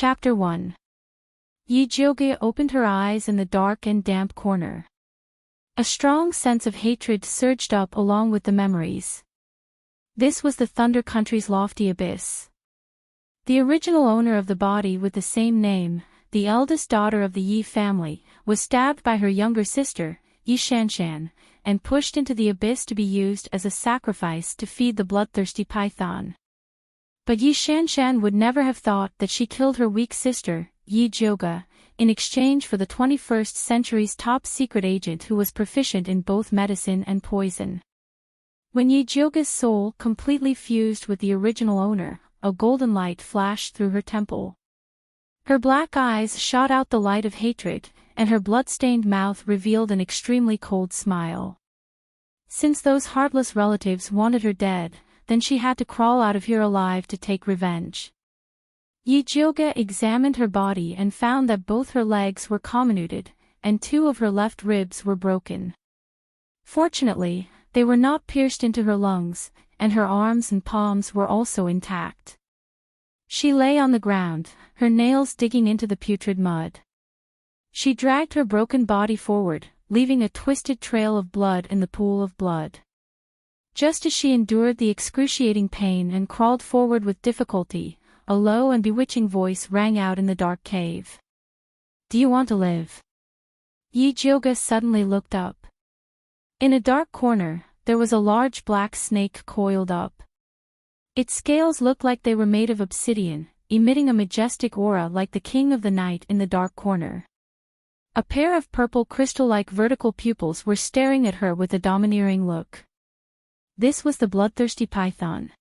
Chapter 1. Yi Jyoge opened her eyes in the dark and damp corner. A strong sense of hatred surged up along with the memories. This was the Thunder Country's lofty abyss. The original owner of the body with the same name, the eldest daughter of the Yi family, was stabbed by her younger sister, Yi Shanshan, and pushed into the abyss to be used as a sacrifice to feed the bloodthirsty python. But Yi Shanshan would never have thought that she killed her weak sister, Yi Jyoge, in exchange for the 21st century's top-secret agent who was proficient in both medicine and poison. When Yi Jyoge's soul completely fused with the original owner, a golden light flashed through her temple. Her black eyes shot out the light of hatred, and her blood-stained mouth revealed an extremely cold smile. Since those heartless relatives wanted her dead, then she had to crawl out of here alive to take revenge. Yi Jyoge examined her body and found that both her legs were comminuted, and 2 of her left ribs were broken. Fortunately, they were not pierced into her lungs, and her arms and palms were also intact. She lay on the ground, her nails digging into the putrid mud. She dragged her broken body forward, leaving a twisted trail of blood in the pool of blood. Just as she endured the excruciating pain and crawled forward with difficulty, a low and bewitching voice rang out in the dark cave. "Do you want to live?" Yi Jyoge suddenly looked up. In a dark corner, there was a large black snake coiled up. Its scales looked like they were made of obsidian, emitting a majestic aura like the king of the night in the dark corner. A pair of purple crystal-like vertical pupils were staring at her with a domineering look. This was the bloodthirsty python.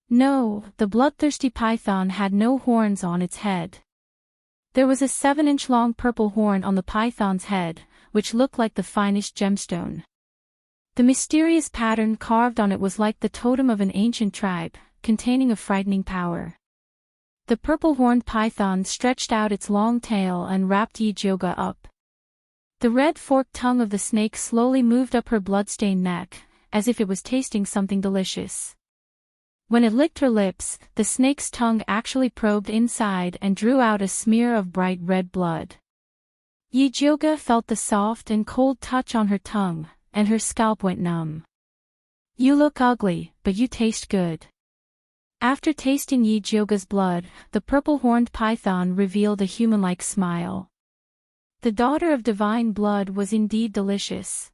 No, the bloodthirsty python had no horns on its head. There was a 7-inch long purple horn on the python's head, which looked like the finest gemstone. The mysterious pattern carved on it was like the totem of an ancient tribe, containing a frightening power. The purple-horned python stretched out its long tail and wrapped Yi Jyoge up. The red forked tongue of the snake slowly moved up her blood-stained neck, as if it was tasting something delicious. When it licked her lips, the snake's tongue actually probed inside and drew out a smear of bright red blood. Yi Jyoge felt the soft and cold touch on her tongue, and her scalp went numb. "You look ugly, but you taste good." After tasting Yi Jyoge's blood, the purple-horned python revealed a human-like smile. The daughter of divine blood was indeed delicious.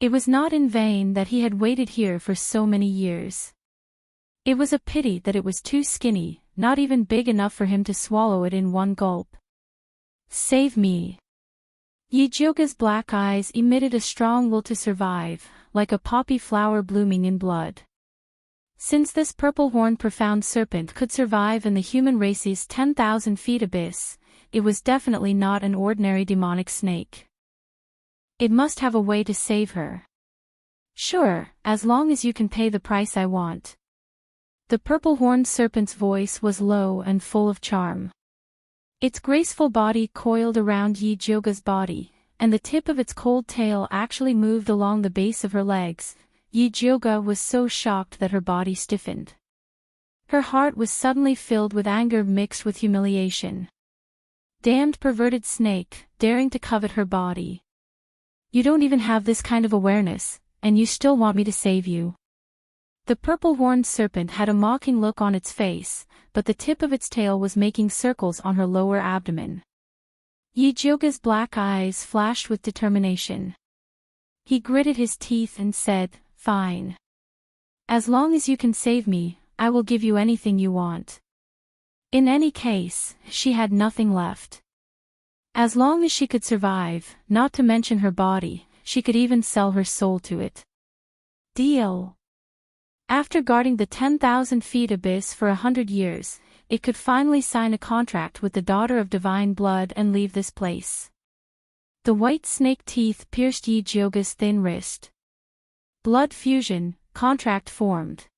It was not in vain that he had waited here for so many years. It was a pity that it was too skinny, not even big enough for him to swallow it in one gulp. "Save me." Yi Jyoge's black eyes emitted a strong will to survive, like a poppy flower blooming in blood. Since this purple-horned profound serpent could survive in the human race's 10,000 feet abyss, it was definitely not an ordinary demonic snake. It must have a way to save her. "Sure, as long as you can pay the price I want." The purple-horned serpent's voice was low and full of charm. Its graceful body coiled around Yi Jyoge's body, and the tip of its cold tail actually moved along the base of her legs. Yi Jyoge was so shocked that her body stiffened. Her heart was suddenly filled with anger mixed with humiliation. Damned perverted snake, daring to covet her body. "You don't even have this kind of awareness, and you still want me to save you." The purple-horned serpent had a mocking look on its face, but the tip of its tail was making circles on her lower abdomen. Yi Jyoge's black eyes flashed with determination. He gritted his teeth and said, "Fine. As long as you can save me, I will give you anything you want." In any case, she had nothing left. As long as she could survive, not to mention her body, she could even sell her soul to it. Deal. After guarding the 10,000 feet abyss for 100 years, it could finally sign a contract with the daughter of divine blood and leave this place. The white snake teeth pierced Yi Jyoge's thin wrist. Blood fusion, contract formed.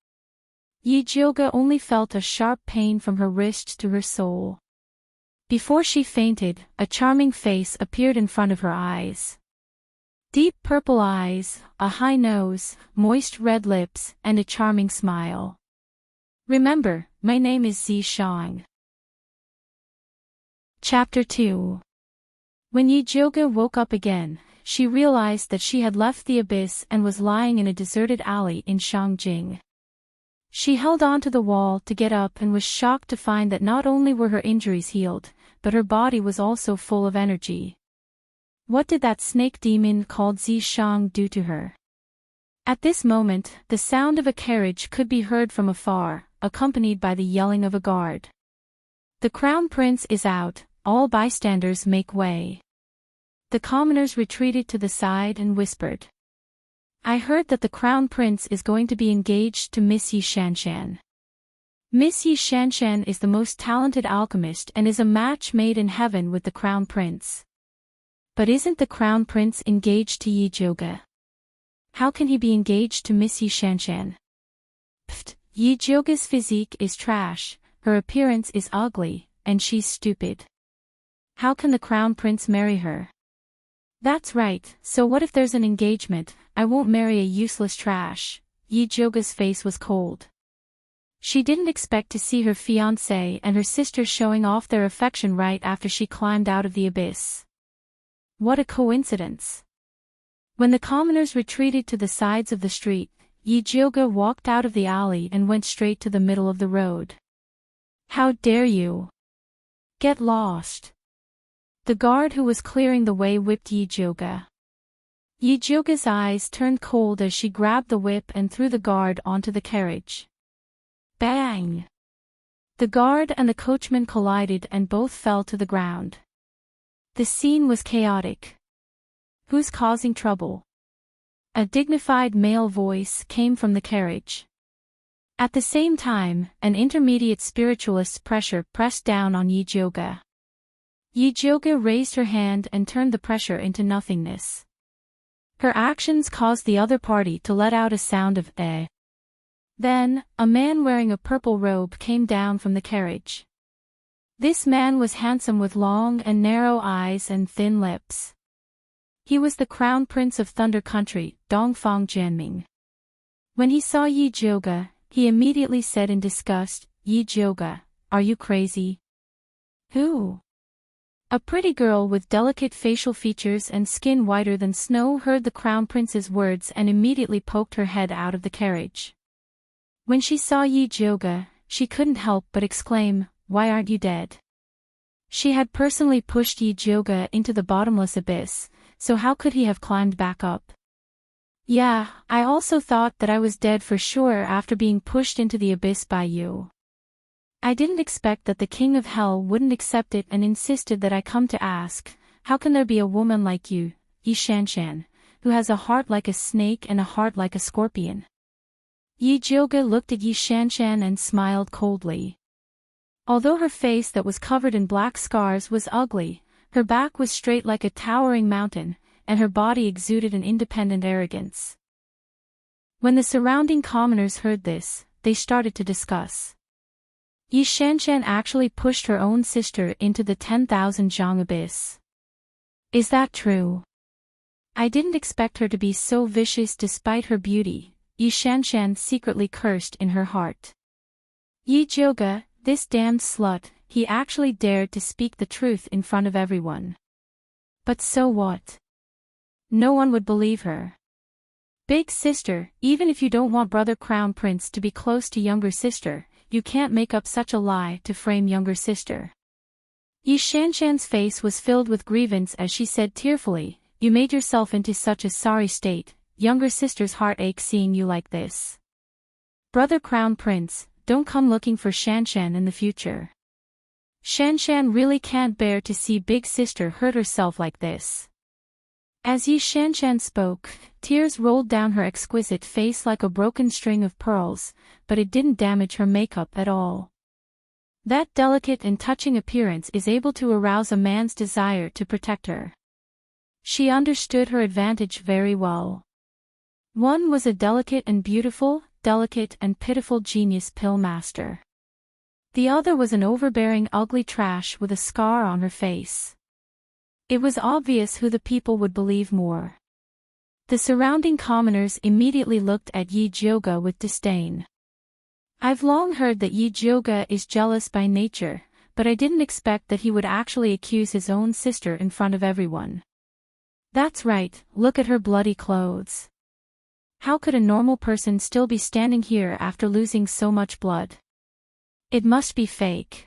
Yi Jyoge only felt a sharp pain from her wrist to her soul. Before she fainted, a charming face appeared in front of her eyes. Deep purple eyes, a high nose, moist red lips, and a charming smile. "Remember, my name is Zi Shang." Chapter 2. When Yijioga woke up again, she realized that she had left the abyss and was lying in a deserted alley in Shangjing. She held onto the wall to get up and was shocked to find that not only were her injuries healed, but her body was also full of energy. What did that snake demon called Zishang do to her? At this moment, the sound of a carriage could be heard from afar, accompanied by the yelling of a guard. The crown prince is out, all bystanders make way. The commoners retreated to the side and whispered. I heard that the crown prince is going to be engaged to Miss Yi Shanshan. Miss Yi Shanshan is the most talented alchemist and is a match made in heaven with the crown prince. But isn't the crown prince engaged to Yijioga? How can he be engaged to Miss Yi Shanshan? Pfft, Yijioga's physique is trash, her appearance is ugly, and she's stupid. How can the crown prince marry her? That's right, so what if there's an engagement? I won't marry a useless trash. Yijioga's face was cold. She didn't expect to see her fiancé and her sister showing off their affection right after she climbed out of the abyss. What a coincidence. When the commoners retreated to the sides of the street, Yijioga walked out of the alley and went straight to the middle of the road. How dare you? Get lost. The guard who was clearing the way whipped Yijioga. Yijioga's eyes turned cold as she grabbed the whip and threw the guard onto the carriage. Bang! The guard and the coachman collided and both fell to the ground. The scene was chaotic. Who's causing trouble? A dignified male voice came from the carriage. At the same time, an intermediate spiritualist's pressure pressed down on Yijioga. Yijioga raised her hand and turned the pressure into nothingness. Her actions caused the other party to let out a sound of eh. Then, a man wearing a purple robe came down from the carriage. This man was handsome with long and narrow eyes and thin lips. He was the crown prince of Thunder Country, Dongfang Jianming. When he saw Yijioga, he immediately said in disgust, Yijioga, are you crazy? Who? A pretty girl with delicate facial features and skin whiter than snow heard the crown prince's words and immediately poked her head out of the carriage. When she saw Yijioga, she couldn't help but exclaim, why aren't you dead? She had personally pushed Yijioga into the bottomless abyss, so how could he have climbed back up? Yeah, I also thought that I was dead for sure after being pushed into the abyss by you. I didn't expect that the king of hell wouldn't accept it and insisted that I come to ask, how can there be a woman like you, Yi Shanshan, who has a heart like a snake and a heart like a scorpion? Yijioga looked at Yi Shanshan and smiled coldly. Although her face that was covered in black scars was ugly, her back was straight like a towering mountain, and her body exuded an independent arrogance. When the surrounding commoners heard this, they started to discuss. Yi Shanshan actually pushed her own sister into the 10,000 zhang abyss. Is that true? I didn't expect her to be so vicious despite her beauty, Yi Shanshan secretly cursed in her heart. Yijioga, this damned slut, he actually dared to speak the truth in front of everyone. But so what? No one would believe her. Big sister, even if you don't want brother crown prince to be close to younger sister, you can't make up such a lie to frame younger sister. Yi Shanshan's face was filled with grievance as she said tearfully, you made yourself into such a sorry state, younger sister's heart aches seeing you like this. Brother crown prince, don't come looking for Shanshan in the future. Shanshan really can't bear to see big sister hurt herself like this. As Yi Shanshan spoke, tears rolled down her exquisite face like a broken string of pearls, but it didn't damage her makeup at all. That delicate and touching appearance is able to arouse a man's desire to protect her. She understood her advantage very well. One was a delicate and pitiful genius pill master. The other was an overbearing ugly trash with a scar on her face. It was obvious who the people would believe more. The surrounding commoners immediately looked at Yijioga with disdain. I've long heard that Yijioga is jealous by nature, but I didn't expect that he would actually accuse his own sister in front of everyone. That's right, look at her bloody clothes. How could a normal person still be standing here after losing so much blood? It must be fake.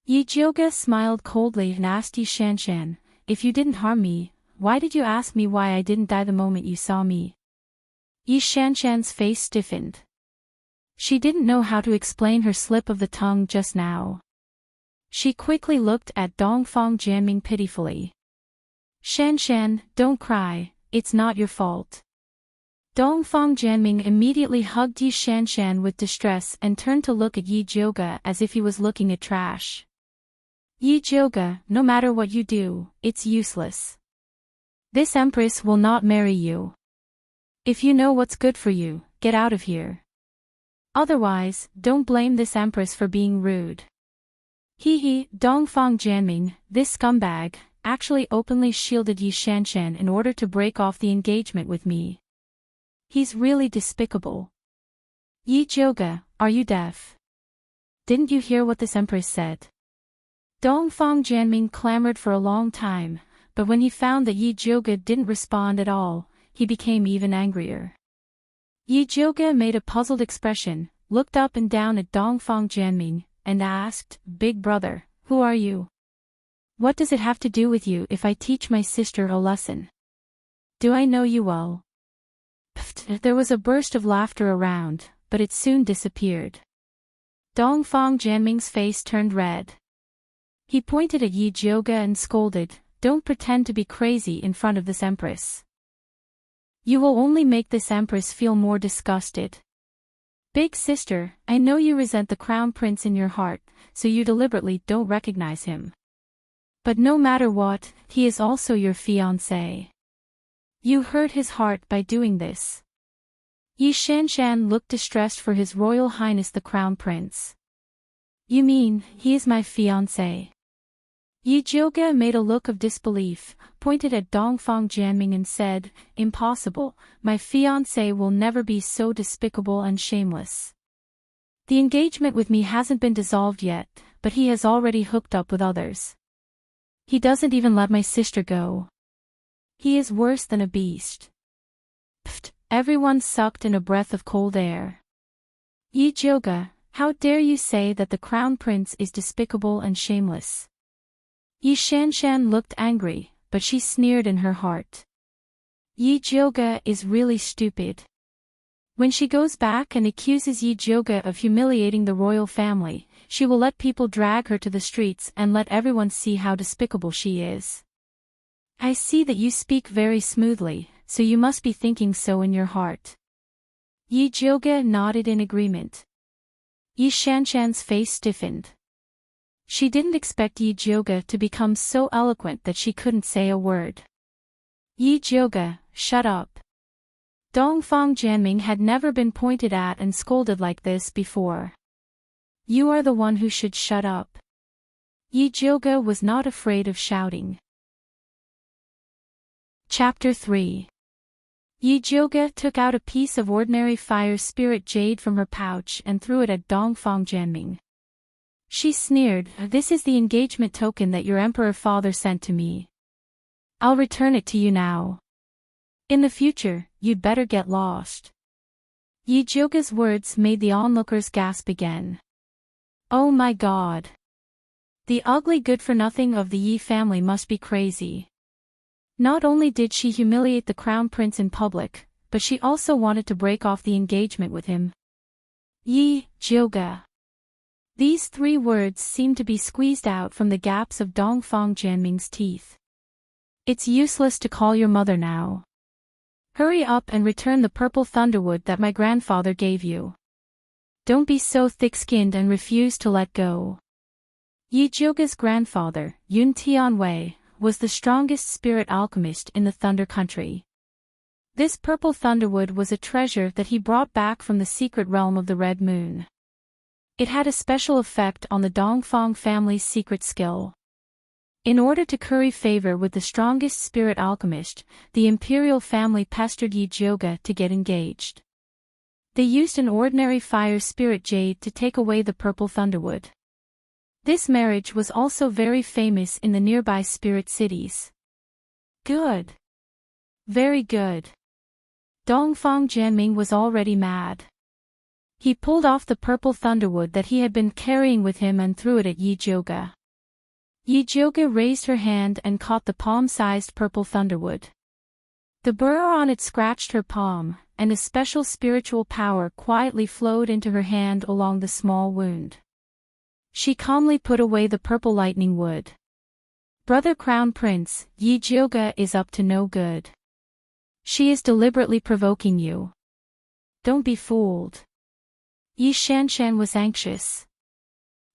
Yi Jiuge smiled coldly and asked Yi Shanshan, if you didn't harm me, why did you ask me why I didn't die the moment you saw me? Yi Shanshan's face stiffened. She didn't know how to explain her slip of the tongue just now. She quickly looked at Dongfang Jianming pitifully. Shanshan, don't cry, it's not your fault. Dongfang Jianming immediately hugged Yi Shanshan with distress and turned to look at Yi Jiuge as if he was looking at trash. Yi Jiuge, no matter what you do, it's useless. This empress will not marry you. If you know what's good for you, get out of here. Otherwise, don't blame this empress for being rude. He, Dongfang Jianming, this scumbag, actually openly shielded Yi Shanshan in order to break off the engagement with me. He's really despicable. Yi Jiuge, are you deaf? Didn't you hear what this empress said? Dongfang Jianming clamored for a long time, but when he found that Yi Jiuge didn't respond at all, he became even angrier. Yi Jiuge made a puzzled expression, looked up and down at Dongfang Jianming, and asked, Big brother, who are you? What does it have to do with you if I teach my sister a lesson? Do I know you well? Pfft, there was a burst of laughter around, but it soon disappeared. Dongfang Jianming's face turned red. He pointed at Yi Jiuge and scolded, don't pretend to be crazy in front of this empress. You will only make this empress feel more disgusted. Big sister, I know you resent the crown prince in your heart, so you deliberately don't recognize him. But no matter what, he is also your fiancé. You hurt his heart by doing this. Yi Shanshan looked distressed for His Royal Highness the Crown Prince. You mean, he is my fiancé? Yi Jiuge made a look of disbelief, pointed at Dongfang Jianming and said, Impossible, my fiancé will never be so despicable and shameless. The engagement with me hasn't been dissolved yet, but he has already hooked up with others. He doesn't even let my sister go. He is worse than a beast. Pfft, everyone sucked in a breath of cold air. Yi Jiuge, how dare you say that the crown prince is despicable and shameless? Yi Shanshan looked angry, but she sneered in her heart. Yi Jiuge is really stupid. When she goes back and accuses Yi Jiuge of humiliating the royal family, she will let people drag her to the streets and let everyone see how despicable she is. I see that you speak very smoothly, so you must be thinking so in your heart. Yi Jiuge nodded in agreement. Yi Shanshan's face stiffened. She didn't expect Yi Jiuge to become so eloquent that she couldn't say a word. Yi Jiuge, shut up. Dongfang Jianming had never been pointed at and scolded like this before. You are the one who should shut up. Yi Jiuge was not afraid of shouting. Chapter 3. Yi Jiuge took out a piece of ordinary fire spirit jade from her pouch and threw it at Dongfang Jianming. She sneered, This is the engagement token that your emperor father sent to me. I'll return it to you now. In the future, you'd better get lost. Yi Jiuge's words made the onlookers gasp again. Oh my god. The ugly good-for-nothing of the Yi family must be crazy. Not only did she humiliate the crown prince in public, but she also wanted to break off the engagement with him. Yi Jiuge. These three words seemed to be squeezed out from the gaps of Dongfang Jianming's teeth. It's useless to call your mother now. Hurry up and return the purple thunderwood that my grandfather gave you. Don't be so thick-skinned and refuse to let go. Yi Jiuge's grandfather, Yun Tianwei, was the strongest spirit alchemist in the Thunder Country. This purple thunderwood was a treasure that he brought back from the secret realm of the Red Moon. It had a special effect on the Dongfang family's secret skill. In order to curry favor with the strongest spirit alchemist, the imperial family pestered Yi Jiuge to get engaged. They used an ordinary fire spirit jade to take away the purple thunderwood. This marriage was also very famous in the nearby spirit cities. Good. Very good. Dongfang Jianming was already mad. He pulled off the purple thunderwood that he had been carrying with him and threw it at Yi Jiuge. Yi Jiuge raised her hand and caught the palm-sized purple thunderwood. The burr on it scratched her palm, and a special spiritual power quietly flowed into her hand along the small wound. She calmly put away the purple lightning wood. Brother Crown Prince, Yi Jiuge is up to no good. She is deliberately provoking you. Don't be fooled. Yi Shanshan was anxious.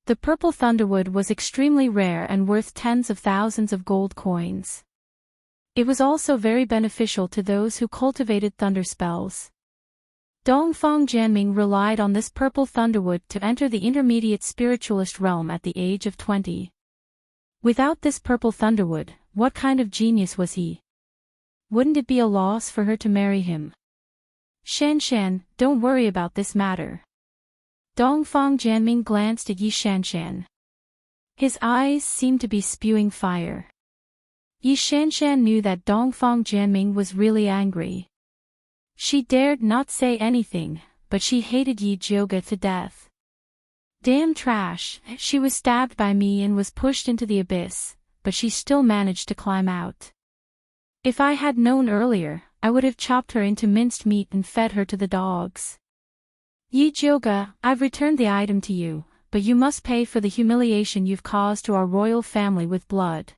The purple thunderwood was extremely rare and worth tens of thousands of gold coins. It was also very beneficial to those who cultivated thunder spells. Dongfang Jianming relied on this purple thunderwood to enter the intermediate spiritualist realm at the age of 20. Without this purple thunderwood, what kind of genius was he? Wouldn't it be a loss for her to marry him? Shanshan, don't worry about this matter. Dongfang Jianming glanced at Yi Shanshan. His eyes seemed to be spewing fire. Yi Shanshan knew that Dongfang Jianming was really angry. She dared not say anything, but she hated Yi Jiuge to death. Damn trash, she was stabbed by me and was pushed into the abyss, but she still managed to climb out. If I had known earlier, I would have chopped her into minced meat and fed her to the dogs. Yi Jiuge, I've returned the item to you, but you must pay for the humiliation you've caused to our royal family with blood.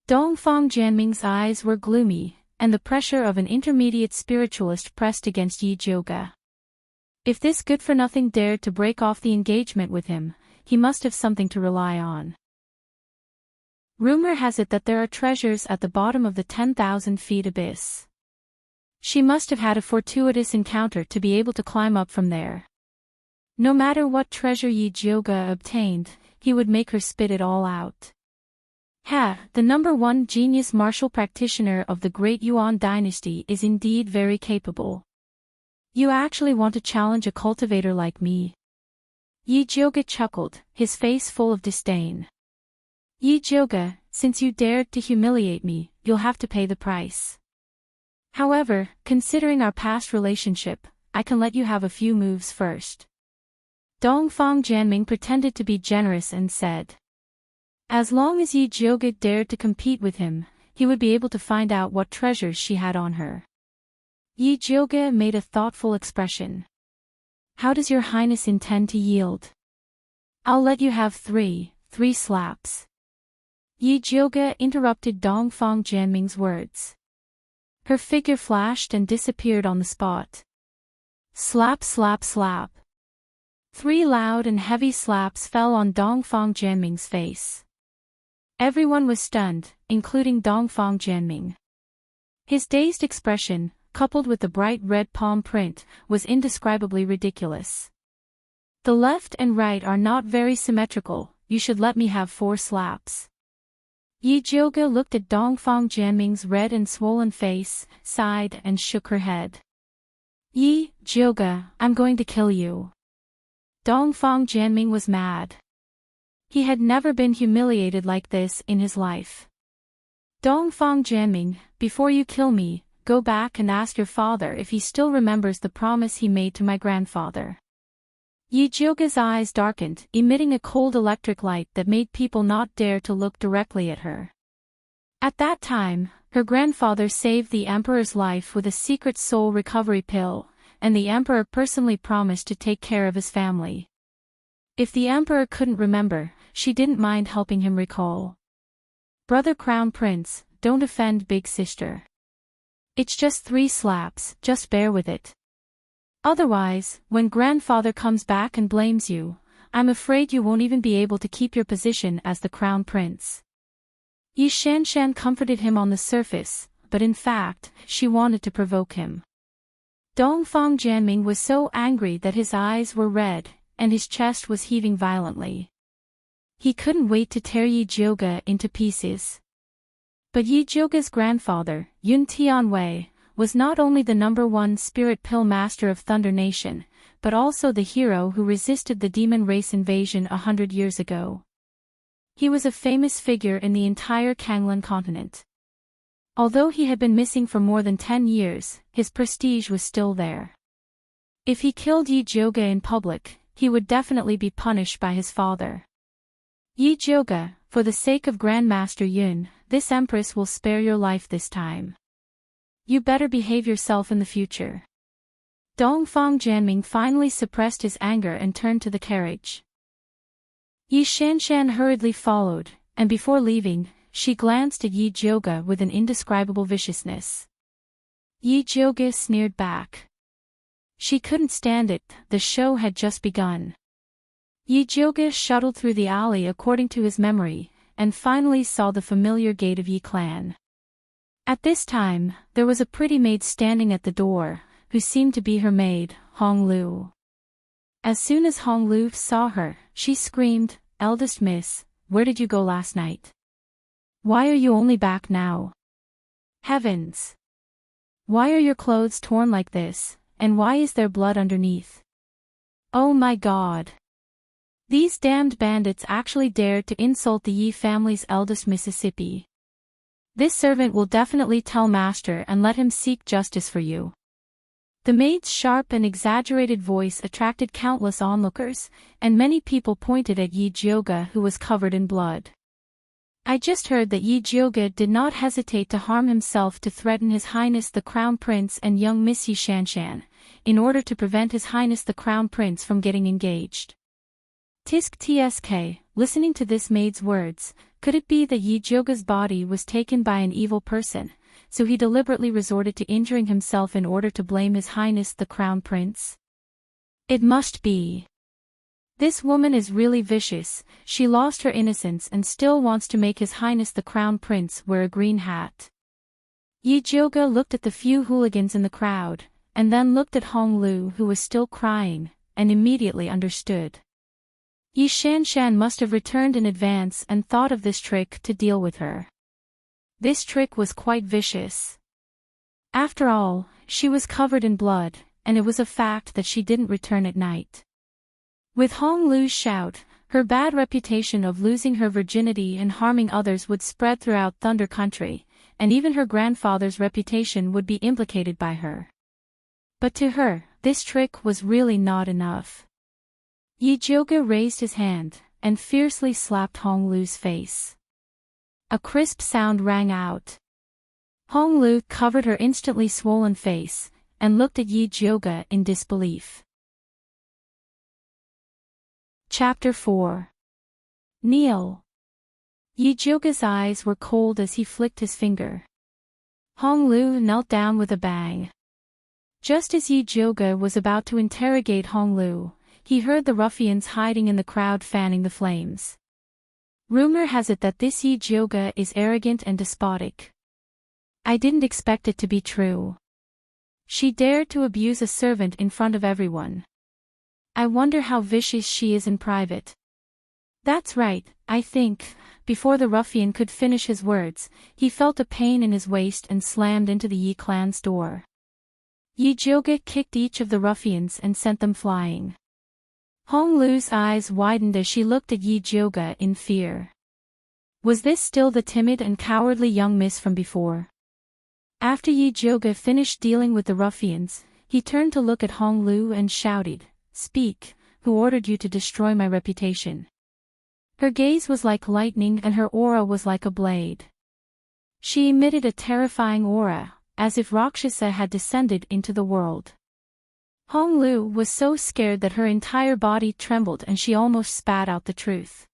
Dongfang Jianming's eyes were gloomy, and the pressure of an intermediate spiritualist pressed against Yi Jiuge. If this good-for-nothing dared to break off the engagement with him, he must have something to rely on. Rumor has it that there are treasures at the bottom of the 10,000 feet abyss. She must have had a fortuitous encounter to be able to climb up from there. No matter what treasure Yi Jiuge obtained, he would make her spit it all out. The number one genius martial practitioner of the Great Yuan dynasty is indeed very capable. You actually want to challenge a cultivator like me? Yi Jiuge chuckled, his face full of disdain. Yi Jiuge, since you dared to humiliate me, you'll have to pay the price. However, considering our past relationship, I can let you have a few moves first. Dongfang Jianming pretended to be generous and said. As long as Yi Jiuge dared to compete with him, he would be able to find out what treasures she had on her. Yi Jiuge made a thoughtful expression. How does your highness intend to yield? I'll let you have three slaps. Yi Jiuge interrupted Dongfang Jianming's words. Her figure flashed and disappeared on the spot. Slap, slap, slap. 3 loud and heavy slaps fell on Dongfang Jianming's face. Everyone was stunned, including Dongfang Jianming. His dazed expression, coupled with the bright red palm print, was indescribably ridiculous. The left and right are not very symmetrical, you should let me have 4 slaps. Yi Jiuge looked at Dongfang Jianming's red and swollen face, sighed and shook her head. Yi Jiuge, I'm going to kill you. Dongfang Jianming was mad. He had never been humiliated like this in his life. Dongfang Jianming, before you kill me, go back and ask your father if he still remembers the promise he made to my grandfather. Yi Jiuge's eyes darkened, emitting a cold electric light that made people not dare to look directly at her. At that time, her grandfather saved the emperor's life with a secret soul recovery pill, and the emperor personally promised to take care of his family. If the emperor couldn't remember, she didn't mind helping him recall. Brother Crown Prince, don't offend big sister. It's just 3 slaps, just bear with it. Otherwise, when grandfather comes back and blames you, I'm afraid you won't even be able to keep your position as the crown prince. Yi Shanshan comforted him on the surface, but in fact, she wanted to provoke him. Dongfang Jianming was so angry that his eyes were red, and his chest was heaving violently. He couldn't wait to tear Yi Jiuge into pieces. But Yi Jiuge's grandfather, Yun Tianwei, was not only the number 1 spirit pill master of Thunder Nation, but also the hero who resisted the demon race invasion 100 years ago. He was a famous figure in the entire Kanglan continent. Although he had been missing for more than 10 years, his prestige was still there. If he killed Yi Jioge in public, he would definitely be punished by his father. Yi Jioge, for the sake of Grandmaster Yun, this empress will spare your life this time. You better behave yourself in the future. Dongfang Janming finally suppressed his anger and turned to the carriage. Yi Shanshan hurriedly followed, and before leaving, she glanced at Yi Jioge with an indescribable viciousness. Yi Jioge sneered back. She couldn't stand it, the show had just begun. Yi Jioge shuttled through the alley according to his memory, and finally saw the familiar gate of Yi clan. At this time, there was a pretty maid standing at the door, who seemed to be her maid, Hong Lu. As soon as Hong Lu saw her, she screamed, "Eldest miss, where did you go last night? Why are you only back now? Heavens! Why are your clothes torn like this, and why is there blood underneath? Oh my God! These damned bandits actually dared to insult the Yi family's eldest Mississippi. This servant will definitely tell master and let him seek justice for you." The maid's sharp and exaggerated voice attracted countless onlookers, and many people pointed at Yi Jioge who was covered in blood. "I just heard that Yi Jioge did not hesitate to harm himself to threaten His Highness the Crown Prince and young Miss Yi Shanshan, in order to prevent His Highness the Crown Prince from getting engaged." Tisk tsk, listening to this maid's words, could it be that Yi Jioge's body was taken by an evil person, so he deliberately resorted to injuring himself in order to blame His Highness the Crown Prince? It must be. This woman is really vicious, she lost her innocence and still wants to make His Highness the Crown Prince wear a green hat. Yi Jioge looked at the few hooligans in the crowd, and then looked at Hong Lu who was still crying, and immediately understood. Yi Shanshan must have returned in advance and thought of this trick to deal with her. This trick was quite vicious. After all, she was covered in blood, and it was a fact that she didn't return at night. With Hong Lu's shout, her bad reputation of losing her virginity and harming others would spread throughout Thunder Country, and even her grandfather's reputation would be implicated by her. But to her, this trick was really not enough. Yi Jioge raised his hand, and fiercely slapped Hong Lu's face. A crisp sound rang out. Hong Lu covered her instantly swollen face, and looked at Yi Jioge in disbelief. Chapter 4. Kneel. Yi Jioge's eyes were cold as he flicked his finger. Hong Lu knelt down with a bang. Just as Yi Jioge was about to interrogate Hong Lu, he heard the ruffians hiding in the crowd fanning the flames. Rumor has it that this Yi Jioge is arrogant and despotic. I didn't expect it to be true. She dared to abuse a servant in front of everyone. I wonder how vicious she is in private. That's right, I think. Before the ruffian could finish his words, he felt a pain in his waist and slammed into the Yi clan's door. Yi Jioge kicked each of the ruffians and sent them flying. Hong Lu's eyes widened as she looked at Yi Jioge in fear. Was this still the timid and cowardly young miss from before? After Yi Jioge finished dealing with the ruffians, he turned to look at Hong Lu and shouted, "Speak, who ordered you to destroy my reputation?" Her gaze was like lightning and her aura was like a blade. She emitted a terrifying aura, as if Rakshasa had descended into the world. Hong Lu was so scared that her entire body trembled and she almost spat out the truth.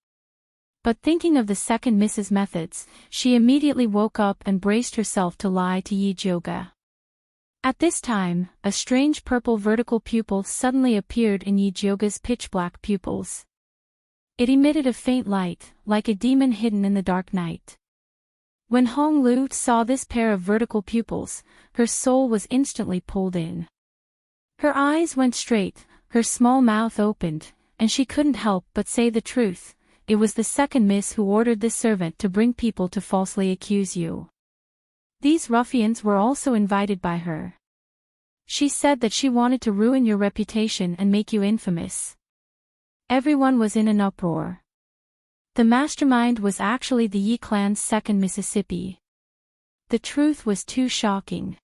But thinking of the second Mrs. Methods, she immediately woke up and braced herself to lie to Yi Jioge. At this time, a strange purple vertical pupil suddenly appeared in Yi Jioge's pitch-black pupils. It emitted a faint light, like a demon hidden in the dark night. When Hong Lu saw this pair of vertical pupils, her soul was instantly pulled in. Her eyes went straight, her small mouth opened, and she couldn't help but say the truth. It was the second miss who ordered this servant to bring people to falsely accuse you. These ruffians were also invited by her. She said that she wanted to ruin your reputation and make you infamous. Everyone was in an uproar. The mastermind was actually the Yi clan's second Mississippi. The truth was too shocking.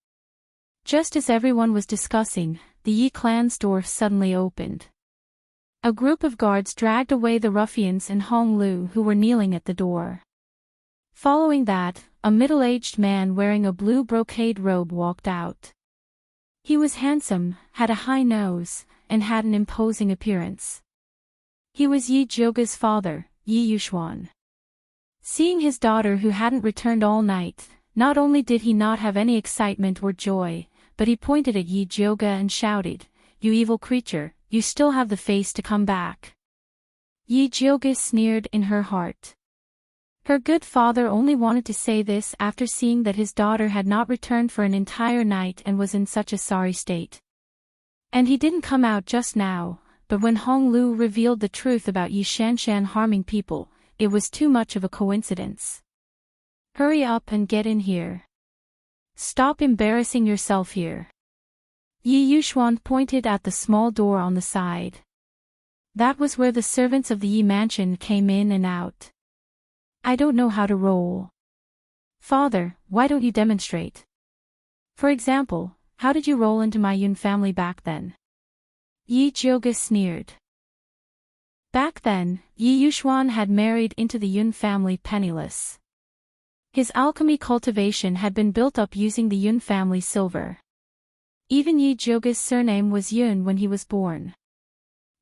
Just as everyone was discussing, the Yi clan's door suddenly opened. A group of guards dragged away the ruffians and Hong Lu who were kneeling at the door. Following that, a middle-aged man wearing a blue brocade robe walked out. He was handsome, had a high nose, and had an imposing appearance. He was Yi Jioga's father, Yi Yuxuan. Seeing his daughter who hadn't returned all night, not only did he not have any excitement or joy, but he pointed at Yi Jioga and shouted, "You evil creature, you still have the face to come back." Yi Jioga sneered in her heart. Her good father only wanted to say this after seeing that his daughter had not returned for an entire night and was in such a sorry state. And he didn't come out just now, but when Hong Lu revealed the truth about Yi Shanshan harming people, it was too much of a coincidence. "Hurry up and get in here. Stop embarrassing yourself here." Yi Yuxuan pointed at the small door on the side. That was where the servants of the Yi mansion came in and out. "I don't know how to roll." "Father, why don't you demonstrate? For example, how did you roll into my Yun family back then?" Yi Jioga sneered. Back then, Yi Yuxuan had married into the Yun family penniless. His alchemy cultivation had been built up using the Yun family silver. Even Yi Jioga's surname was Yun when he was born.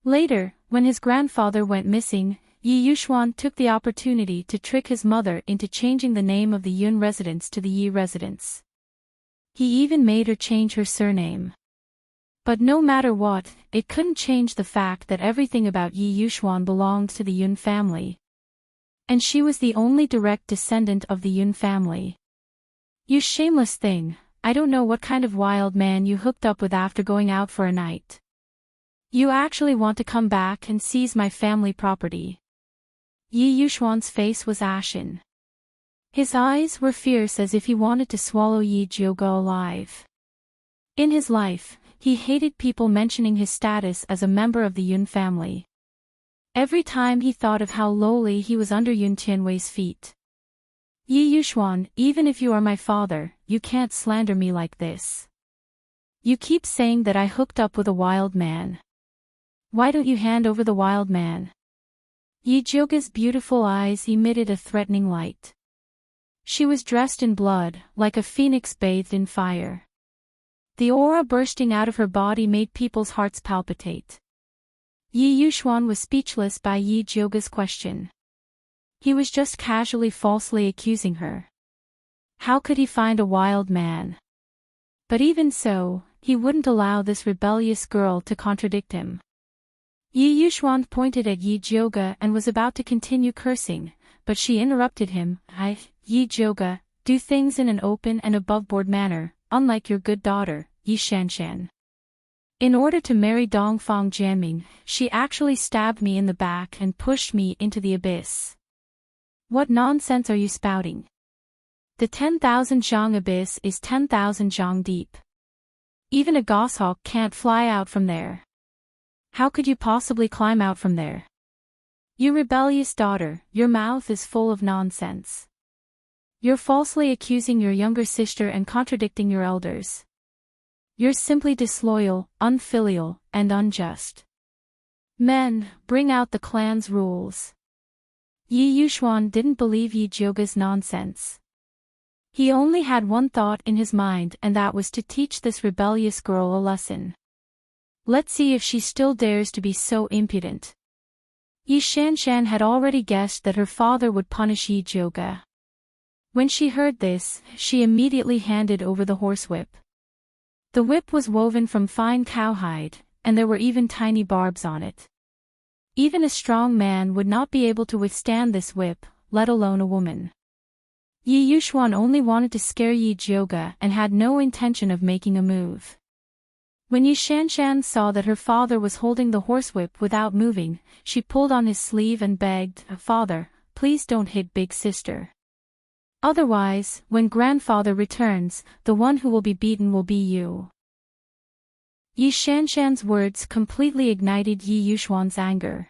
Later, when his grandfather went missing, Yi Yuxuan took the opportunity to trick his mother into changing the name of the Yun residence to the Yi residence. He even made her change her surname. But no matter what, it couldn't change the fact that everything about Yi Yuxuan belonged to the Yun family. And she was the only direct descendant of the Yun family. "You shameless thing, I don't know what kind of wild man you hooked up with after going out for a night. You actually want to come back and seize my family property." Yi Yuxuan's face was ashen. His eyes were fierce as if he wanted to swallow Yi Jioga alive. In his life, he hated people mentioning his status as a member of the Yun family. Every time he thought of how lowly he was under Yun Tianwei's feet. "Yi Yuxuan, even if you are my father, you can't slander me like this. You keep saying that I hooked up with a wild man. Why don't you hand over the wild man?" Yi Jioga's beautiful eyes emitted a threatening light. She was dressed in blood, like a phoenix bathed in fire. The aura bursting out of her body made people's hearts palpitate. Yi Yuxuan was speechless by Yi Jioga's question. He was just casually falsely accusing her. How could he find a wild man? But even so, he wouldn't allow this rebellious girl to contradict him. Yi Yuxuan pointed at Yi Jioga and was about to continue cursing, but she interrupted him. Yi Jioga, do things in an open and above-board manner, unlike your good daughter, Yi Shanshan. In order to marry Dongfang Jianming, she actually stabbed me in the back and pushed me into the abyss. What nonsense are you spouting? The 10,000 zhang abyss is 10,000 zhang deep. Even a goshawk can't fly out from there. How could you possibly climb out from there? You rebellious daughter, your mouth is full of nonsense. You're falsely accusing your younger sister and contradicting your elders. You're simply disloyal, unfilial, and unjust. Men, bring out the clan's rules. Yi Yuxuan didn't believe Yi Jioga's nonsense. He only had one thought in his mind, and that was to teach this rebellious girl a lesson. Let's see if she still dares to be so impudent. Yi Shanshan had already guessed that her father would punish Yi Jioga. When she heard this, she immediately handed over the horsewhip. The whip was woven from fine cowhide, and there were even tiny barbs on it. Even a strong man would not be able to withstand this whip, let alone a woman. Yi Yuxuan only wanted to scare Yi Jioga and had no intention of making a move. When Yi Shanshan saw that her father was holding the horsewhip without moving, she pulled on his sleeve and begged, "Father, please don't hit big sister. Otherwise, when grandfather returns, the one who will be beaten will be you." Yi Shanshan's words completely ignited Yi Yuxuan's anger.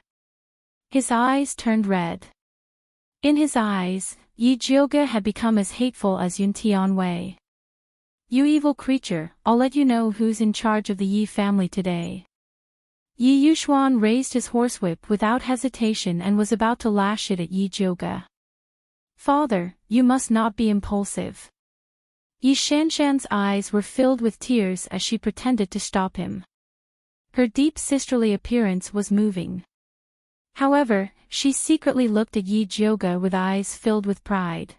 His eyes turned red. In his eyes, Yi Jioge had become as hateful as Yun Tianwei. You evil creature, I'll let you know who's in charge of the Yi family today. Yi Yuxuan raised his horsewhip without hesitation and was about to lash it at Yi Jioge. Father, you must not be impulsive. Yi Shanshan's eyes were filled with tears as she pretended to stop him. Her deep sisterly appearance was moving. However, she secretly looked at Yi Jioge with eyes filled with pride.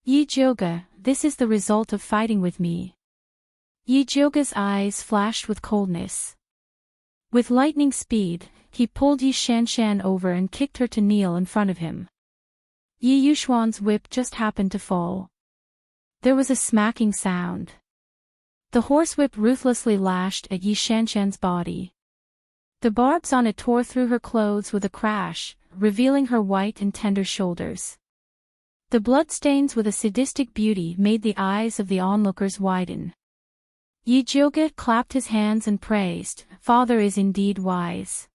Yi Jioge, this is the result of fighting with me. Yi Jioge's eyes flashed with coldness. With lightning speed, he pulled Yi Shanshan over and kicked her to kneel in front of him. Yi Yuxuan's whip just happened to fall. There was a smacking sound. The horsewhip ruthlessly lashed at Yi Shanshan's body. The barbs on it tore through her clothes with a crash, revealing her white and tender shoulders. The bloodstains with a sadistic beauty made the eyes of the onlookers widen. Yi Jioge clapped his hands and praised, "Father is indeed wise."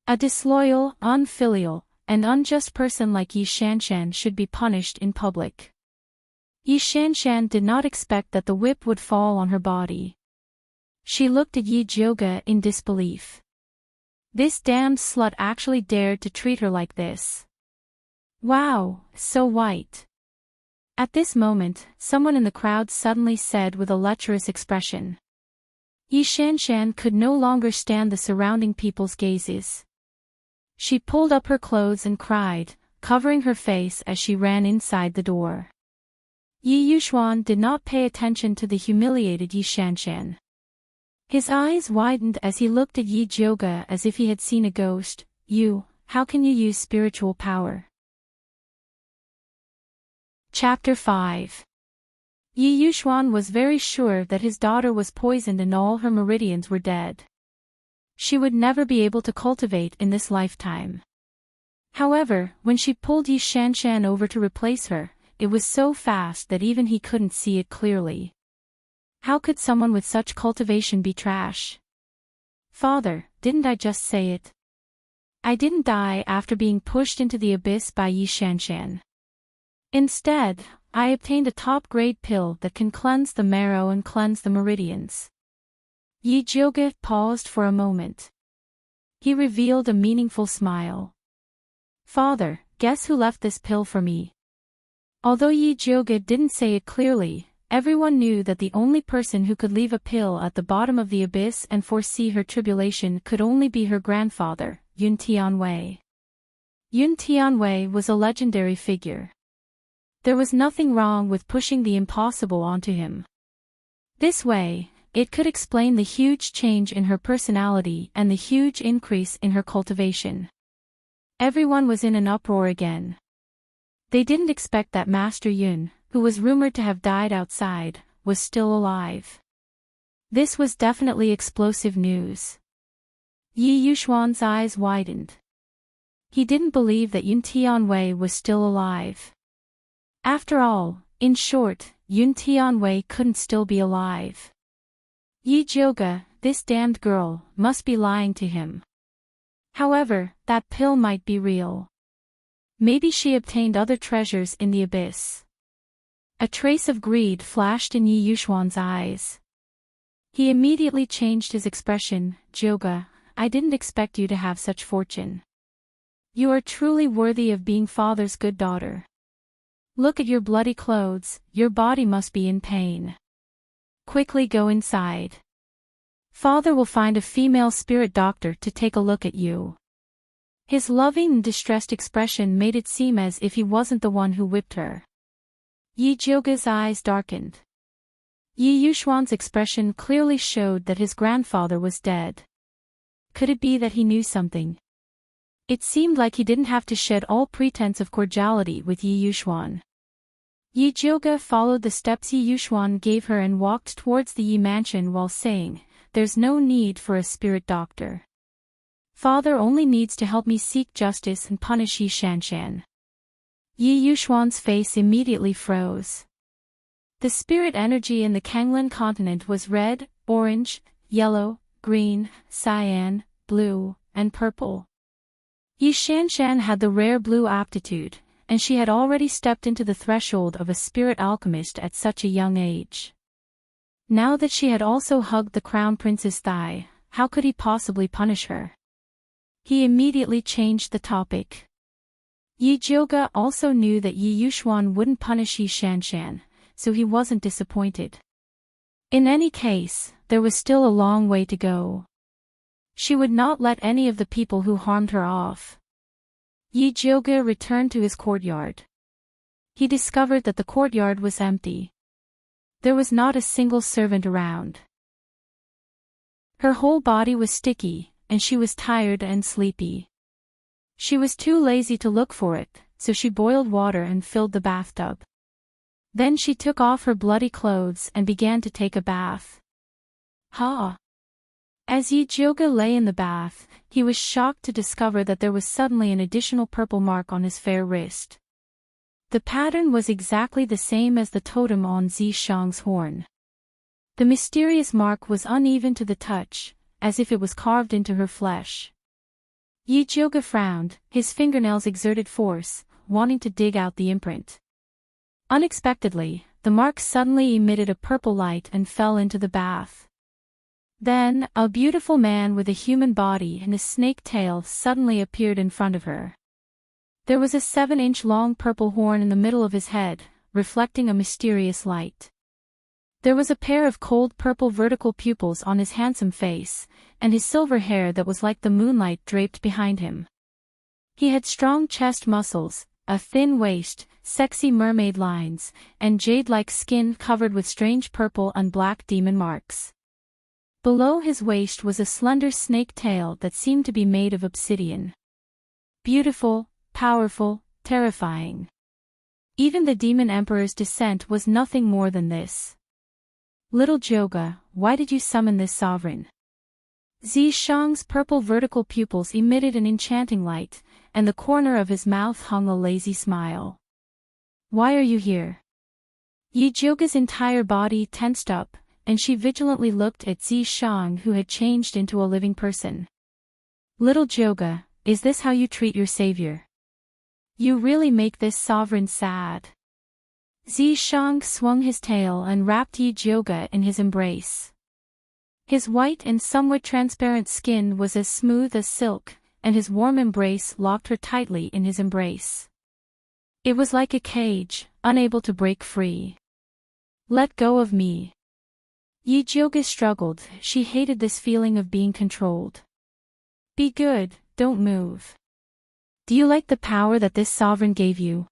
A disloyal, unfilial, and unjust person like Yi Shanshan should be punished in public. Yi Shanshan did not expect that the whip would fall on her body. She looked at Yi Jioge in disbelief. This damned slut actually dared to treat her like this. Wow, so white. At this moment, someone in the crowd suddenly said with a lecherous expression. Yi Shanshan could no longer stand the surrounding people's gazes. She pulled up her clothes and cried, covering her face as she ran inside the door. Yi Yuxuan did not pay attention to the humiliated Yi Shanshan. His eyes widened as he looked at Yi Jioge as if he had seen a ghost. "You, how can you use spiritual power?" Chapter 5. Yi Yuxuan was very sure that his daughter was poisoned and all her meridians were dead. She would never be able to cultivate in this lifetime. However, when she pulled Yi Shanshan over to replace her, it was so fast that even he couldn't see it clearly. How could someone with such cultivation be trash? Father, didn't I just say it? I didn't die after being pushed into the abyss by Yi Shanshan. Instead, I obtained a top-grade pill that can cleanse the marrow and cleanse the meridians. Yi Jioge paused for a moment. He revealed a meaningful smile. Father, guess who left this pill for me? Although Yi Jioge didn't say it clearly, everyone knew that the only person who could leave a pill at the bottom of the abyss and foresee her tribulation could only be her grandfather, Yun Tianwei. Yun Tianwei was a legendary figure. There was nothing wrong with pushing the impossible onto him. This way, it could explain the huge change in her personality and the huge increase in her cultivation. Everyone was in an uproar again. They didn't expect that Master Yun, who was rumored to have died outside, was still alive. This was definitely explosive news. Yi Yuxuan's eyes widened. He didn't believe that Yun Tianwei was still alive. After all, in short, Yun Tianwei couldn't still be alive. Yi Jioge, this damned girl, must be lying to him. However, that pill might be real. Maybe she obtained other treasures in the abyss. A trace of greed flashed in Yi Yuxuan's eyes. He immediately changed his expression. "Jioge, I didn't expect you to have such fortune. You are truly worthy of being father's good daughter. Look at your bloody clothes, your body must be in pain. Quickly go inside. Father will find a female spirit doctor to take a look at you." His loving and distressed expression made it seem as if he wasn't the one who whipped her. Yi Jioge's eyes darkened. Yi Yuxuan's expression clearly showed that his grandfather was dead. Could it be that he knew something? It seemed like he didn't have to shed all pretense of cordiality with Yi Yuxuan. Yi Jioge followed the steps Yi Yuxuan gave her and walked towards the Yi mansion while saying, "There's no need for a spirit doctor. Father only needs to help me seek justice and punish Yi Shanshan." Yi Yuxuan's face immediately froze. The spirit energy in the Kanglan continent was red, orange, yellow, green, cyan, blue, and purple. Yi Shanshan had the rare blue aptitude, and she had already stepped into the threshold of a spirit alchemist at such a young age. Now that she had also hugged the crown prince's thigh, how could he possibly punish her? He immediately changed the topic. Yi Jiuge also knew that Yi Yuxuan wouldn't punish Yi Shanshan, so he wasn't disappointed. In any case, there was still a long way to go. She would not let any of the people who harmed her off. Yi Jiuge returned to his courtyard. He discovered that the courtyard was empty. There was not a single servant around. Her whole body was sticky, and she was tired and sleepy. She was too lazy to look for it, so she boiled water and filled the bathtub. Then she took off her bloody clothes and began to take a bath. Ha! As Yi Jiuge lay in the bath, he was shocked to discover that there was suddenly an additional purple mark on his fair wrist. The pattern was exactly the same as the totem on Zishang's horn. The mysterious mark was uneven to the touch, as if it was carved into her flesh. Yi Jiuge frowned, his fingernails exerted force, wanting to dig out the imprint. Unexpectedly, the mark suddenly emitted a purple light and fell into the bath. Then, a beautiful man with a human body and a snake tail suddenly appeared in front of her. There was a 7-inch long purple horn in the middle of his head, reflecting a mysterious light. There was a pair of cold purple vertical pupils on his handsome face, and his silver hair that was like the moonlight draped behind him. He had strong chest muscles, a thin waist, sexy mermaid lines, and jade-like skin covered with strange purple and black demon marks. Below his waist was a slender snake tail that seemed to be made of obsidian. Beautiful, powerful, terrifying. Even the demon emperor's descent was nothing more than this. Little Jiuge, why did you summon this sovereign? Zishang's purple vertical pupils emitted an enchanting light, and the corner of his mouth hung a lazy smile. Why are you here? Yi Jiuge's entire body tensed up, and she vigilantly looked at Zishang, who had changed into a living person. Little Jiuge, is this how you treat your savior? You really make this sovereign sad. Zishang swung his tail and wrapped Yi Jiuge in his embrace. His white and somewhat transparent skin was as smooth as silk, and his warm embrace locked her tightly in his embrace. It was like a cage, unable to break free. Let go of me. Yi Jiuge struggled, she hated this feeling of being controlled. Be good, don't move. Do you like the power that this sovereign gave you?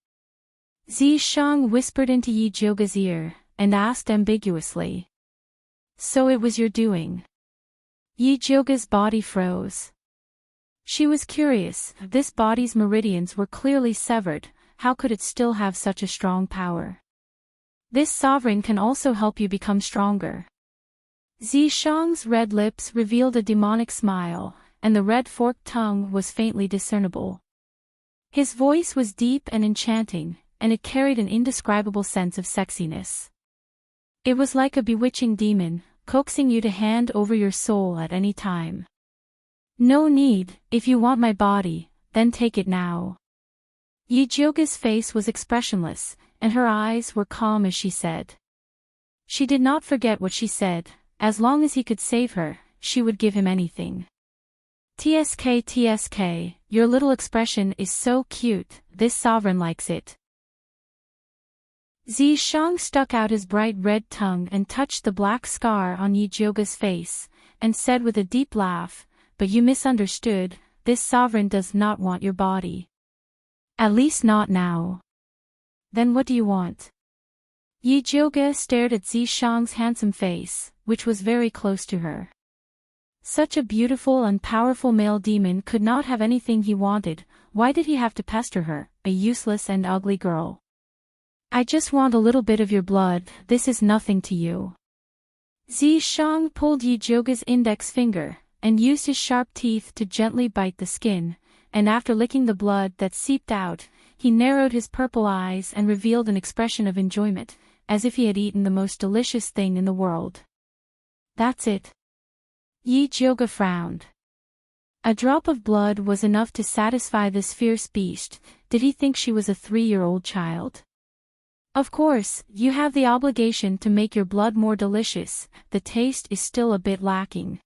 Zishang whispered into Yi Jiuge's ear, and asked ambiguously. So it was your doing. Yi Jiuge's body froze. She was curious, this body's meridians were clearly severed, how could it still have such a strong power? This sovereign can also help you become stronger. Zishang's red lips revealed a demonic smile, and the red forked tongue was faintly discernible. His voice was deep and enchanting, and it carried an indescribable sense of sexiness. It was like a bewitching demon, coaxing you to hand over your soul at any time. No need, if you want my body, then take it now. Yi Jiuge's face was expressionless, and her eyes were calm as she said. She did not forget what she said, as long as he could save her, she would give him anything. TSK, your little expression is so cute, this sovereign likes it. Zishang stuck out his bright red tongue and touched the black scar on Yi Jiuge's face, and said with a deep laugh, but you misunderstood, this sovereign does not want your body. At least not now. Then what do you want? Yi Jiuge stared at Zishang's handsome face, which was very close to her. Such a beautiful and powerful male demon could not have anything he wanted, why did he have to pester her, a useless and ugly girl? I just want a little bit of your blood, this is nothing to you. Zishang pulled Yi Jiuge's index finger, and used his sharp teeth to gently bite the skin, and after licking the blood that seeped out, he narrowed his purple eyes and revealed an expression of enjoyment, as if he had eaten the most delicious thing in the world. That's it. Yi Jiuge frowned. A drop of blood was enough to satisfy this fierce beast, Did he think she was a 3-year-old child? Of course, you have the obligation to make your blood more delicious, the taste is still a bit lacking.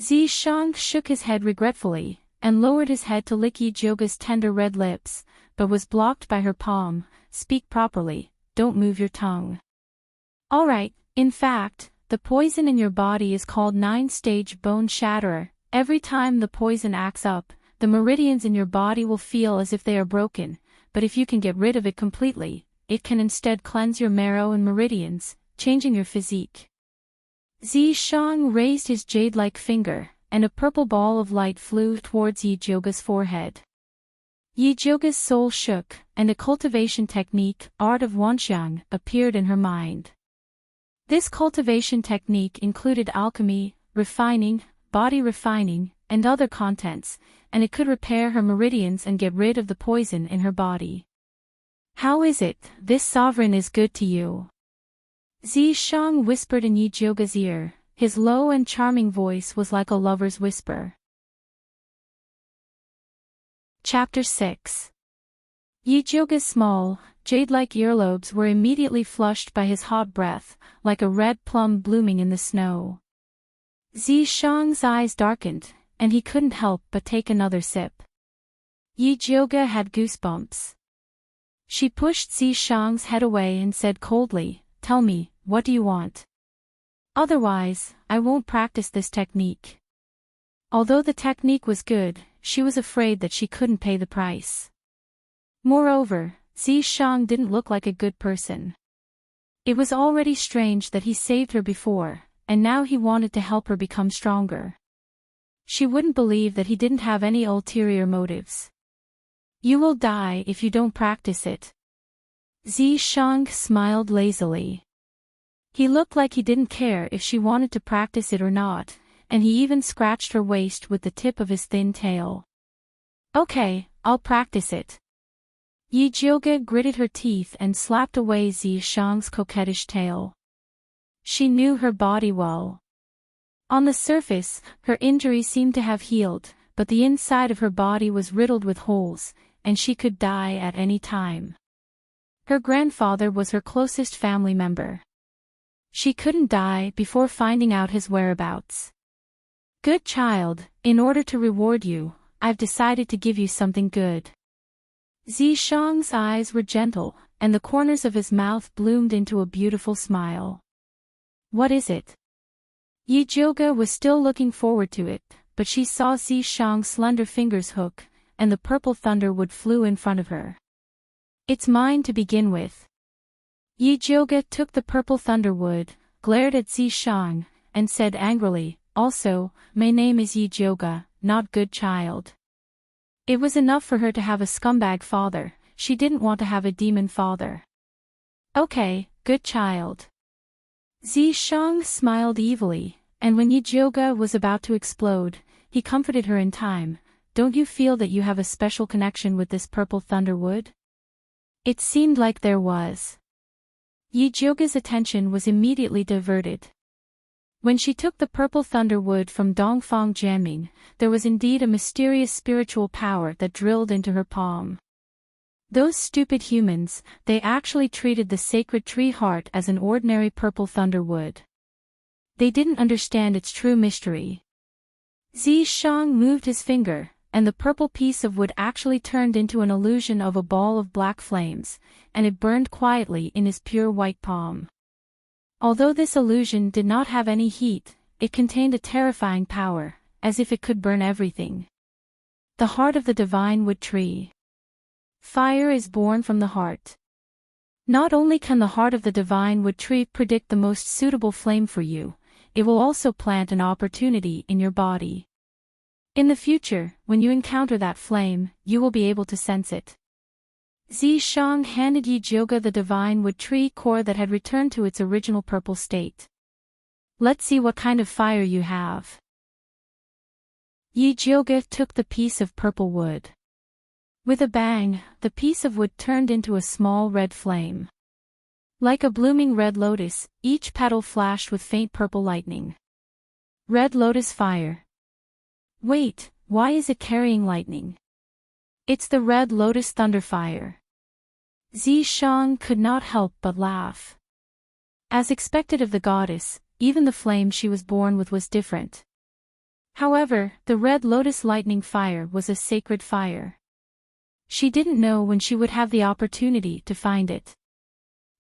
Zishang shook his head regretfully, and lowered his head to lick Yijioga's tender red lips, but was blocked by her palm. Speak properly, don't move your tongue. Alright, in fact, the poison in your body is called 9-stage bone shatterer. Every time the poison acts up, the meridians in your body will feel as if they are broken, but if you can get rid of it completely, it can instead cleanse your marrow and meridians, changing your physique. Zishang raised his jade-like finger, and a purple ball of light flew towards Yijioga's forehead. Yijioga's soul shook, and a cultivation technique, Art of Wanxiang, appeared in her mind. This cultivation technique included alchemy, refining, body refining, and other contents, and it could repair her meridians and get rid of the poison in her body. How is it, this sovereign is good to you? Zishang whispered in Yijioga's ear, his low and charming voice was like a lover's whisper. Chapter 6. Yijioga's small, jade-like earlobes were immediately flushed by his hot breath, like a red plum blooming in the snow. Zishang's eyes darkened, and he couldn't help but take another sip. Yijioga had goosebumps. She pushed Zishang's head away and said coldly, "Tell me, what do you want? Otherwise, I won't practice this technique." Although the technique was good, she was afraid that she couldn't pay the price. Moreover, Zishang didn't look like a good person. It was already strange that he saved her before, and now he wanted to help her become stronger. She wouldn't believe that he didn't have any ulterior motives. "You will die if you don't practice it." Zishang smiled lazily. He looked like he didn't care if she wanted to practice it or not, and he even scratched her waist with the tip of his thin tail. "Okay, I'll practice it." Yijioga gritted her teeth and slapped away Zishang's coquettish tail. She knew her body well. On the surface, her injury seemed to have healed, but the inside of her body was riddled with holes, and she could die at any time. Her grandfather was her closest family member. She couldn't die before finding out his whereabouts. "Good child, in order to reward you, I've decided to give you something good." Zishang's eyes were gentle, and the corners of his mouth bloomed into a beautiful smile. "What is it?" Yijioga was still looking forward to it, but she saw Zishang's slender fingers hook, and the purple thunderwood flew in front of her. "It's mine to begin with." Yijioga took the purple thunderwood, glared at Zishang, and said angrily, "Also, my name is Yijioga, not good child." It was enough for her to have a scumbag father, she didn't want to have a demon father. "Okay, good child." Zishang smiled evilly, and when Yijioga was about to explode, he comforted her in time. "Don't you feel that you have a special connection with this purple thunderwood?" It seemed like there was. Yijioga's attention was immediately diverted. When she took the purple thunderwood from Dongfang Jianming, there was indeed a mysterious spiritual power that drilled into her palm. Those stupid humans, they actually treated the sacred tree heart as an ordinary purple thunderwood. They didn't understand its true mystery. Zishang moved his finger, and the purple piece of wood actually turned into an illusion of a ball of black flames, and it burned quietly in his pure white palm. Although this illusion did not have any heat, it contained a terrifying power, as if it could burn everything. The heart of the divine wood tree. Fire is born from the heart. Not only can the heart of the divine wood tree predict the most suitable flame for you, it will also plant an opportunity in your body. In the future, when you encounter that flame, you will be able to sense it. Zishang handed Yijioga the divine wood tree core that had returned to its original purple state. "Let's see what kind of fire you have." Yijioga took the piece of purple wood. With a bang, the piece of wood turned into a small red flame. Like a blooming red lotus, each petal flashed with faint purple lightning. Red lotus fire. Wait, why is it carrying lightning? It's the Red Lotus Thunderfire. Zishang could not help but laugh. As expected of the goddess, even the flame she was born with was different. However, the Red Lotus lightning fire was a sacred fire. She didn't know when she would have the opportunity to find it.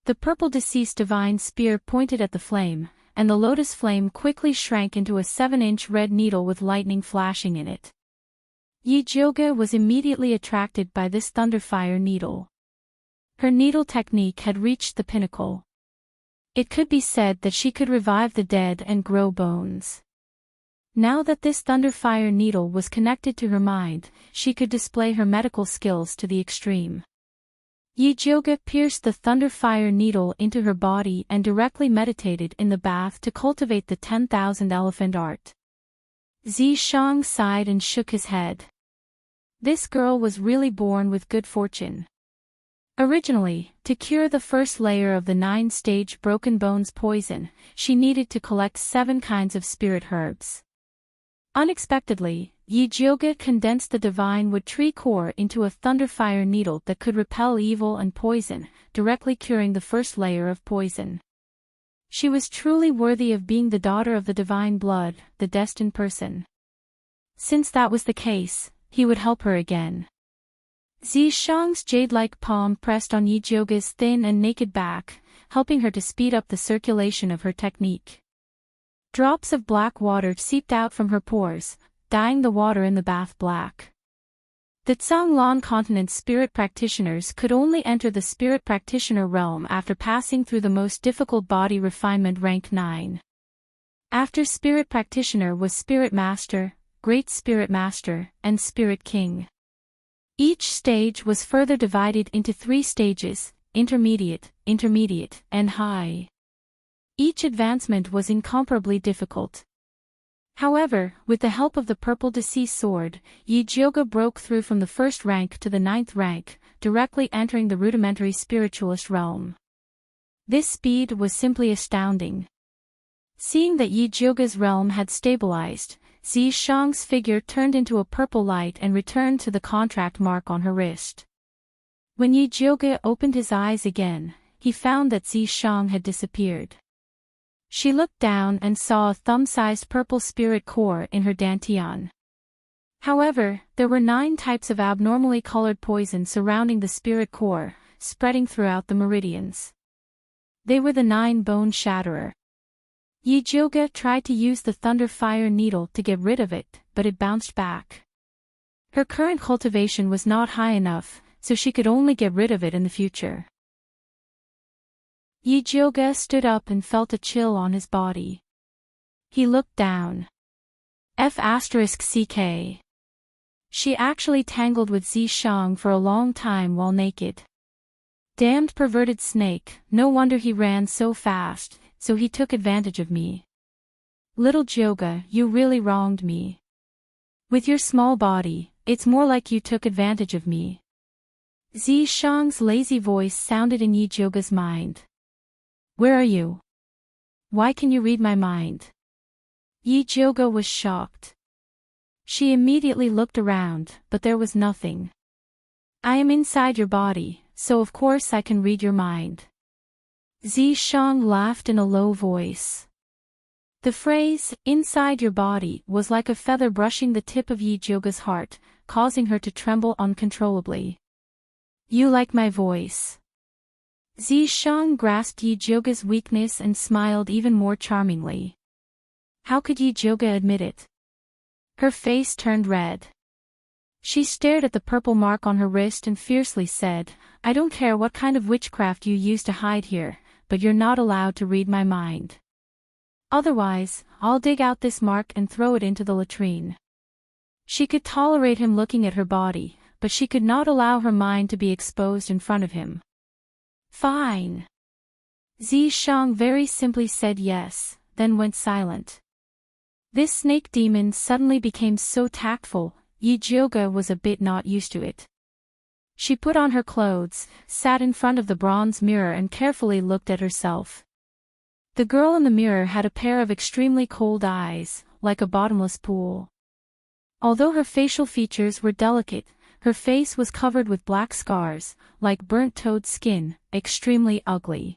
The purple deceased divine spear pointed at the flame, and the lotus flame quickly shrank into a 7-inch red needle with lightning flashing in it. Yijioge was immediately attracted by this thunderfire needle. Her needle technique had reached the pinnacle. It could be said that she could revive the dead and grow bones. Now that this thunderfire needle was connected to her mind, she could display her medical skills to the extreme. Yijioge pierced the thunderfire needle into her body and directly meditated in the bath to cultivate the 10,000 elephant art. Zishang sighed and shook his head. This girl was really born with good fortune. Originally, to cure the first layer of the 9-stage broken bones poison, she needed to collect 7 kinds of spirit herbs. Unexpectedly, Yijioge condensed the divine wood tree core into a thunderfire needle that could repel evil and poison, directly curing the first layer of poison. She was truly worthy of being the daughter of the divine blood, the destined person. Since that was the case, he would help her again. Zishang's jade-like palm pressed on Yijioge's thin and naked back, helping her to speed up the circulation of her technique. Drops of black water seeped out from her pores, dyeing the water in the bath black. The Zhanglan continent spirit practitioners could only enter the spirit practitioner realm after passing through the most difficult body refinement rank 9. After spirit practitioner was spirit master, great spirit master, and spirit king. Each stage was further divided into 3 stages, intermediate, and high. Each advancement was incomparably difficult. However, with the help of the purple deceased sword, Yijioge broke through from the 1st rank to the 9th rank, directly entering the rudimentary spiritualist realm. This speed was simply astounding. Seeing that Yijioge's realm had stabilized, Zishang's figure turned into a purple light and returned to the contract mark on her wrist. When Yijioge opened his eyes again, he found that Zishang had disappeared. She looked down and saw a thumb-sized purple spirit core in her dantian. However, there were 9 types of abnormally colored poison surrounding the spirit core, spreading throughout the meridians. They were the 9 bone shatterer. Yijioge tried to use the thunderfire needle to get rid of it, but it bounced back. Her current cultivation was not high enough, so she could only get rid of it in the future. Yijioge stood up and felt a chill on his body. He looked down. F***ck. She actually tangled with Zishang for a long time while naked. Damned perverted snake, no wonder he ran so fast, so he took advantage of me. Little Jioge, you really wronged me. With your small body, it's more like you took advantage of me. Zishang's lazy voice sounded in Yijioge's mind. Where are you? Why can you read my mind? Yijioge was shocked. She immediately looked around, but there was nothing. I am inside your body, so of course I can read your mind. Zishang laughed in a low voice. The phrase, inside your body, was like a feather brushing the tip of Yijioge's heart, causing her to tremble uncontrollably. You like my voice. Zishang grasped Yijioge's weakness and smiled even more charmingly. How could Yijioge admit it? Her face turned red. She stared at the purple mark on her wrist and fiercely said, I don't care what kind of witchcraft you use to hide here, but you're not allowed to read my mind. Otherwise, I'll dig out this mark and throw it into the latrine. She could tolerate him looking at her body, but she could not allow her mind to be exposed in front of him. Fine. Zishang very simply said yes, then went silent. This snake demon suddenly became so tactful, Yijioge was a bit not used to it. She put on her clothes, sat in front of the bronze mirror and carefully looked at herself. The girl in the mirror had a pair of extremely cold eyes, like a bottomless pool. Although her facial features were delicate, Her face was covered with black scars, like burnt toad skin, extremely ugly.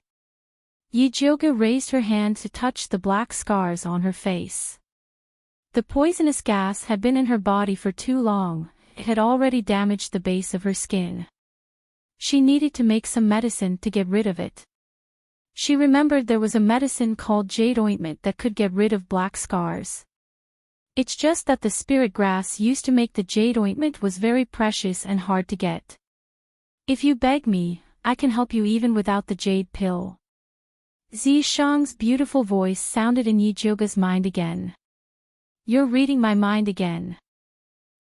Yijioge raised her hand to touch the black scars on her face. The poisonous gas had been in her body for too long, it had already damaged the base of her skin. She needed to make some medicine to get rid of it. She remembered there was a medicine called jade ointment that could get rid of black scars. It's just that the spirit grass used to make the jade ointment was very precious and hard to get. If you beg me, I can help you even without the jade pill. Zishang's beautiful voice sounded in Yijioge's mind again. You're reading my mind again.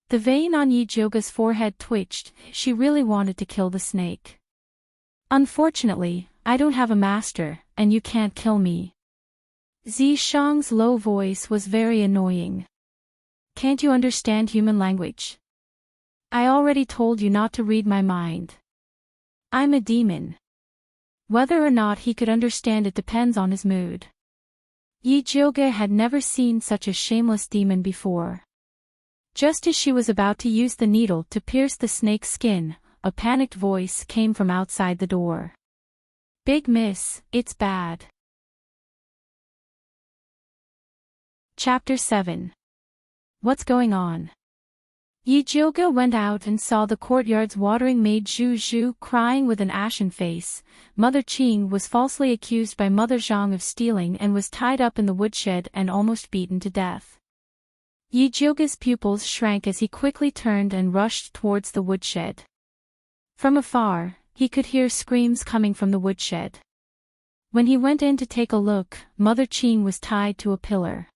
The vein on Yijioge's forehead twitched, she really wanted to kill the snake. Unfortunately, I don't have a master, and you can't kill me. Zishang's low voice was very annoying. Can't you understand human language? I already told you not to read my mind. I'm a demon. Whether or not he could understand it depends on his mood. Yijioge had never seen such a shameless demon before. Just as she was about to use the needle to pierce the snake's skin, a panicked voice came from outside the door. Big miss, it's bad. Chapter 7. What's going on? Yijioge went out and saw the courtyard's watering maid Zhu Zhu crying with an ashen face. Mother Qing was falsely accused by Mother Zhang of stealing and was tied up in the woodshed and almost beaten to death. Yijioge's pupils shrank as he quickly turned and rushed towards the woodshed. From afar, he could hear screams coming from the woodshed. When he went in to take a look, Mother Qing was tied to a pillar.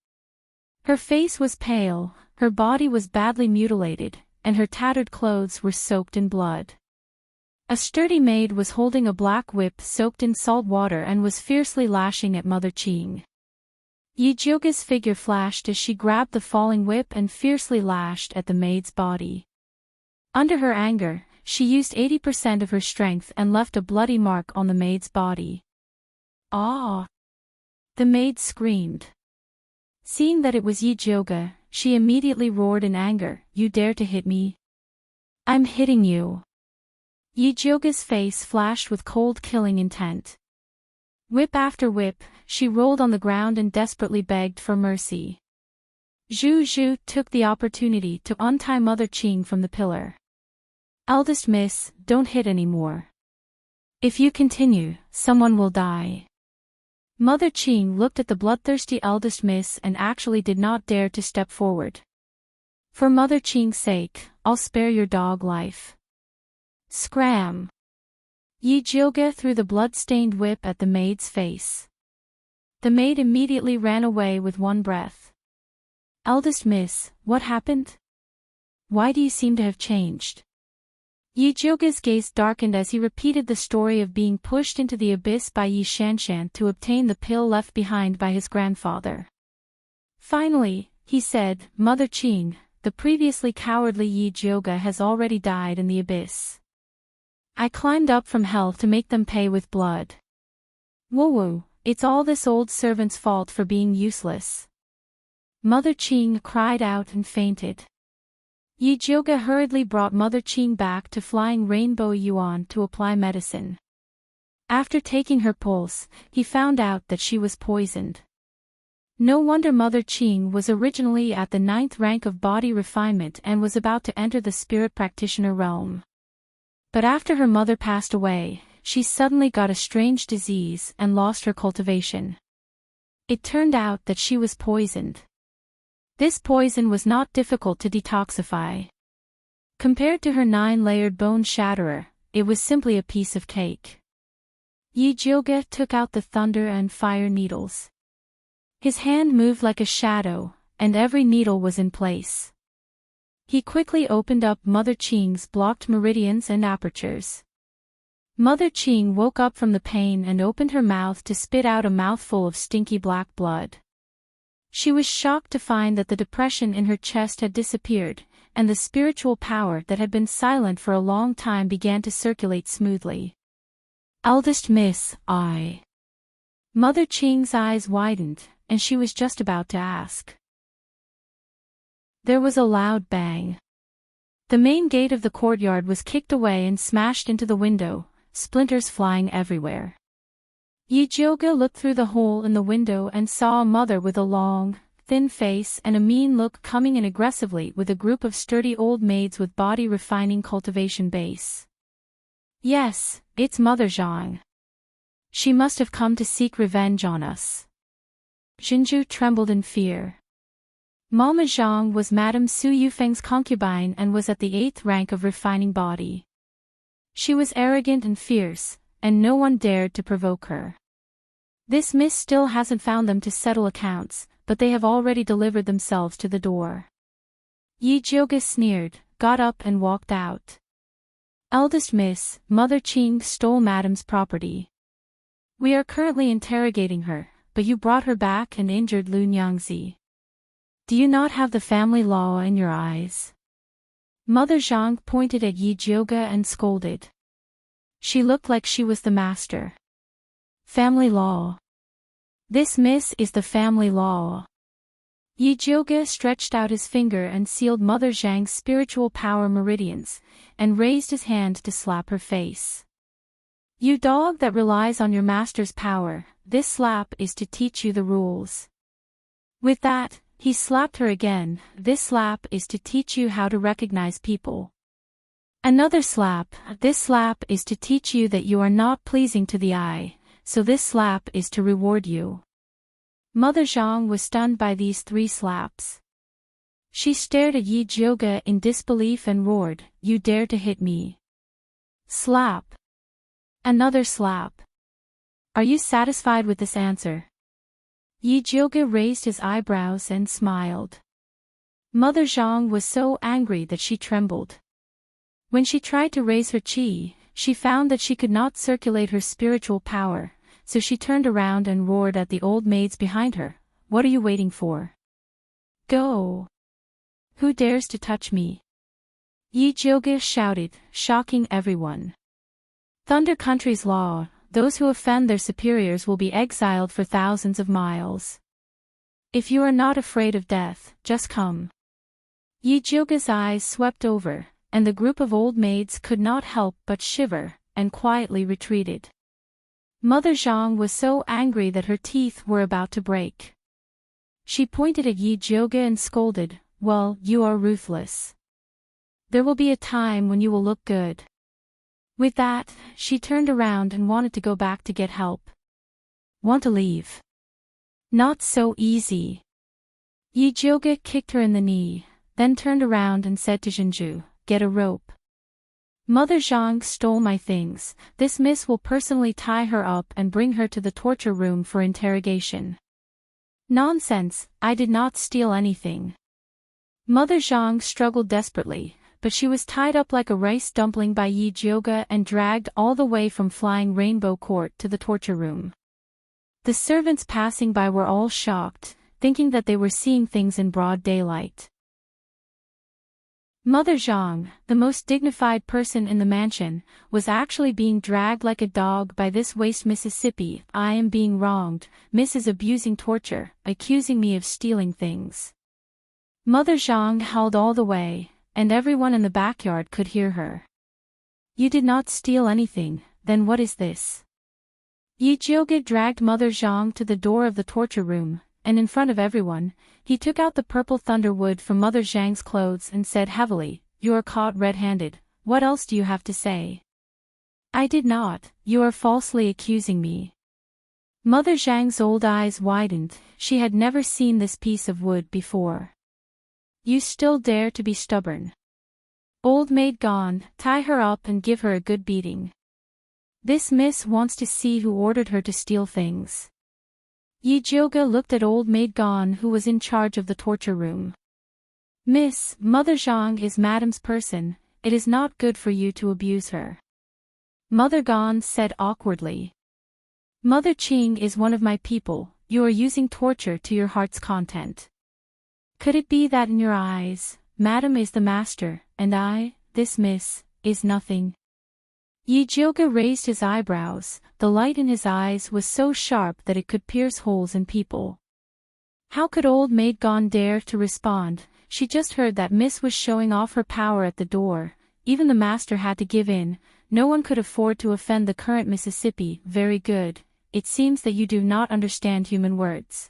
Her face was pale, her body was badly mutilated, and her tattered clothes were soaked in blood. A sturdy maid was holding a black whip soaked in salt water and was fiercely lashing at Mother Qing. Yijioge's figure flashed as she grabbed the falling whip and fiercely lashed at the maid's body. Under her anger, she used 80% of her strength and left a bloody mark on the maid's body. Ah! The maid screamed. Seeing that it was Yijioge, she immediately roared in anger, "You dare to hit me? I'm hitting you." Yijioge's face flashed with cold killing intent. Whip after whip, she rolled on the ground and desperately begged for mercy. Zhu Zhu took the opportunity to untie Mother Qing from the pillar. "Eldest miss, don't hit anymore. If you continue, someone will die." Mother Qing looked at the bloodthirsty eldest miss and actually did not dare to step forward. "For Mother Qing's sake, I'll spare your dog life." Scram! Yijioge threw the blood-stained whip at the maid's face. The maid immediately ran away with one breath. "Eldest miss, what happened? Why do you seem to have changed?" Yijioge's gaze darkened as he repeated the story of being pushed into the abyss by Yi Shanshan to obtain the pill left behind by his grandfather. Finally, he said, "Mother Qing, the previously cowardly Yijioge has already died in the abyss. I climbed up from hell to make them pay with blood. Woo-woo, it's all this old servant's fault for being useless." Mother Qing cried out and fainted. Yijioge hurriedly brought Mother Qing back to Flying Rainbow Yuan to apply medicine. After taking her pulse, he found out that she was poisoned. No wonder Mother Qing was originally at the 9th rank of body refinement and was about to enter the spirit practitioner realm. But after her mother passed away, she suddenly got a strange disease and lost her cultivation. It turned out that she was poisoned. This poison was not difficult to detoxify. Compared to her 9-layered bone shatterer, it was simply a piece of cake. Yijioge took out the thunder and fire needles. His hand moved like a shadow, and every needle was in place. He quickly opened up Mother Qing's blocked meridians and apertures. Mother Qing woke up from the pain and opened her mouth to spit out a mouthful of stinky black blood. She was shocked to find that the depression in her chest had disappeared, and the spiritual power that had been silent for a long time began to circulate smoothly. "Eldest miss, I..." Mother Qing's eyes widened, and she was just about to ask. There was a loud bang. The main gate of the courtyard was kicked away and smashed into the window, splinters flying everywhere. Yi Jioge looked through the hole in the window and saw a mother with a long, thin face and a mean look coming in aggressively with a group of sturdy old maids with body-refining cultivation base. Yes, it's Mother Zhang. She must have come to seek revenge on us. Jinju trembled in fear. Mama Zhang was Madame Su Yufeng's concubine and was at the 8th rank of refining body. She was arrogant and fierce, and no one dared to provoke her. This miss still hasn't found them to settle accounts, but they have already delivered themselves to the door. Yi Jioge sneered, got up and walked out. Eldest miss, Mother Qing stole Madame's property. We are currently interrogating her, but you brought her back and injured Lu Nyangzi. Do you not have the family law in your eyes? Mother Zhang pointed at Yi Jioge and scolded. She looked like she was the master. Family law. This miss is the family law. Yi Jioge stretched out his finger and sealed Mother Zhang's spiritual power meridians, and raised his hand to slap her face. You dog that relies on your master's power, this slap is to teach you the rules. With that, he slapped her again, this slap is to teach you how to recognize people. Another slap, this slap is to teach you that you are not pleasing to the eye, so this slap is to reward you. Mother Zhang was stunned by these 3 slaps. She stared at Yi Jioge in disbelief and roared, "You dare to hit me!" Slap. Another slap. Are you satisfied with this answer? Yi Jioge raised his eyebrows and smiled. Mother Zhang was so angry that she trembled. When she tried to raise her qi, she found that she could not circulate her spiritual power, so she turned around and roared at the old maids behind her, "What are you waiting for? Go! Who dares to touch me?" Yi Jioge shouted, shocking everyone. Thunder Country's law, those who offend their superiors will be exiled for thousands of miles. If you are not afraid of death, just come. Yi Jioge's eyes swept over, and the group of old maids could not help but shiver, and quietly retreated. Mother Zhang was so angry that her teeth were about to break. She pointed at Yi Jioge and scolded, "Well, you are ruthless. There will be a time when you will look good." With that, she turned around and wanted to go back to get help. Want to leave? Not so easy. Yi Jioge kicked her in the knee, then turned around and said to Jinju, "Get a rope. Mother Zhang stole my things, this miss will personally tie her up and bring her to the torture room for interrogation." Nonsense, I did not steal anything. Mother Zhang struggled desperately, but she was tied up like a rice dumpling by Yi Jioge and dragged all the way from Flying Rainbow Court to the torture room. The servants passing by were all shocked, thinking that they were seeing things in broad daylight. Mother Zhang, the most dignified person in the mansion, was actually being dragged like a dog by this waste Mississippi. "I am being wronged, Miss is abusing torture, accusing me of stealing things." Mother Zhang howled all the way, and everyone in the backyard could hear her. "You did not steal anything, then what is this?" Yi Jioge dragged Mother Zhang to the door of the torture room, and in front of everyone, he took out the purple thunderwood from Mother Zhang's clothes and said heavily, "You are caught red-handed, what else do you have to say?" "I did not, you are falsely accusing me." Mother Zhang's old eyes widened, she had never seen this piece of wood before. "You still dare to be stubborn. Old maid gone, tie her up and give her a good beating. This miss wants to see who ordered her to steal things." Yi Jioge looked at old maid gone who was in charge of the torture room. "Miss, Mother Zhang is Madame's person, it is not good for you to abuse her." Mother Gone said awkwardly. "Mother Qing is one of my people, you are using torture to your heart's content. Could it be that in your eyes, Madame is the master, and I, this miss, is nothing?" Yi Jioge raised his eyebrows, the light in his eyes was so sharp that it could pierce holes in people. How could old maid Gone dare to respond? she just heard that Miss was showing off her power at the door. Even the master had to give in. No one could afford to offend the current Mississippi. Very good. It seems that you do not understand human words.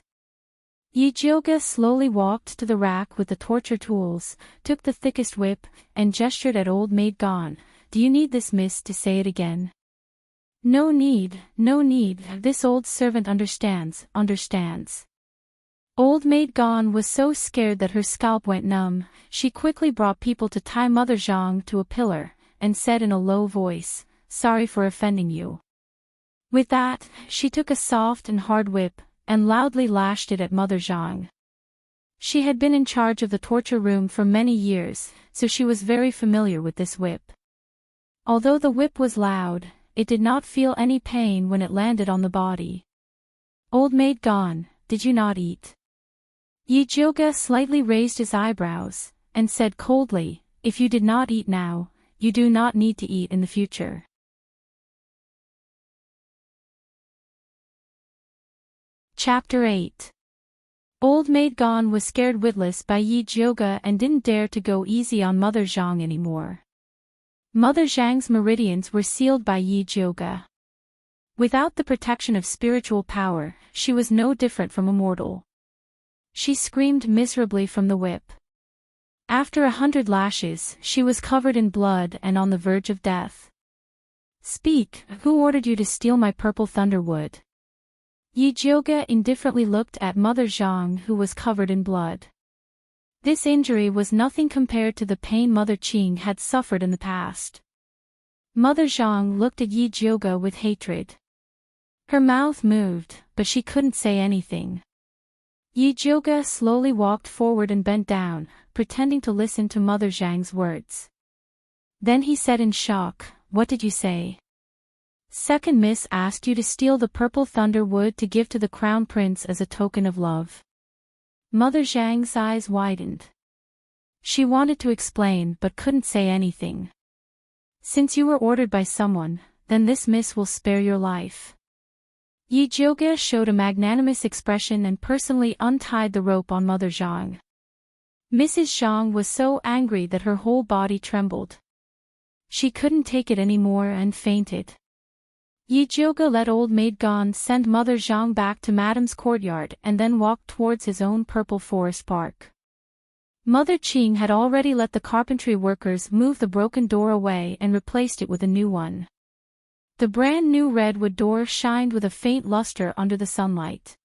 Yijioga slowly walked to the rack with the torture tools, took the thickest whip, and gestured at Old Maid Gone. Do you need this, miss, to say it again? No need, no need. This old servant understands. Old Maid Gone was so scared that her scalp went numb. She quickly brought people to tie Mother Zhang to a pillar, and said in a low voice, "Sorry for offending you." With that, she took a soft and hard whip, and loudly lashed it at Mother Zhang. She had been in charge of the torture room for many years, so she was very familiar with this whip. Although the whip was loud, it did not feel any pain when it landed on the body. Old Maid Gone, did you not eat? Yijioga slightly raised his eyebrows, and said coldly, if you did not eat now, you do not need to eat in the future. Chapter 8. Old Maid Gone was scared witless by Yijioga and didn't dare to go easy on Mother Zhang anymore. Mother Zhang's meridians were sealed by Yijioga. Without the protection of spiritual power, she was no different from a mortal. She screamed miserably from the whip. After 100 lashes, she was covered in blood and on the verge of death. Speak, who ordered you to steal my purple thunderwood? Yijioga indifferently looked at Mother Zhang, who was covered in blood. This injury was nothing compared to the pain Mother Qing had suffered in the past. Mother Zhang looked at Yijioga with hatred. Her mouth moved, but she couldn't say anything. Yijioga slowly walked forward and bent down, pretending to listen to Mother Zhang's words. Then he said in shock, "What did you say?" "Second Miss asked you to steal the purple thunder wood to give to the crown prince as a token of love." Mother Zhang's eyes widened. She wanted to explain but couldn't say anything. "Since you were ordered by someone, then this miss will spare your life." Yijioga showed a magnanimous expression and personally untied the rope on Mother Zhang. Mrs. Zhang was so angry that her whole body trembled. She couldn't take it anymore and fainted. Yijioga let Old Maid Gone send Mother Zhang back to Madame's courtyard and then walked towards his own purple forest park. Mother Qing had already let the carpentry workers move the broken door away and replaced it with a new one. The brand new redwood door shined with a faint luster under the sunlight.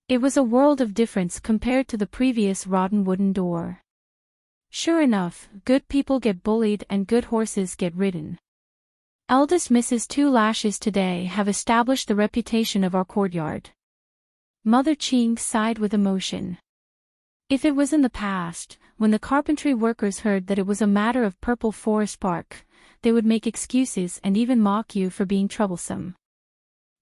It was a world of difference compared to the previous rotten wooden door. Sure enough, good people get bullied and good horses get ridden. Eldest Mrs. Two Lashes today have established the reputation of our courtyard. Mother Qing sighed with emotion. If it was in the past, when the carpentry workers heard that it was a matter of Purple Forest Park, they would make excuses and even mock you for being troublesome.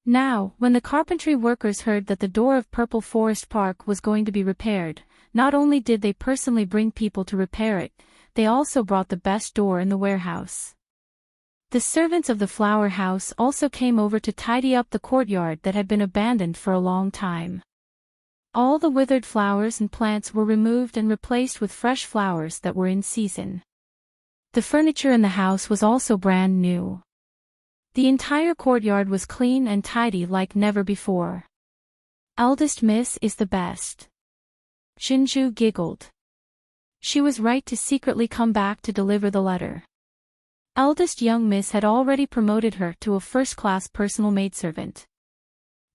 Now, when the carpentry workers heard that the door of Purple Forest Park was going to be repaired, not only did they personally bring people to repair it, they also brought the best door in the warehouse. The servants of the flower house also came over to tidy up the courtyard that had been abandoned for a long time. All the withered flowers and plants were removed and replaced with fresh flowers that were in season. The furniture in the house was also brand new. The entire courtyard was clean and tidy like never before. Eldest Miss is the best. Shinju giggled. She was right to secretly come back to deliver the letter. Eldest young Miss had already promoted her to a first-class personal maidservant.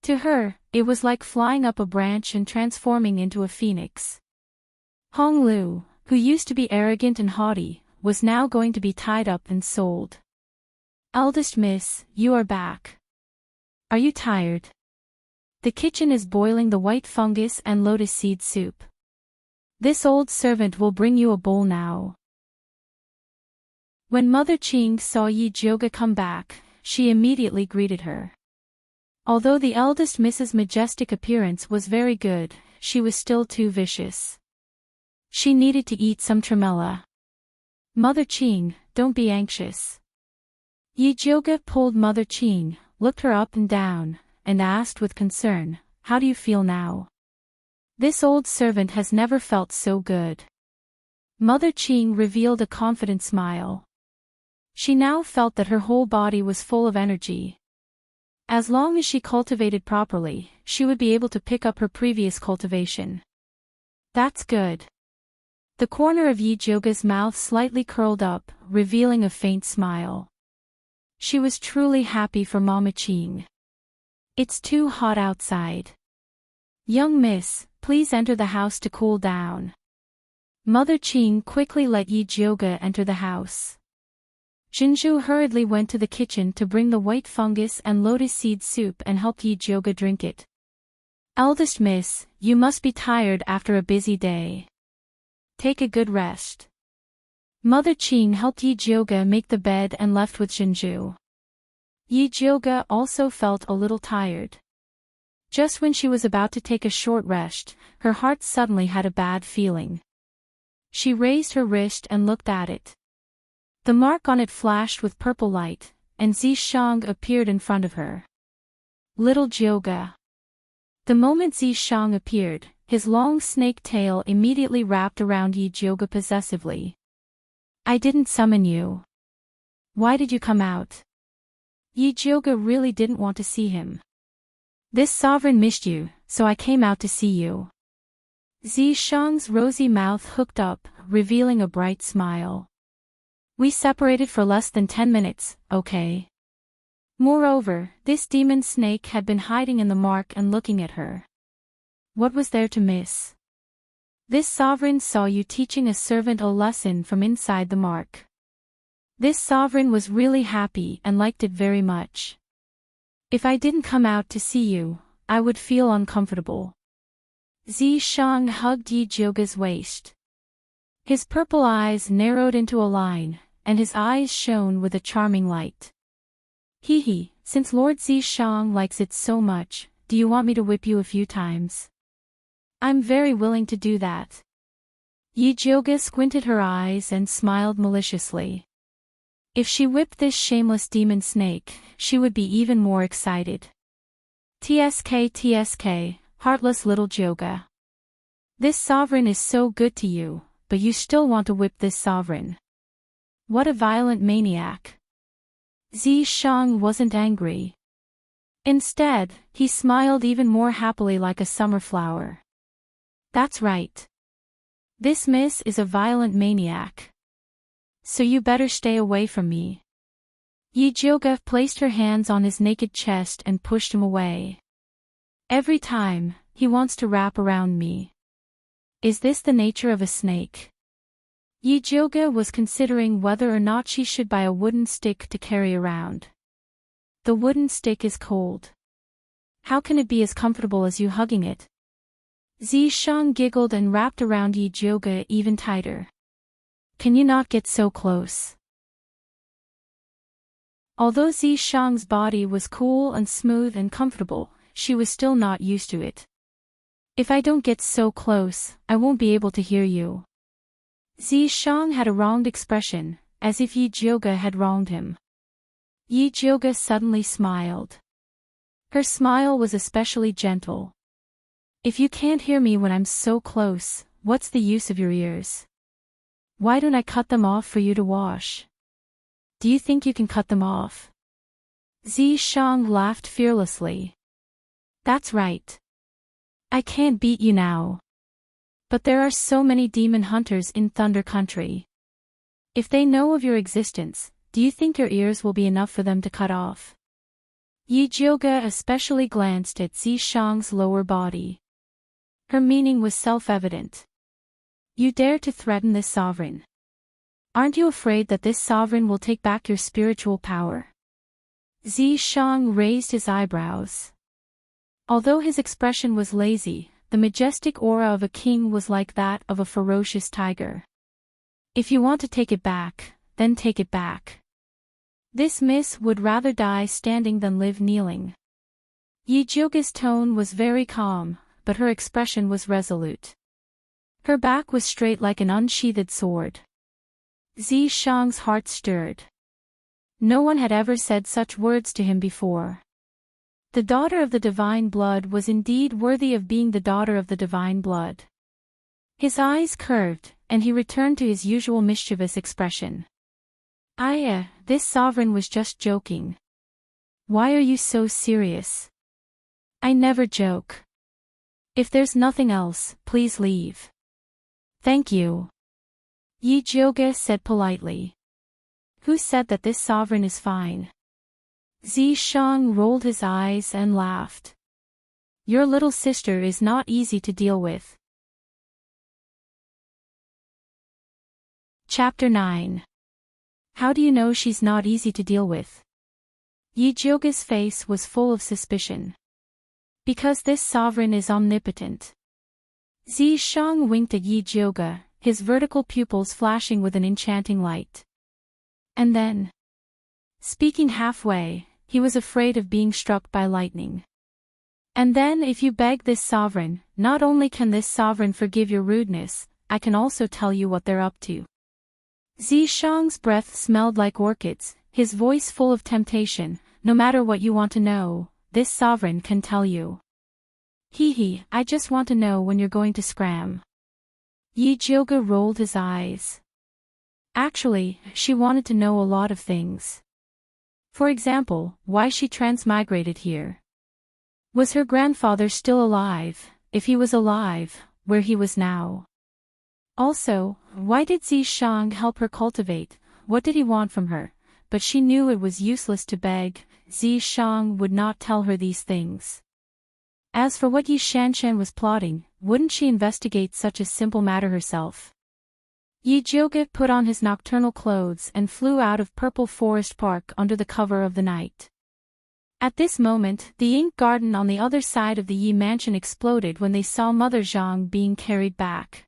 To her, it was like flying up a branch and transforming into a phoenix. Hong Lu, who used to be arrogant and haughty, was now going to be tied up and sold. Eldest Miss, you are back. Are you tired? The kitchen is boiling the white fungus and lotus seed soup. This old servant will bring you a bowl now. When Mother Qing saw Yijioga come back, she immediately greeted her. Although the eldest Miss's majestic appearance was very good, she was still too vicious. She needed to eat some tremella. Mother Qing, don't be anxious. Yijioga pulled Mother Qing, looked her up and down, and asked with concern, how do you feel now? This old servant has never felt so good. Mother Qing revealed a confident smile. She now felt that her whole body was full of energy. As long as she cultivated properly, she would be able to pick up her previous cultivation. That's good. The corner of Yi Jioga's mouth slightly curled up, revealing a faint smile. She was truly happy for Mama Qing. It's too hot outside. Young miss, please enter the house to cool down. Mother Qing quickly let Yi Jioga enter the house. Jinzhu hurriedly went to the kitchen to bring the white fungus and lotus seed soup and helped Yi Jioga drink it. Eldest miss, you must be tired after a busy day. Take a good rest. Mother Qing helped Yi Jioga make the bed and left with Jinzhu. Yi Jioga also felt a little tired. Just when she was about to take a short rest, her heart suddenly had a bad feeling. She raised her wrist and looked at it. The mark on it flashed with purple light, and Zishang appeared in front of her. Little Jioga. The moment Zishang appeared, his long snake tail immediately wrapped around Yi Jioga possessively. I didn't summon you. Why did you come out? Yi Jioga really didn't want to see him. This sovereign missed you, so I came out to see you. Zishang's rosy mouth hooked up, revealing a bright smile. We separated for less than 10 minutes, okay? Moreover, this demon snake had been hiding in the mark and looking at her. What was there to miss? This sovereign saw you teaching a servant a lesson from inside the mark. This sovereign was really happy and liked it very much. If I didn't come out to see you, I would feel uncomfortable. Zishang hugged Yi Jioga's waist. His purple eyes narrowed into a line, and his eyes shone with a charming light. Hee, since Lord Zishang likes it so much, do you want me to whip you a few times? I'm very willing to do that. Yi Jioga squinted her eyes and smiled maliciously. If she whipped this shameless demon snake, she would be even more excited. TSK, heartless little Jioga. This sovereign is so good to you, but you still want to whip this sovereign. What a violent maniac. Zishang wasn't angry. Instead, he smiled even more happily like a summer flower. That's right. This miss is a violent maniac. So you better stay away from me. Yi Jioga placed her hands on his naked chest and pushed him away. Every time, he wants to wrap around me. Is this the nature of a snake? Yi Jioga was considering whether or not she should buy a wooden stick to carry around. The wooden stick is cold. How can it be as comfortable as you hugging it? Zishang giggled and wrapped around Yi Jioga even tighter. Can you not get so close? Although Zishang's body was cool and smooth and comfortable, she was still not used to it. If I don't get so close, I won't be able to hear you. Zishang had a wronged expression, as if Yi Jioga had wronged him. Yi Jioga suddenly smiled. Her smile was especially gentle. If you can't hear me when I'm so close, what's the use of your ears? Why don't I cut them off for you to wash? Do you think you can cut them off? Zishang laughed fearlessly. That's right. I can't beat you now. But there are so many demon hunters in Thunder Country. If they know of your existence, do you think your ears will be enough for them to cut off? Yi Jioga especially glanced at Zishang's lower body. Her meaning was self-evident. You dare to threaten this sovereign. Aren't you afraid that this sovereign will take back your spiritual power? Zishang raised his eyebrows. Although his expression was lazy, the majestic aura of a king was like that of a ferocious tiger. If you want to take it back, then take it back. This miss would rather die standing than live kneeling. Yi Jioga's tone was very calm, but her expression was resolute. Her back was straight like an unsheathed sword. Zishang's heart stirred. No one had ever said such words to him before. The daughter of the divine blood was indeed worthy of being the daughter of the divine blood. His eyes curved, and he returned to his usual mischievous expression. This sovereign was just joking. Why are you so serious? I never joke. If there's nothing else, please leave. Thank you. Yi Jioge said politely. Who said that this sovereign is fine? Zishang rolled his eyes and laughed. Your little sister is not easy to deal with. Chapter 9. How do you know she's not easy to deal with? Yi Jioge's face was full of suspicion. Because this sovereign is omnipotent. Zishang winked at Yi Jioge, his vertical pupils flashing with an enchanting light. And then, speaking halfway, he was afraid of being struck by lightning. And then if you beg this sovereign, not only can this sovereign forgive your rudeness, I can also tell you what they're up to. Zishang's breath smelled like orchids, his voice full of temptation. No matter what you want to know, this sovereign can tell you. I just want to know when you're going to scram. Yi Jioge rolled his eyes. Actually, she wanted to know a lot of things. For example, why she transmigrated here. Was her grandfather still alive? If he was alive, where he was now? Also, why did Zishang help her cultivate? What did he want from her? But she knew it was useless to beg. Zishang would not tell her these things. As for what Yi Shanshan was plotting, wouldn't she investigate such a simple matter herself? Yi Jioge put on his nocturnal clothes and flew out of Purple Forest Park under the cover of the night. At this moment, the ink garden on the other side of the Yi mansion exploded when they saw Mother Zhang being carried back.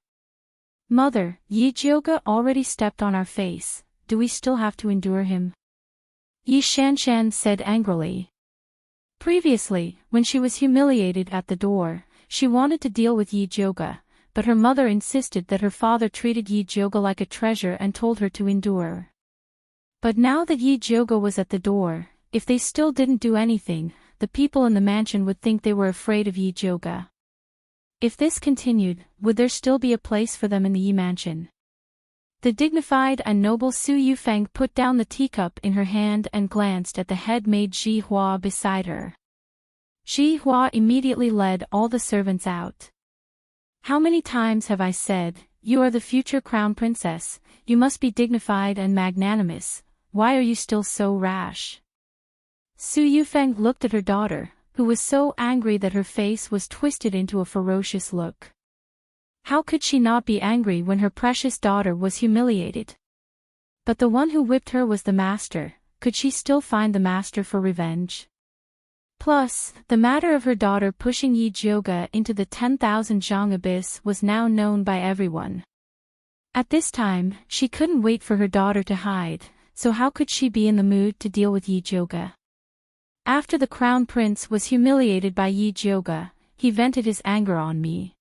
Mother, Yi Jioge already stepped on our face, do we still have to endure him? Yi Shanshan said angrily. Previously, when she was humiliated at the door, she wanted to deal with Yi Jioge, but her mother insisted that her father treated Yi Jioge like a treasure and told her to endure. But now that Yi Jioge was at the door, if they still didn't do anything, the people in the mansion would think they were afraid of Yi Jioge. If this continued, would there still be a place for them in the Yi mansion? The dignified and noble Su Yufeng put down the teacup in her hand and glanced at the head maid Ji Hua beside her. Ji Hua immediately led all the servants out. How many times have I said, you are the future crown princess, you must be dignified and magnanimous, why are you still so rash? Su Yufeng looked at her daughter, who was so angry that her face was twisted into a ferocious look. How could she not be angry when her precious daughter was humiliated? But the one who whipped her was the master, could she still find the master for revenge? Plus, the matter of her daughter pushing Yi Jioge into the 10,000 zhang abyss was now known by everyone. At this time, she couldn't wait for her daughter to hide, so how could she be in the mood to deal with Yi Jioge? After the crown prince was humiliated by Yi Jioge, he vented his anger on me.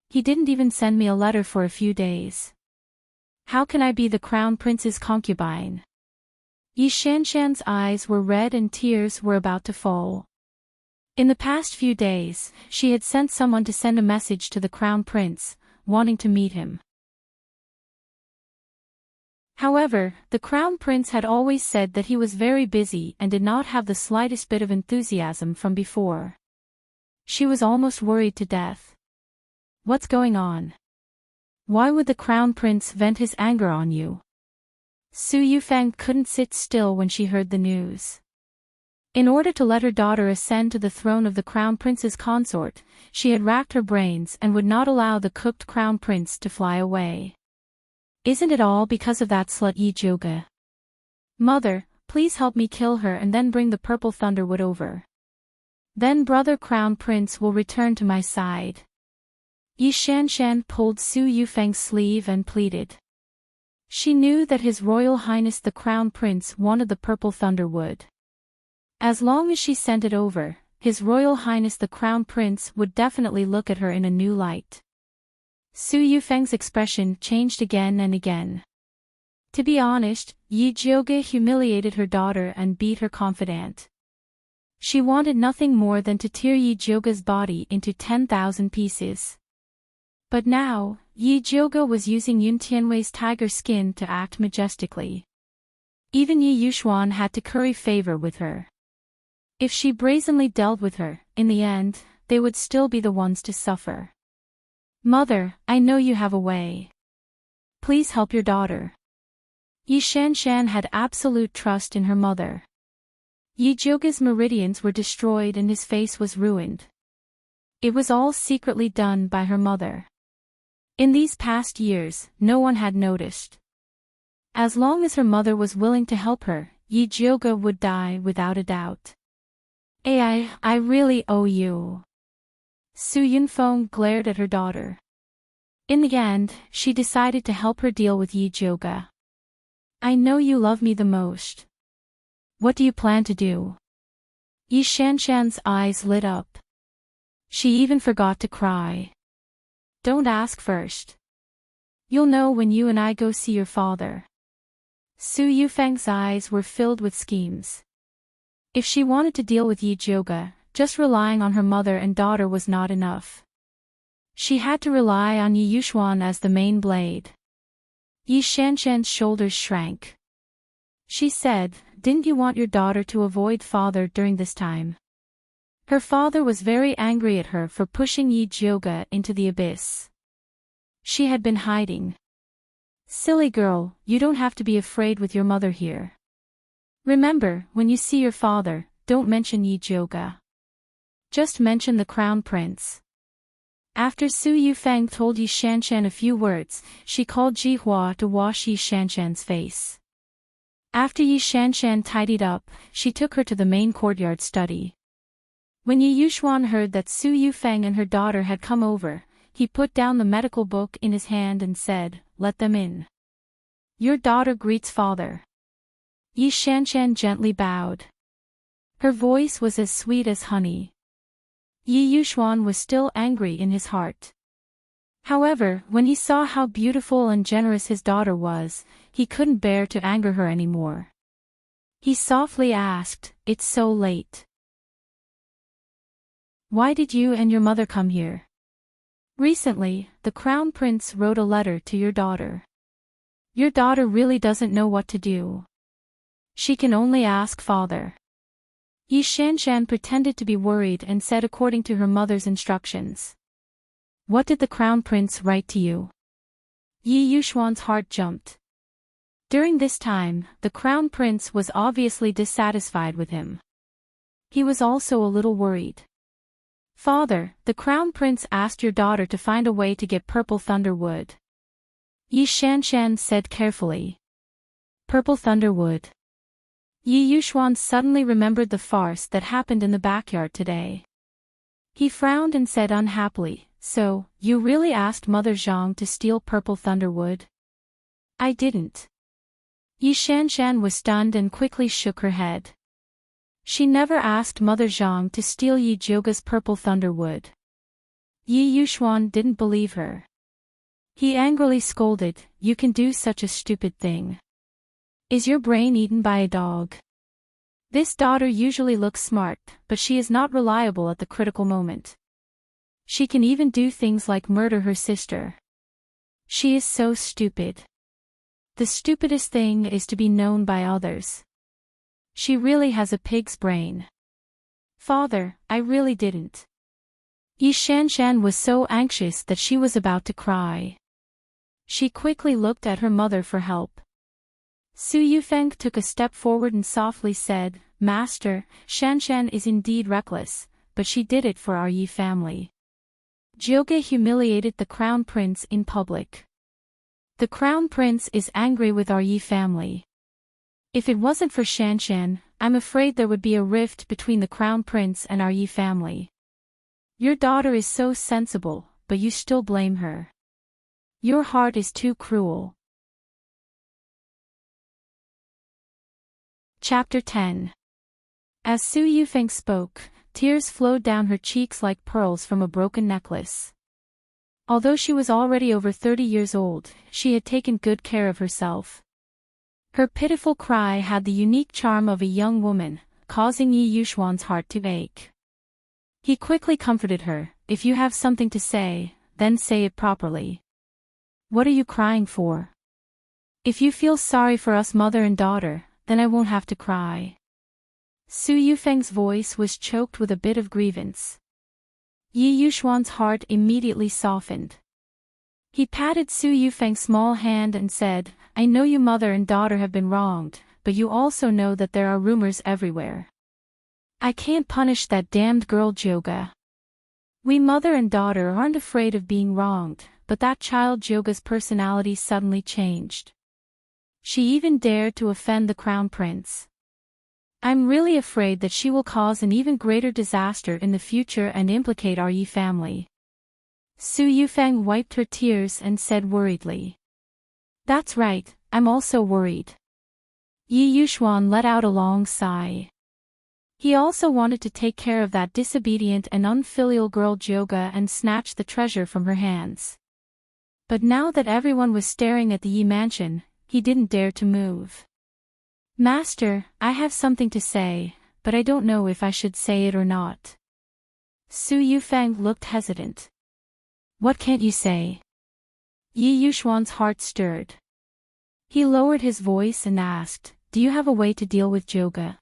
He didn't even send me a letter for a few days. How can I be the crown prince's concubine? Yi Shanshan's eyes were red and tears were about to fall. In the past few days, she had sent someone to send a message to the crown prince, wanting to meet him. However, the crown prince had always said that he was very busy and did not have the slightest bit of enthusiasm from before. She was almost worried to death. What's going on? Why would the crown prince vent his anger on you? Su Yufeng couldn't sit still when she heard the news. In order to let her daughter ascend to the throne of the crown prince's consort, she had racked her brains and would not allow the cooked crown prince to fly away. Isn't it all because of that slut Yi Jioge? Mother, please help me kill her and then bring the purple thunderwood over. Then brother crown prince will return to my side. Yi Shanshan pulled Su Yufeng's sleeve and pleaded. She knew that His Royal Highness the Crown Prince wanted the purple thunderwood. As long as she sent it over, His Royal Highness the Crown Prince would definitely look at her in a new light. Su Yufeng's expression changed again and again. To be honest, Yi Jioge humiliated her daughter and beat her confidant. She wanted nothing more than to tear Yi Jioge's body into 10,000 pieces. But now, Yi Jioge was using Yun Tianwei's tiger skin to act majestically. Even Yi Yuxuan had to curry favor with her. If she brazenly dealt with her, in the end, they would still be the ones to suffer. Mother, I know you have a way. Please help your daughter. Yi Shanshan had absolute trust in her mother. Yi Jioge's meridians were destroyed and his face was ruined. It was all secretly done by her mother. In these past years, no one had noticed. As long as her mother was willing to help her, Yi Jioge would die without a doubt. I really owe you. Su Yunfeng glared at her daughter. In the end, she decided to help her deal with Yi Jioge. I know you love me the most. What do you plan to do? Yi Shanshan's eyes lit up. She even forgot to cry. Don't ask first. You'll know when you and I go see your father. Su Yufeng's eyes were filled with schemes. If she wanted to deal with Yi Jioge, just relying on her mother and daughter was not enough. She had to rely on Yi Yuxuan as the main blade. Yi Shanshan's shoulders shrank. She said, didn't you want your daughter to avoid father during this time? Her father was very angry at her for pushing Yi Jioge into the abyss. She had been hiding. Silly girl, you don't have to be afraid with your mother here. Remember, when you see your father, don't mention Yi Jioge. Just mention the crown prince. After Su Yufeng told Yi Shanshan a few words, she called Ji Hua to wash Yi Shanshan's face. After Yi Shanshan tidied up, she took her to the main courtyard study. When Yi Yuxuan heard that Su Yufeng and her daughter had come over, he put down the medical book in his hand and said, let them in. Your daughter greets father. Yi Shanshan gently bowed. Her voice was as sweet as honey. Yi Yuxuan was still angry in his heart. However, when he saw how beautiful and generous his daughter was, he couldn't bear to anger her anymore. He softly asked, it's so late. Why did you and your mother come here? Recently, the crown prince wrote a letter to your daughter. Your daughter really doesn't know what to do. She can only ask father. Yi Shanshan pretended to be worried and said according to her mother's instructions. What did the crown prince write to you? Yi Yuxuan's heart jumped. During this time, the crown prince was obviously dissatisfied with him. He was also a little worried. Father, the crown prince asked your daughter to find a way to get purple thunder wood. Yi Shanshan said carefully. Purple thunder wood. Yi Yuxuan suddenly remembered the farce that happened in the backyard today. He frowned and said unhappily, so, you really asked Mother Zhang to steal purple thunder wood? I didn't. Yi Shanshan was stunned and quickly shook her head. She never asked Mother Zhang to steal Yi Jioge's purple thunder wood. Yi Yuxuan didn't believe her. He angrily scolded, you can do such a stupid thing. Is your brain eaten by a dog? This daughter usually looks smart, but she is not reliable at the critical moment. She can even do things like murder her sister. She is so stupid. The stupidest thing is to be known by others. She really has a pig's brain. Father, I really didn't. Yi Shanshan was so anxious that she was about to cry. She quickly looked at her mother for help. Su Yufeng took a step forward and softly said, Master, Shanshan is indeed reckless, but she did it for our Yi family. Jioge humiliated the crown prince in public. The crown prince is angry with our Yi family. If it wasn't for Shanshan, I'm afraid there would be a rift between the crown prince and our Yi family. Your daughter is so sensible, but you still blame her. Your heart is too cruel. Chapter 10. As Su Yufeng spoke, tears flowed down her cheeks like pearls from a broken necklace. Although she was already over 30 years old, she had taken good care of herself. Her pitiful cry had the unique charm of a young woman, causing Yi Yuxuan's heart to ache. He quickly comforted her, if you have something to say, then say it properly. What are you crying for? If you feel sorry for us mother and daughter, then I won't have to cry. Su Yufeng's voice was choked with a bit of grievance. Yi Yuxuan's heart immediately softened. He patted Su Yufeng's small hand and said, I know you mother and daughter have been wronged, but you also know that there are rumors everywhere. I can't punish that damned girl Joga. We mother and daughter aren't afraid of being wronged, but that child Joga's personality suddenly changed. She even dared to offend the crown prince. I'm really afraid that she will cause an even greater disaster in the future and implicate our Yi family. Su Yufeng wiped her tears and said worriedly. That's right, I'm also worried. Yi Yuxuan let out a long sigh. He also wanted to take care of that disobedient and unfilial girl Joga and snatch the treasure from her hands. But now that everyone was staring at the Yi mansion, he didn't dare to move. Master, I have something to say, but I don't know if I should say it or not. Su Yufeng looked hesitant. What can't you say? Yi Yuxuan's heart stirred. He lowered his voice and asked, do you have a way to deal with Joga?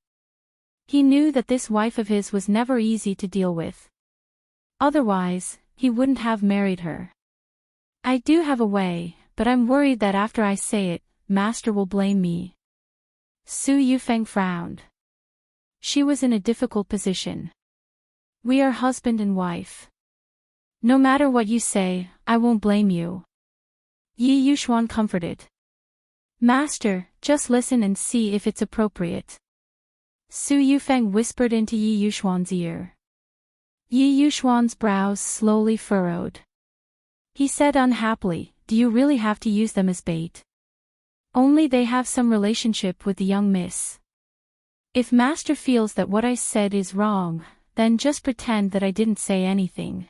He knew that this wife of his was never easy to deal with. Otherwise, he wouldn't have married her. I do have a way, but I'm worried that after I say it, Master will blame me. Su Yufeng frowned. She was in a difficult position. We are husband and wife. No matter what you say, I won't blame you. Yi Yuxuan comforted. Master, just listen and see if it's appropriate. Su Yufeng whispered into Yi Yuxuan's ear. Yi Yuxuan's brows slowly furrowed. He said unhappily, do you really have to use them as bait? Only they have some relationship with the young miss. If Master feels that what I said is wrong, then just pretend that I didn't say anything.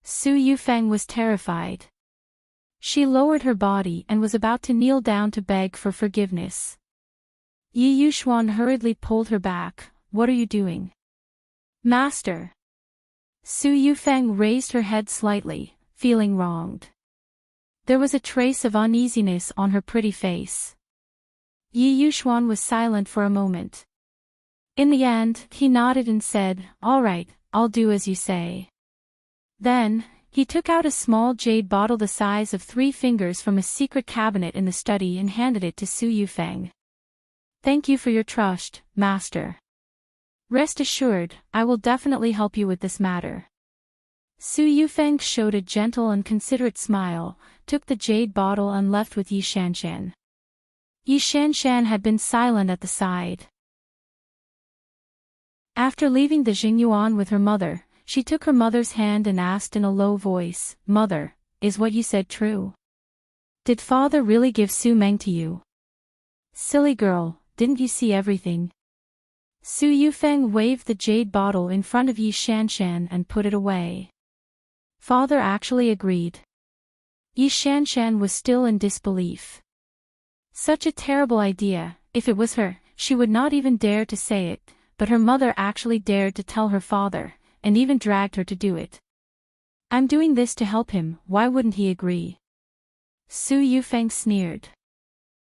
Su Yufeng was terrified. She lowered her body and was about to kneel down to beg for forgiveness. Yi Yuxuan hurriedly pulled her back. What are you doing? Master. Su Yufeng raised her head slightly, feeling wronged. There was a trace of uneasiness on her pretty face. Yi Yuxuan was silent for a moment. In the end, he nodded and said, all right, I'll do as you say. Then, he took out a small jade bottle the size of 3 fingers from a secret cabinet in the study and handed it to Su Yufeng. Thank you for your trust, Master. Rest assured, I will definitely help you with this matter. Su Yufeng showed a gentle and considerate smile, took the jade bottle and left with Yi Shanshan. Yi Shanshan had been silent at the side. After leaving the Jingyuan with her mother, she took her mother's hand and asked in a low voice, Mother, is what you said true? Did father really give Su Meng to you? Silly girl, didn't you see everything? Su Yufeng waved the jade bottle in front of Yi Shanshan and put it away. Father actually agreed. Yi Shanshan was still in disbelief. Such a terrible idea, if it was her, she would not even dare to say it, but her mother actually dared to tell her father, and even dragged her to do it. I'm doing this to help him, why wouldn't he agree? Su Yufeng sneered.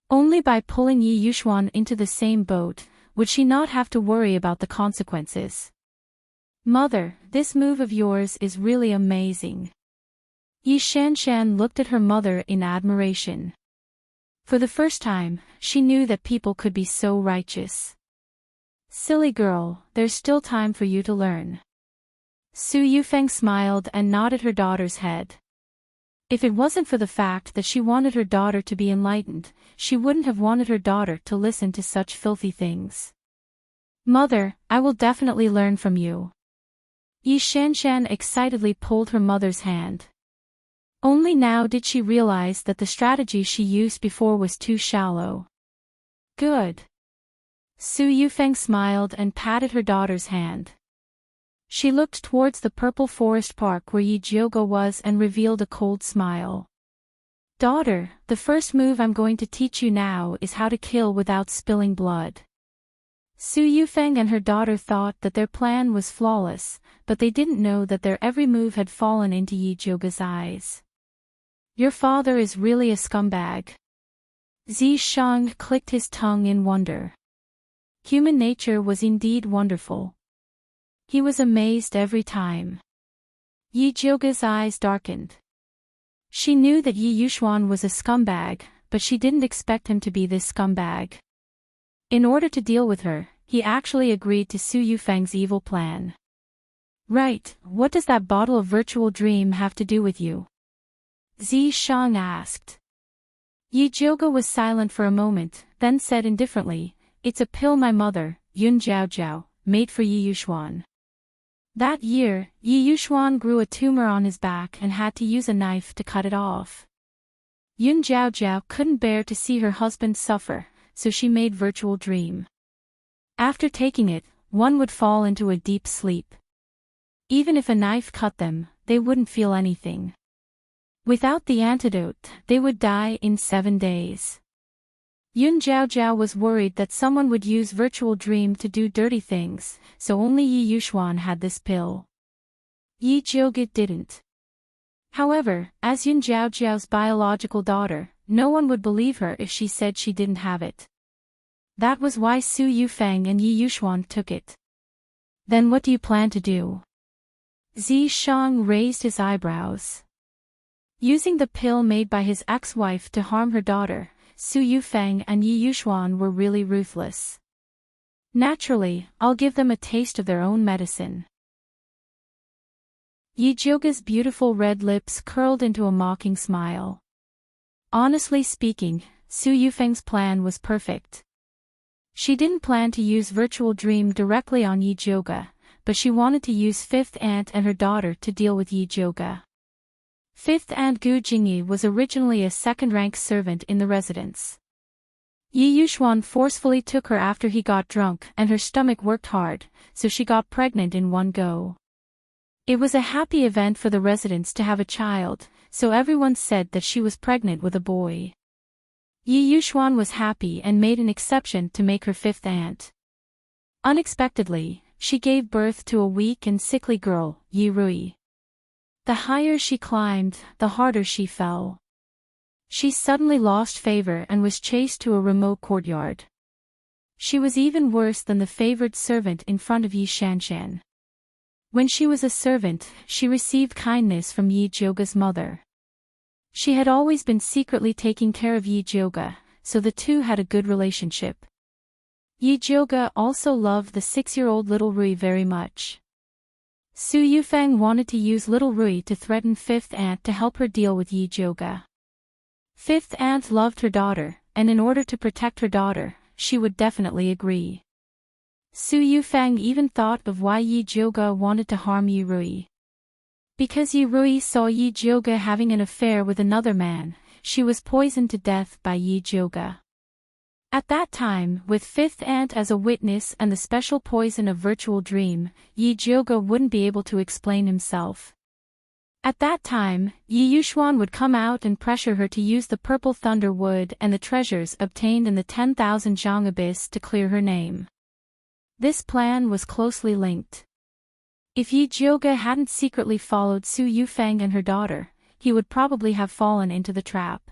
Only by pulling Yi Yuxuan into the same boat, would she not have to worry about the consequences. Mother, this move of yours is really amazing. Yi Shanshan looked at her mother in admiration. For the first time, she knew that people could be so righteous. Silly girl, there's still time for you to learn. Su Yufeng smiled and nodded her daughter's head. If it wasn't for the fact that she wanted her daughter to be enlightened, she wouldn't have wanted her daughter to listen to such filthy things. Mother, I will definitely learn from you. Yi Shanshan excitedly pulled her mother's hand. Only now did she realize that the strategy she used before was too shallow. Good. Su Yufeng smiled and patted her daughter's hand. She looked towards the purple forest park where Yi Jiogo was and revealed a cold smile. Daughter, the first move I'm going to teach you now is how to kill without spilling blood. Su Yufeng and her daughter thought that their plan was flawless, but they didn't know that their every move had fallen into Yi Zhouge's eyes. Your father is really a scumbag. Zi Shang clicked his tongue in wonder. Human nature was indeed wonderful. He was amazed every time. Yi Zhouge's eyes darkened. She knew that Yi Yuxuan was a scumbag, but she didn't expect him to be this scumbag. In order to deal with her, he actually agreed to Su Yufeng's evil plan. Right, what does that bottle of virtual dream have to do with you? Zi Shang asked. Yi Zhouge was silent for a moment, then said indifferently, it's a pill my mother, Yun Zhaozhao, made for Yi Yuxuan. That year, Yi Yuxuan grew a tumor on his back and had to use a knife to cut it off. Yun Zhaozhao couldn't bear to see her husband suffer, so she made virtual dream. After taking it, one would fall into a deep sleep. Even if a knife cut them, they wouldn't feel anything. Without the antidote, they would die in 7 days. Yun Zhaozhao was worried that someone would use virtual dream to do dirty things, so only Yi Yuxuan had this pill. Yi Zhouge didn't. However, as Yun Zhaozhao's biological daughter, no one would believe her if she said she didn't have it. That was why Su Yufeng and Yi Yuxuan took it. Then what do you plan to do? Zi Shang raised his eyebrows. Using the pill made by his ex-wife to harm her daughter, Su Yufeng and Yi Yuxuan were really ruthless. Naturally, I'll give them a taste of their own medicine. Yi Zhouge's beautiful red lips curled into a mocking smile. Honestly speaking, Su Yufeng's plan was perfect. She didn't plan to use virtual dream directly on Yi Zhouge, but she wanted to use Fifth Aunt and her daughter to deal with Yi Zhouge. Fifth Aunt Gu Jingyi was originally a second-rank servant in the residence. Yi Yuxuan forcefully took her after he got drunk and her stomach worked hard, so she got pregnant in one go. It was a happy event for the residents to have a child, so everyone said that she was pregnant with a boy. Yi Yuxuan was happy and made an exception to make her fifth aunt. Unexpectedly, she gave birth to a weak and sickly girl, Yi Rui. The higher she climbed, the harder she fell. She suddenly lost favor and was chased to a remote courtyard. She was even worse than the favored servant in front of Yi Shanshan. When she was a servant, she received kindness from Yi Zhouge's mother. She had always been secretly taking care of Yi Zhouge, so the two had a good relationship. Yi Zhouge also loved the 6-year-old little Rui very much. Su Yufeng wanted to use little Rui to threaten Fifth Aunt to help her deal with Yi Zhouge. Fifth Aunt loved her daughter, and in order to protect her daughter, she would definitely agree. Su Yufeng even thought of why Yi Zhouge wanted to harm Yi Rui. Because Yi Rui saw Yi Zhouge having an affair with another man, she was poisoned to death by Yi Zhouge. At that time, with Fifth Aunt as a witness and the special poison of virtual dream, Yi Zhouge wouldn't be able to explain himself. At that time, Yi Yuxuan would come out and pressure her to use the purple thunder wood and the treasures obtained in the 10,000 Zhang abyss to clear her name. This plan was closely linked. If Yi Zhouge hadn't secretly followed Su Yufeng and her daughter, he would probably have fallen into the trap.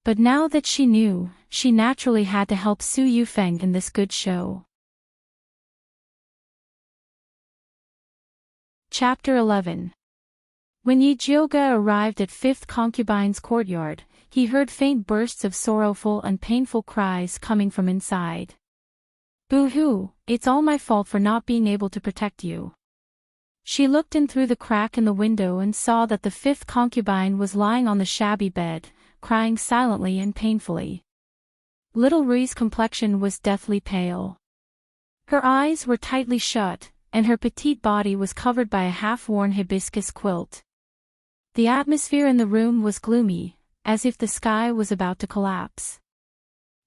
But now that she knew, she naturally had to help Su Yufeng in this good show. Chapter 11. When Yi Zhouge arrived at Fifth Concubine's courtyard, he heard faint bursts of sorrowful and painful cries coming from inside. Boo-hoo, it's all my fault for not being able to protect you. She looked in through the crack in the window and saw that the fifth concubine was lying on the shabby bed, crying silently and painfully. Little Rui's complexion was deathly pale. Her eyes were tightly shut, and her petite body was covered by a half-worn hibiscus quilt. The atmosphere in the room was gloomy, as if the sky was about to collapse.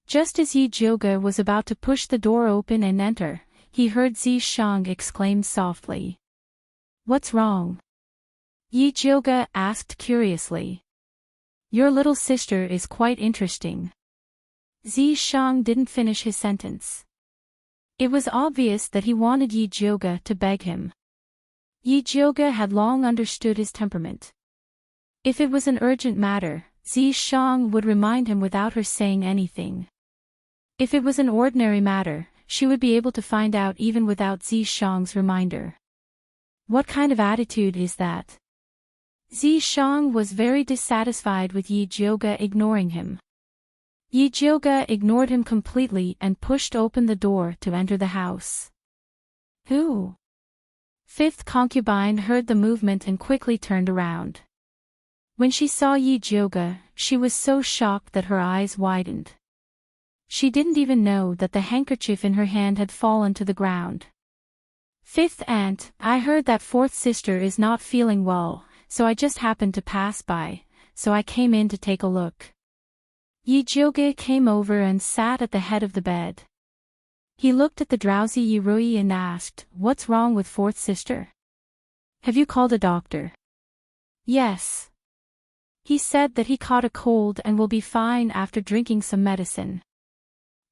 Just as Yi Zhouge was about to push the door open and enter, he heard Zi Shang exclaim softly. "What's wrong?" Yi Zhouge asked curiously. "Your little sister is quite interesting." Zi Shang didn't finish his sentence. It was obvious that he wanted Yi Jioge to beg him. Yi Jioge had long understood his temperament. If it was an urgent matter, Zi Shang would remind him without her saying anything. If it was an ordinary matter, she would be able to find out even without Zi Shang's reminder. What kind of attitude is that? Zi Shang was very dissatisfied with Yi Jioge ignoring him. Yi Jioge ignored him completely and pushed open the door to enter the house. Who? Fifth concubine heard the movement and quickly turned around. When she saw Yi Jioge, she was so shocked that her eyes widened. She didn't even know that the handkerchief in her hand had fallen to the ground. Fifth aunt, I heard that fourth sister is not feeling well, so I just happened to pass by, so I came in to take a look. Yi Jioge came over and sat at the head of the bed. He looked at the drowsy Yi Rui and asked, "What's wrong with fourth sister? Have you called a doctor?" "Yes." He said that he caught a cold and will be fine after drinking some medicine.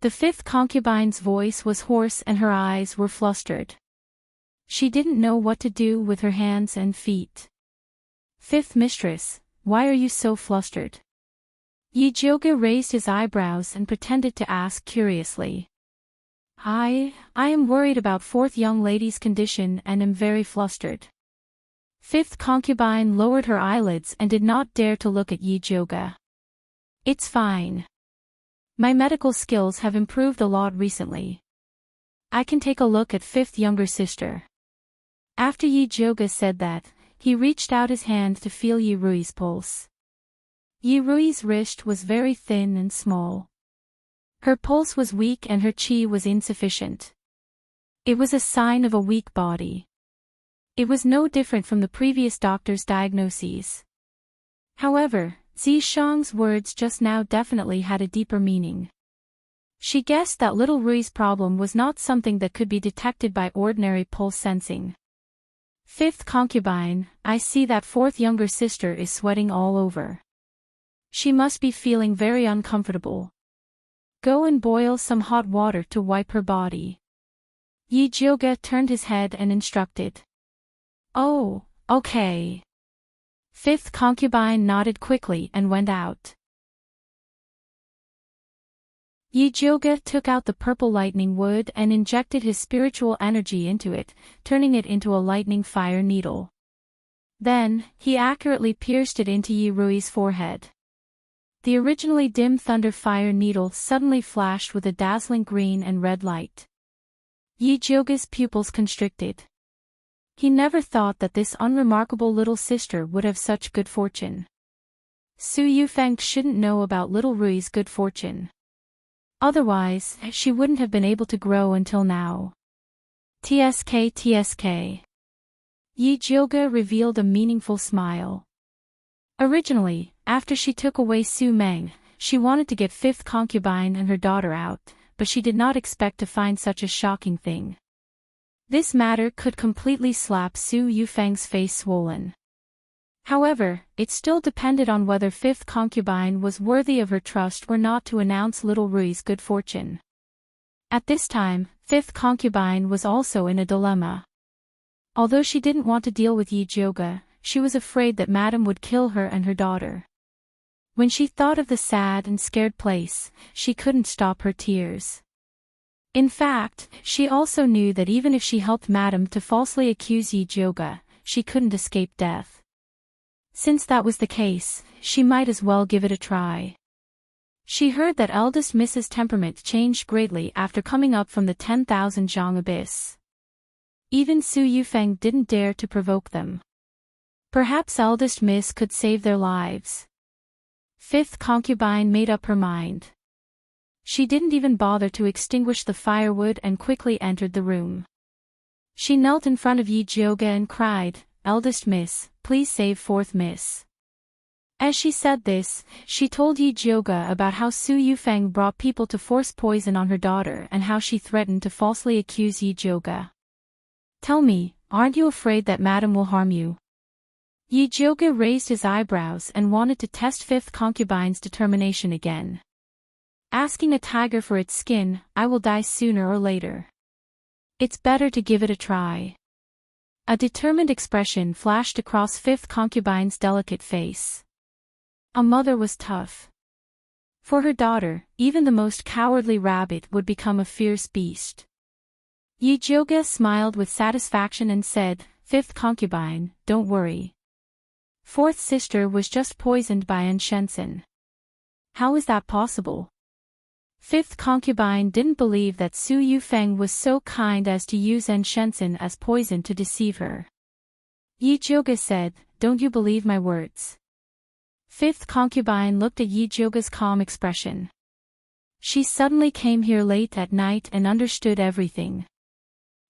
The fifth concubine's voice was hoarse and her eyes were flustered. She didn't know what to do with her hands and feet. "Fifth mistress, why are you so flustered?" Yi Jioge raised his eyebrows and pretended to ask curiously. I am worried about fourth young lady's condition and am very flustered." Fifth concubine lowered her eyelids and did not dare to look at Yi Jioge. "It's fine. My medical skills have improved a lot recently. I can take a look at fifth younger sister." After Yi Jioge said that, he reached out his hand to feel Yi Rui's pulse. Yi Rui's wrist was very thin and small. Her pulse was weak and her qi was insufficient. It was a sign of a weak body. It was no different from the previous doctor's diagnoses. However, Zi Shang's words just now definitely had a deeper meaning. She guessed that little Rui's problem was not something that could be detected by ordinary pulse sensing. "Fifth concubine, I see that fourth younger sister is sweating all over. She must be feeling very uncomfortable. Go and boil some hot water to wipe her body." Yi Jioge turned his head and instructed. "Oh, okay." Fifth concubine nodded quickly and went out. Yi Jioge took out the purple lightning wood and injected his spiritual energy into it, turning it into a lightning fire needle. Then, he accurately pierced it into Yi Rui's forehead. The originally dim thunder fire needle suddenly flashed with a dazzling green and red light. Yi Jioge's pupils constricted. He never thought that this unremarkable little sister would have such good fortune. Su Yufeng shouldn't know about little Rui's good fortune. Otherwise, she wouldn't have been able to grow until now. TSK. Yi Jioge revealed a meaningful smile. Originally, after she took away Su Meng, she wanted to get fifth concubine and her daughter out, but she did not expect to find such a shocking thing. This matter could completely slap Su Yufeng's face swollen. However, it still depended on whether fifth concubine was worthy of her trust or not to announce little Rui's good fortune. At this time, fifth concubine was also in a dilemma. Although she didn't want to deal with Yi Jioge, she was afraid that Madame would kill her and her daughter. When she thought of the sad and scared place, she couldn't stop her tears. In fact, she also knew that even if she helped Madame to falsely accuse Yi Jioge, she couldn't escape death. Since that was the case, she might as well give it a try. She heard that eldest Miss's temperament changed greatly after coming up from the 10,000 zhang abyss. Even Su Yufeng didn't dare to provoke them. Perhaps eldest Miss could save their lives. Fifth concubine made up her mind. She didn't even bother to extinguish the firewood and quickly entered the room. She knelt in front of Yi Jioge and cried, "Eldest Miss, please save fourth Miss." As she said this, she told Yi Jioge about how Su Yufeng brought people to force poison on her daughter and how she threatened to falsely accuse Yi Jioge. "Tell me, aren't you afraid that Madame will harm you?" Yi Jioge raised his eyebrows and wanted to test fifth concubine's determination again. "Asking a tiger for its skin, I will die sooner or later." It's better to give it a try. A determined expression flashed across fifth concubine's delicate face. A mother was tough. For her daughter, even the most cowardly rabbit would become a fierce beast. Yijioga smiled with satisfaction and said, "Fifth concubine, don't worry. Fourth sister was just poisoned by Enchanting." "How is that possible?" Fifth concubine didn't believe that Su Yufeng was so kind as to use Enchanting as poison to deceive her. Yijioga said, "Don't you believe my words?" Fifth concubine looked at Yijioga's calm expression. She suddenly came here late at night and understood everything.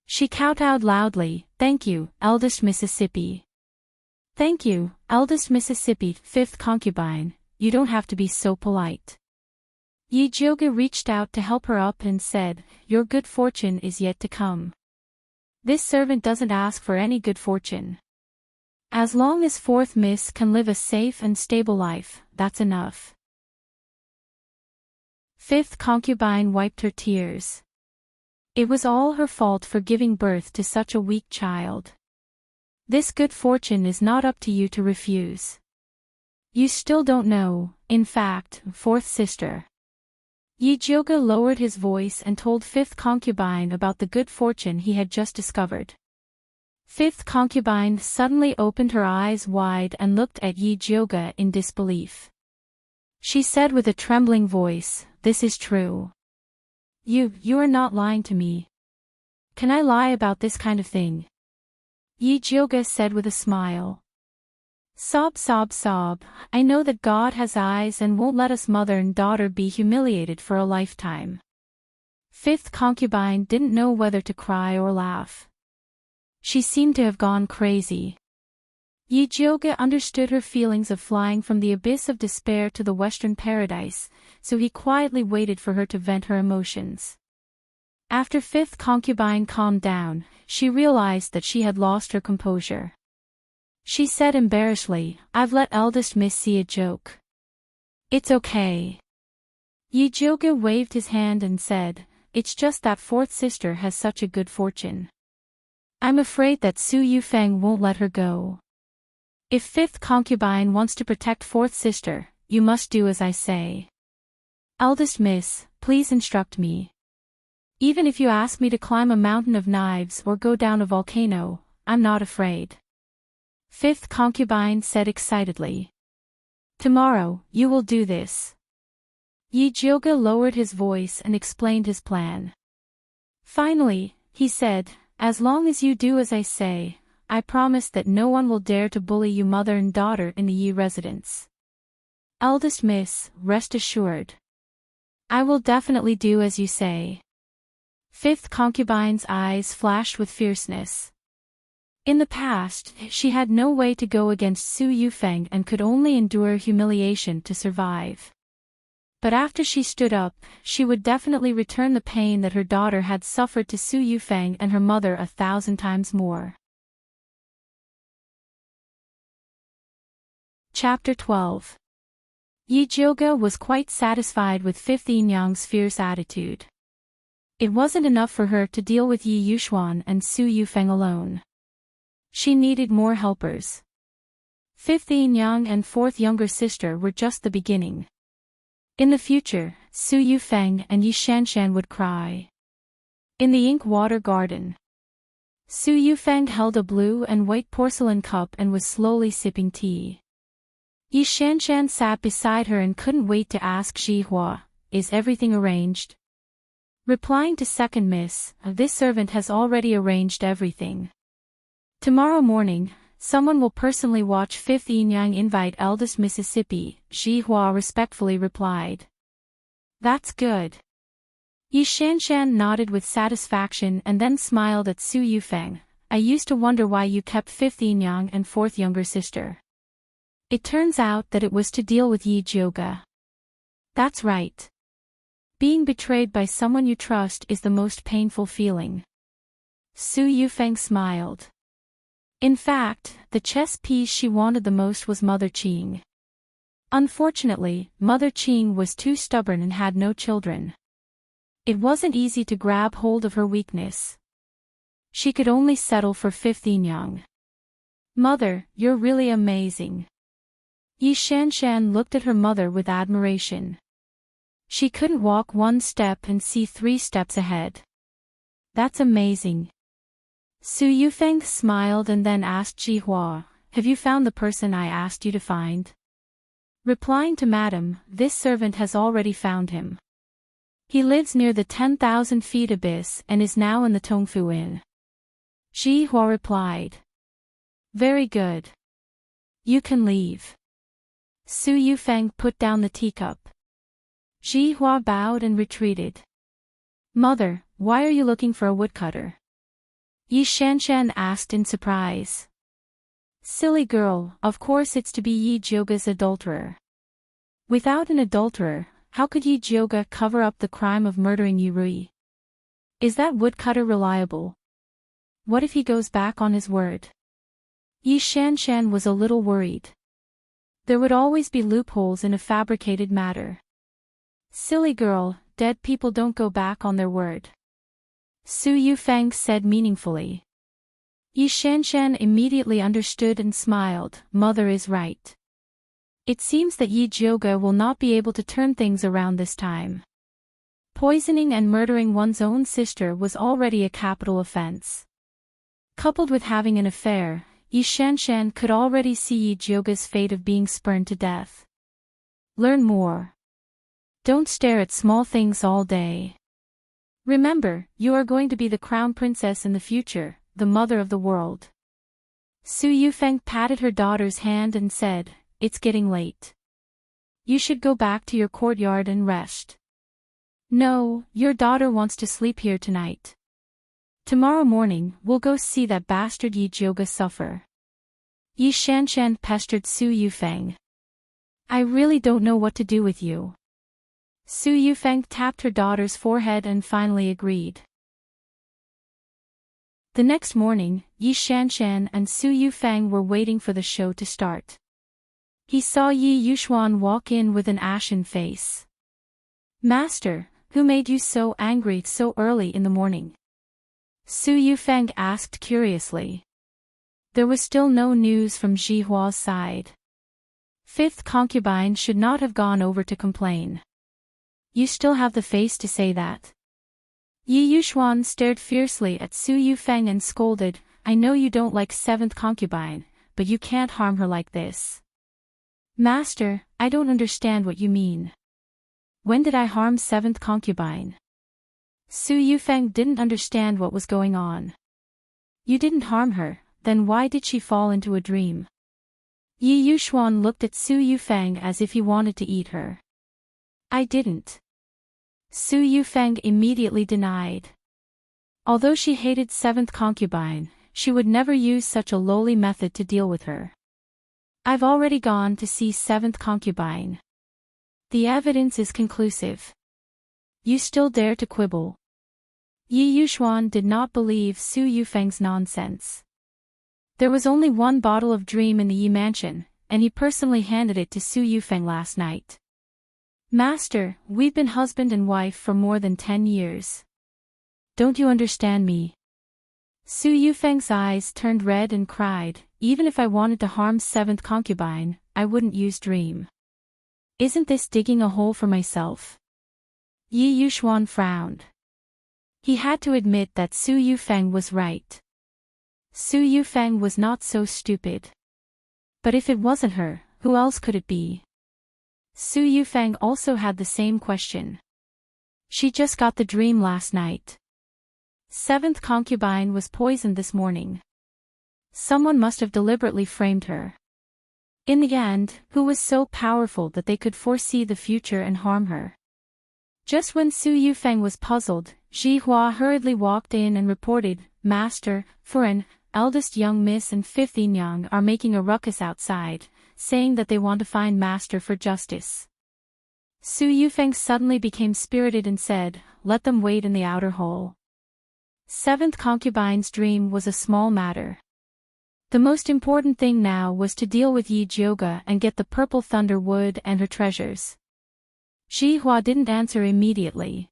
She kowtowed loudly, "Thank you, eldest Mississippi." "Thank you, eldest Mississippi." Fifth concubine, "You don't have to be so polite." Yijioga reached out to help her up and said, "Your good fortune is yet to come. This servant doesn't ask for any good fortune. As long as fourth miss can live a safe and stable life, that's enough." Fifth concubine wiped her tears. It was all her fault for giving birth to such a weak child. This good fortune is not up to you to refuse. You still don't know, in fact, fourth sister. Yijioga lowered his voice and told fifth concubine about the good fortune he had just discovered. Fifth concubine suddenly opened her eyes wide and looked at Yijioga in disbelief. She said with a trembling voice, "This is true. You are not lying to me. Can I lie about this kind of thing?" Yijioga said with a smile. "Sob, sob, sob. I know that God has eyes and won't let us mother and daughter be humiliated for a lifetime." Fifth concubine didn't know whether to cry or laugh. She seemed to have gone crazy. Yijioga understood her feelings of flying from the abyss of despair to the western paradise, so he quietly waited for her to vent her emotions. After fifth concubine calmed down, she realized that she had lost her composure. She said embarrassedly, "I've let eldest miss see a joke." "It's okay." Yijioga waved his hand and said, "It's just that fourth sister has such a good fortune. I'm afraid that Su Yufeng won't let her go. If fifth concubine wants to protect fourth sister, you must do as I say. Eldest miss, please instruct me. Even if you ask me to climb a mountain of knives or go down a volcano, I'm not afraid." Fifth concubine said excitedly. "Tomorrow, you will do this." Yijioga lowered his voice and explained his plan. Finally, he said, "As long as you do as I say, I promise that no one will dare to bully you mother and daughter in the Yi residence. Eldest miss, rest assured. I will definitely do as you say." Fifth concubine's eyes flashed with fierceness. In the past, she had no way to go against Su Yufeng and could only endure humiliation to survive. But after she stood up, she would definitely return the pain that her daughter had suffered to Su Yufeng and her mother 1,000 times more. Chapter 12. Yijioga was quite satisfied with Fifth Yinyang's fierce attitude. It wasn't enough for her to deal with Yi Yuxuan and Su Yufeng alone. She needed more helpers. Fifth Yinyang and fourth younger sister were just the beginning. In the future, Su Yufeng and Yi Shanshan would cry. In the ink water garden, Su Yufeng held a blue and white porcelain cup and was slowly sipping tea. Yi Shanshan sat beside her and couldn't wait to ask Zhihua, "Is everything arranged?" Replying to second miss, "This servant has already arranged everything. Tomorrow morning, someone will personally watch Fifth Yinyang invite eldest Mississippi," Zhihua respectfully replied. "That's good." Yi Shanshan nodded with satisfaction and then smiled at Su Yufeng. "I used to wonder why you kept Fifth Yinyang and fourth younger sister. It turns out that it was to deal with Yijioga." "That's right. Being betrayed by someone you trust is the most painful feeling." Su Yufeng smiled. In fact, the chess piece she wanted the most was Mother Qing. Unfortunately, Mother Qing was too stubborn and had no children. It wasn't easy to grab hold of her weakness. She could only settle for 15 young. Mother, you're really amazing. Yi Shanshan looked at her mother with admiration. She couldn't walk one step and see 3 steps ahead. That's amazing. Su Yufeng smiled and then asked Jihua, have you found the person I asked you to find? Replying to Madam, this servant has already found him. He lives near the 10,000 feet abyss and is now in the Tongfu Inn. Jihua replied. Very good. You can leave. Su Yufeng put down the teacup. Jihua bowed and retreated. Mother, why are you looking for a woodcutter? Yi Shanshan asked in surprise. Silly girl, of course it's to be Yi Jioga's adulterer. Without an adulterer, how could Yi Jioga cover up the crime of murdering Yi Rui? Is that woodcutter reliable? What if he goes back on his word? Yi Shanshan was a little worried. There would always be loopholes in a fabricated matter. Silly girl, dead people don't go back on their word. Su Yufeng said meaningfully. Yi Shanshan immediately understood and smiled. Mother is right. It seems that Yi Jioga will not be able to turn things around this time. Poisoning and murdering one's own sister was already a capital offense. Coupled with having an affair, Yi Shanshan could already see Yi Jioga's fate of being spurned to death. Learn more. Don't stare at small things all day. Remember, you are going to be the crown princess in the future, the mother of the world. Su Yufeng patted her daughter's hand and said, it's getting late. You should go back to your courtyard and rest. No, your daughter wants to sleep here tonight. Tomorrow morning, we'll go see that bastard Yi Jioga suffer. Yi Shanshan pestered Su Yufeng. I really don't know what to do with you. Su Yufeng tapped her daughter's forehead and finally agreed. The next morning, Yi Shanshan and Su Yufeng were waiting for the show to start. He saw Yi Yuxuan walk in with an ashen face. Master, who made you so angry so early in the morning? Su Yufeng asked curiously. There was still no news from Jihua's side. 5th concubine should not have gone over to complain. You still have the face to say that? Yi Yuxuan stared fiercely at Su Yufeng and scolded, I know you don't like 7th concubine, but you can't harm her like this. Master, I don't understand what you mean. When did I harm 7th concubine? Su Yufeng didn't understand what was going on. You didn't harm her, then why did she fall into a dream? Yi Yuxuan looked at Su Yufeng as if he wanted to eat her. I didn't. Su Yufeng immediately denied. Although she hated 7th concubine, she would never use such a lowly method to deal with her. I've already gone to see 7th concubine. The evidence is conclusive. You still dare to quibble? Yi Yuxuan did not believe Su Yufeng's nonsense. There was only one bottle of Dream in the Yi mansion, and he personally handed it to Su Yufeng last night. Master, we've been husband and wife for more than 10 years. Don't you understand me? Su Yufeng's eyes turned red and cried, even if I wanted to harm 7th concubine, I wouldn't use Dream. Isn't this digging a hole for myself? Yi Yuxuan frowned. He had to admit that Su Yufeng was right. Su Yufeng was not so stupid. But if it wasn't her, who else could it be? Su Yufeng also had the same question. She just got the dream last night. 7th concubine was poisoned this morning. Someone must have deliberately framed her. In the end, who was so powerful that they could foresee the future and harm her? Just when Su Yufeng was puzzled, Jihua hurriedly walked in and reported, Master, Furen, eldest young miss and 15 young are making a ruckus outside, saying that they want to find Master for justice. Su Yufeng suddenly became spirited and said, let them wait in the outer hall. 7th concubine's dream was a small matter. The most important thing now was to deal with Yi Jioga and get the purple thunder wood and her treasures. Jihua didn't answer immediately.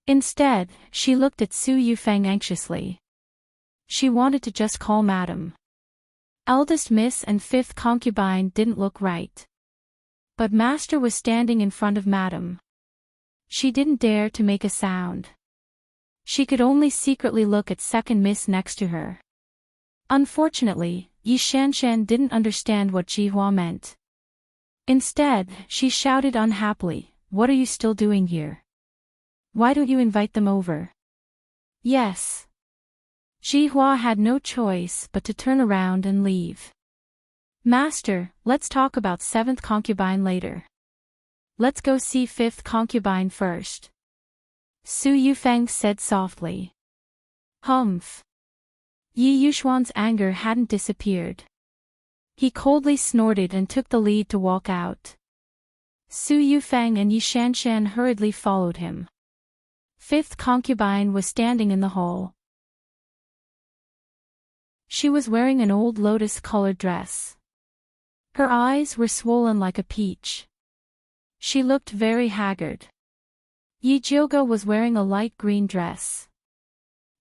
Instead, she looked at Su Yufeng anxiously. She wanted to just call Madam. Eldest Miss and fifth concubine didn't look right. But Master was standing in front of Madam. She didn't dare to make a sound. She could only secretly look at second Miss next to her. Unfortunately, Yi Shanshan didn't understand what Jihua meant. Instead, she shouted unhappily, "What are you still doing here? Why don't you invite them over?" Yes. Jihua had no choice but to turn around and leave. "Master, let's talk about seventh concubine later. Let's go see fifth concubine first," Su Yufeng said softly. Humph. Yi Yuxuan's anger hadn't disappeared. He coldly snorted and took the lead to walk out. Su Yufeng and Yi Shanshan hurriedly followed him. Fifth concubine was standing in the hall. She was wearing an old lotus-colored dress. Her eyes were swollen like a peach. She looked very haggard. Yi Jioge was wearing a light green dress.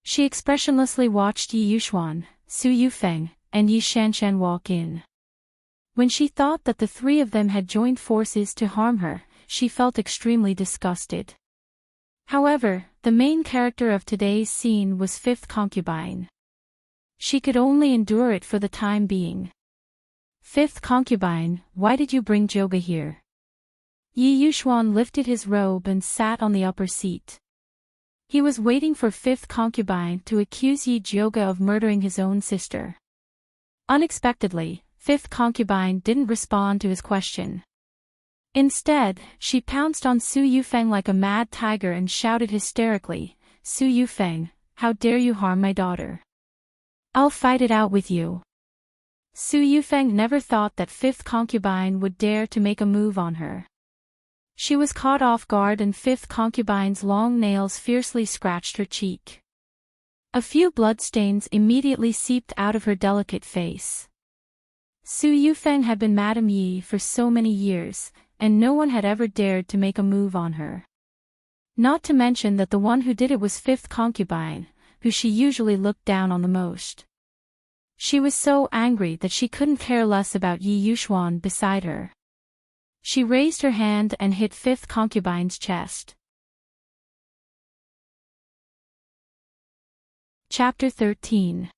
She expressionlessly watched Yi Yuxuan, Su Yufeng, and Yi Shanshan walk in. When she thought that the three of them had joined forces to harm her, she felt extremely disgusted. However, the main character of today's scene was fifth concubine. She could only endure it for the time being. "Fifth concubine, why did you bring Jioge here?" Yi Yuxuan lifted his robe and sat on the upper seat. He was waiting for fifth concubine to accuse Yi Jioge of murdering his own sister. Unexpectedly, fifth concubine didn't respond to his question. Instead, she pounced on Su Yufeng like a mad tiger and shouted hysterically, "Su Yufeng, how dare you harm my daughter? I'll fight it out with you." Su Yufeng never thought that fifth concubine would dare to make a move on her. She was caught off guard and fifth concubine's long nails fiercely scratched her cheek. A few bloodstains immediately seeped out of her delicate face. Su Yufeng had been Madame Yi for so many years, and no one had ever dared to make a move on her. Not to mention that the one who did it was fifth concubine, who she usually looked down on the most. She was so angry that she couldn't care less about Yi Yuxuan beside her. She raised her hand and hit fifth concubine's chest. Chapter 13.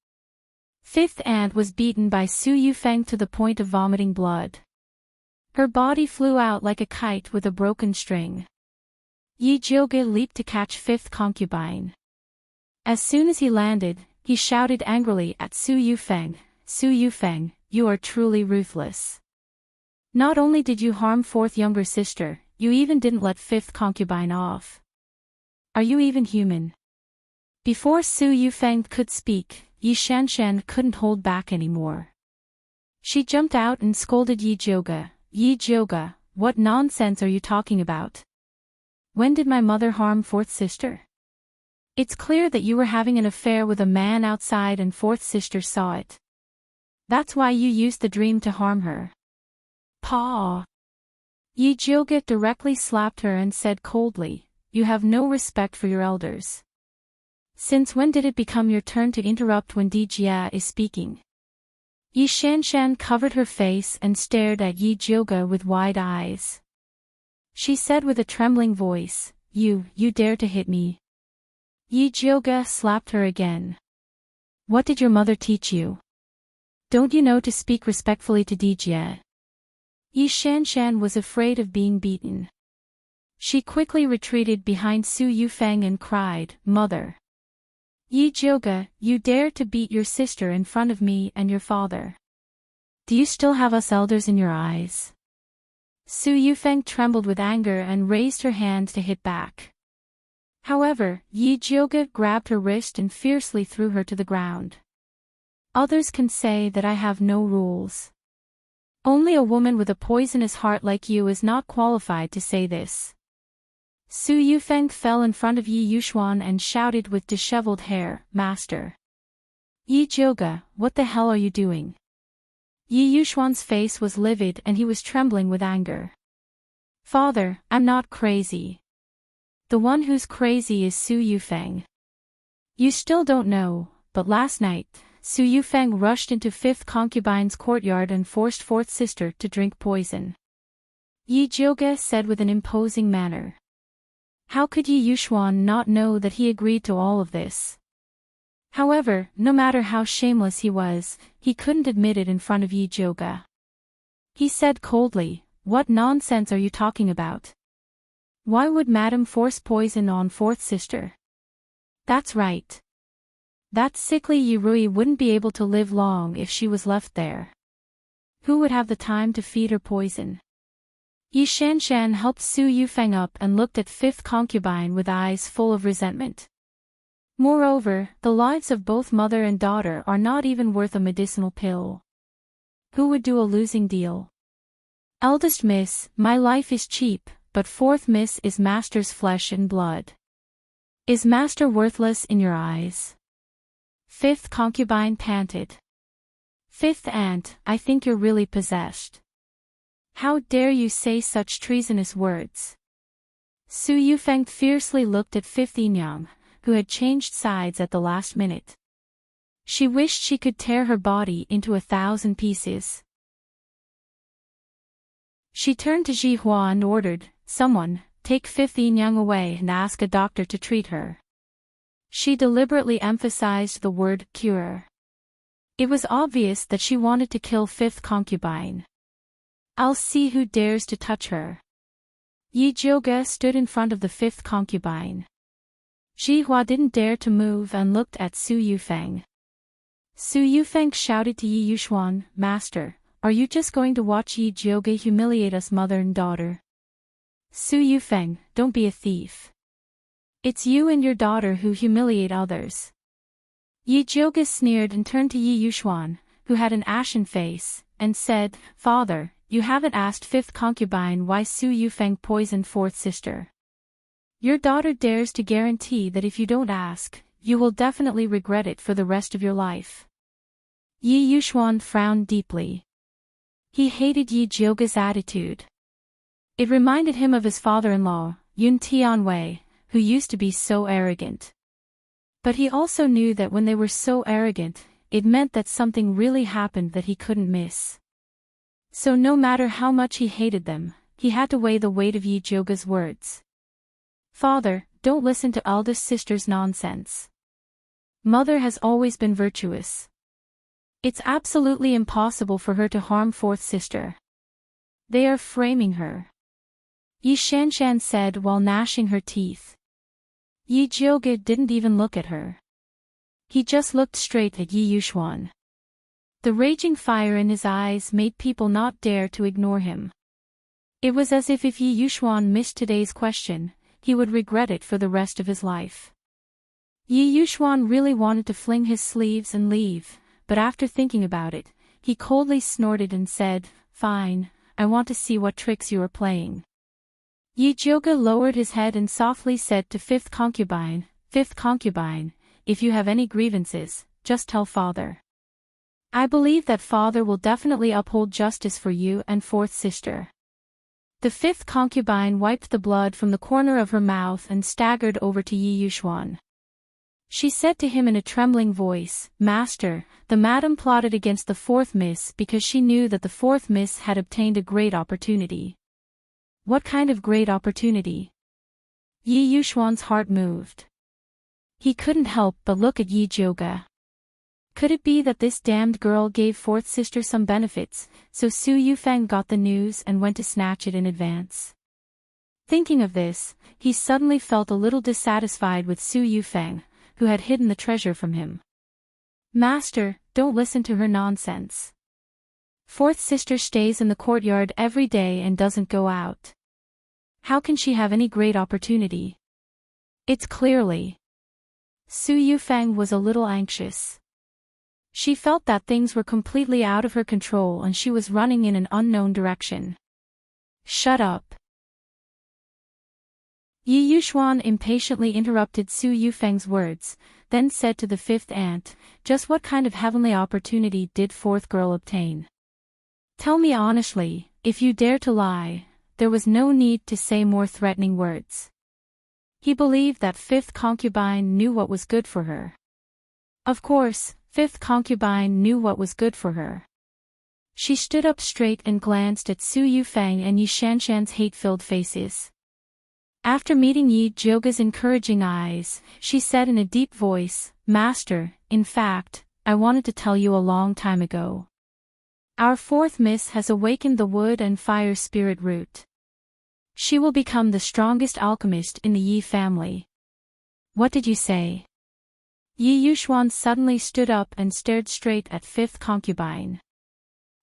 Fifth aunt was beaten by Su Yufeng to the point of vomiting blood. Her body flew out like a kite with a broken string. Yi Jioge leaped to catch fifth concubine. As soon as he landed, he shouted angrily at Su Yufeng, "Su Yufeng, you are truly ruthless. Not only did you harm fourth younger sister, you even didn't let fifth concubine off. Are you even human?" Before Su Yufeng could speak, Yi Shanshan couldn't hold back anymore. She jumped out and scolded Yi Jioge, "Yi Jioge, what nonsense are you talking about? When did my mother harm fourth sister? It's clear that you were having an affair with a man outside and fourth sister saw it. That's why you used the dream to harm her." "Pa!" Yi Jioge directly slapped her and said coldly, "You have no respect for your elders. Since when did it become your turn to interrupt when Di Jia is speaking?" Yi Shanshan covered her face and stared at Yi Jioge with wide eyes. She said with a trembling voice, You dare to hit me?" Yi Jioge slapped her again. "What did your mother teach you? Don't you know to speak respectfully to Di Jia?" Yi Shanshan was afraid of being beaten. She quickly retreated behind Su Yufeng and cried, "Mother! Yi Jioge, you dare to beat your sister in front of me and your father. Do you still have us elders in your eyes?" Su Yufeng trembled with anger and raised her hand to hit back. However, Yi Jioge grabbed her wrist and fiercely threw her to the ground. "Others can say that I have no rules. Only a woman with a poisonous heart like you is not qualified to say this." Su Yufeng fell in front of Yi Yuxuan and shouted with disheveled hair, "Master! Yi Jioge, what the hell are you doing?" Yi Yuxuan's face was livid and he was trembling with anger. "Father, I'm not crazy. The one who's crazy is Su Yufeng. You still don't know, but last night, Su Yufeng rushed into fifth concubine's courtyard and forced fourth sister to drink poison. Yi Jiuge said with an imposing manner. How could Yi Yuxuan not know that he agreed to all of this? However, no matter how shameless he was, he couldn't admit it in front of Yi Jiuge. He said coldly, "What nonsense are you talking about? Why would Madam force poison on fourth sister? That's right. That sickly Yi Rui wouldn't be able to live long if she was left there. Who would have the time to feed her poison?" Yi Shanshan helped Su Yufeng up and looked at fifth concubine with eyes full of resentment. Moreover, the lives of both mother and daughter are not even worth a medicinal pill. Who would do a losing deal? Eldest miss, my life is cheap, but fourth miss is master's flesh and blood. Is master worthless in your eyes? Fifth concubine panted. Fifth aunt, I think you're really possessed. How dare you say such treasonous words? Su Yufeng fiercely looked at fifth Yinyang, who had changed sides at the last minute. She wished she could tear her body into 1,000 pieces. She turned to Ji Hua and ordered, "Someone, take fifth Yinyang away and ask a doctor to treat her." She deliberately emphasized the word cure. It was obvious that she wanted to kill fifth concubine. I'll see who dares to touch her. Yi Jiuge stood in front of the fifth concubine. Ji Hua didn't dare to move and looked at Su Yufeng. Su Yufeng shouted to Yi Yuxuan, "Master, are you just going to watch Yi Jiuge humiliate us mother and daughter? Su Yufeng, don't be a thief. It's you and your daughter who humiliate others." Yi Jiuge sneered and turned to Yi Yuxuan, who had an ashen face, and said, "Father, you haven't asked fifth concubine why Su Yufeng poisoned fourth sister. Your daughter dares to guarantee that if you don't ask, you will definitely regret it for the rest of your life." Yi Yuxuan frowned deeply. He hated Yi Jiuge's attitude. It reminded him of his father-in-law, Yun Tianwei, who used to be so arrogant. But he also knew that when they were so arrogant, it meant that something really happened that he couldn't miss. So no matter how much he hated them, he had to weigh the weight of Yi Jiuge's words. "Father, don't listen to eldest sister's nonsense. Mother has always been virtuous. It's absolutely impossible for her to harm fourth sister. They are framing her," Yi Shanshan said while gnashing her teeth. Yi Jiuge didn't even look at her. He just looked straight at Yi Yuxuan. The raging fire in his eyes made people not dare to ignore him. It was as if Yi Yuxuan missed today's question, he would regret it for the rest of his life. Yi Yuxuan really wanted to fling his sleeves and leave, but after thinking about it, he coldly snorted and said, "Fine, I want to see what tricks you are playing." Yi Jiuge lowered his head and softly said to fifth concubine, "Fifth concubine, if you have any grievances, just tell father. I believe that father will definitely uphold justice for you and fourth sister." The fifth concubine wiped the blood from the corner of her mouth and staggered over to Yi Yuxuan. She said to him in a trembling voice, "Master, the madam plotted against the fourth miss because she knew that the fourth miss had obtained a great opportunity." "What kind of great opportunity?" Yi Yuxuan's heart moved. He couldn't help but look at Yi Jiuge. Could it be that this damned girl gave fourth sister some benefits, so Su Yufeng got the news and went to snatch it in advance? Thinking of this, he suddenly felt a little dissatisfied with Su Yufeng, who had hidden the treasure from him. "Master, don't listen to her nonsense. Fourth sister stays in the courtyard every day and doesn't go out. How can she have any great opportunity? It's clearly..." Su Yufeng was a little anxious. She felt that things were completely out of her control and she was running in an unknown direction. "Shut up." Yi Yuxuan impatiently interrupted Su Yufeng's words, then said to the fifth aunt, "Just what kind of heavenly opportunity did fourth girl obtain? Tell me honestly, if you dare to lie." There was no need to say more threatening words. He believed that fifth concubine knew what was good for her. Of course, fifth concubine knew what was good for her. She stood up straight and glanced at Su Yufeng and Yi Shanshan's hate-filled faces. After meeting Yi Jioga's encouraging eyes, she said in a deep voice, "Master, in fact, I wanted to tell you a long time ago. Our fourth miss has awakened the wood and fire spirit root. She will become the strongest alchemist in the Yi family." "What did you say?" Yi Yuxuan suddenly stood up and stared straight at fifth concubine.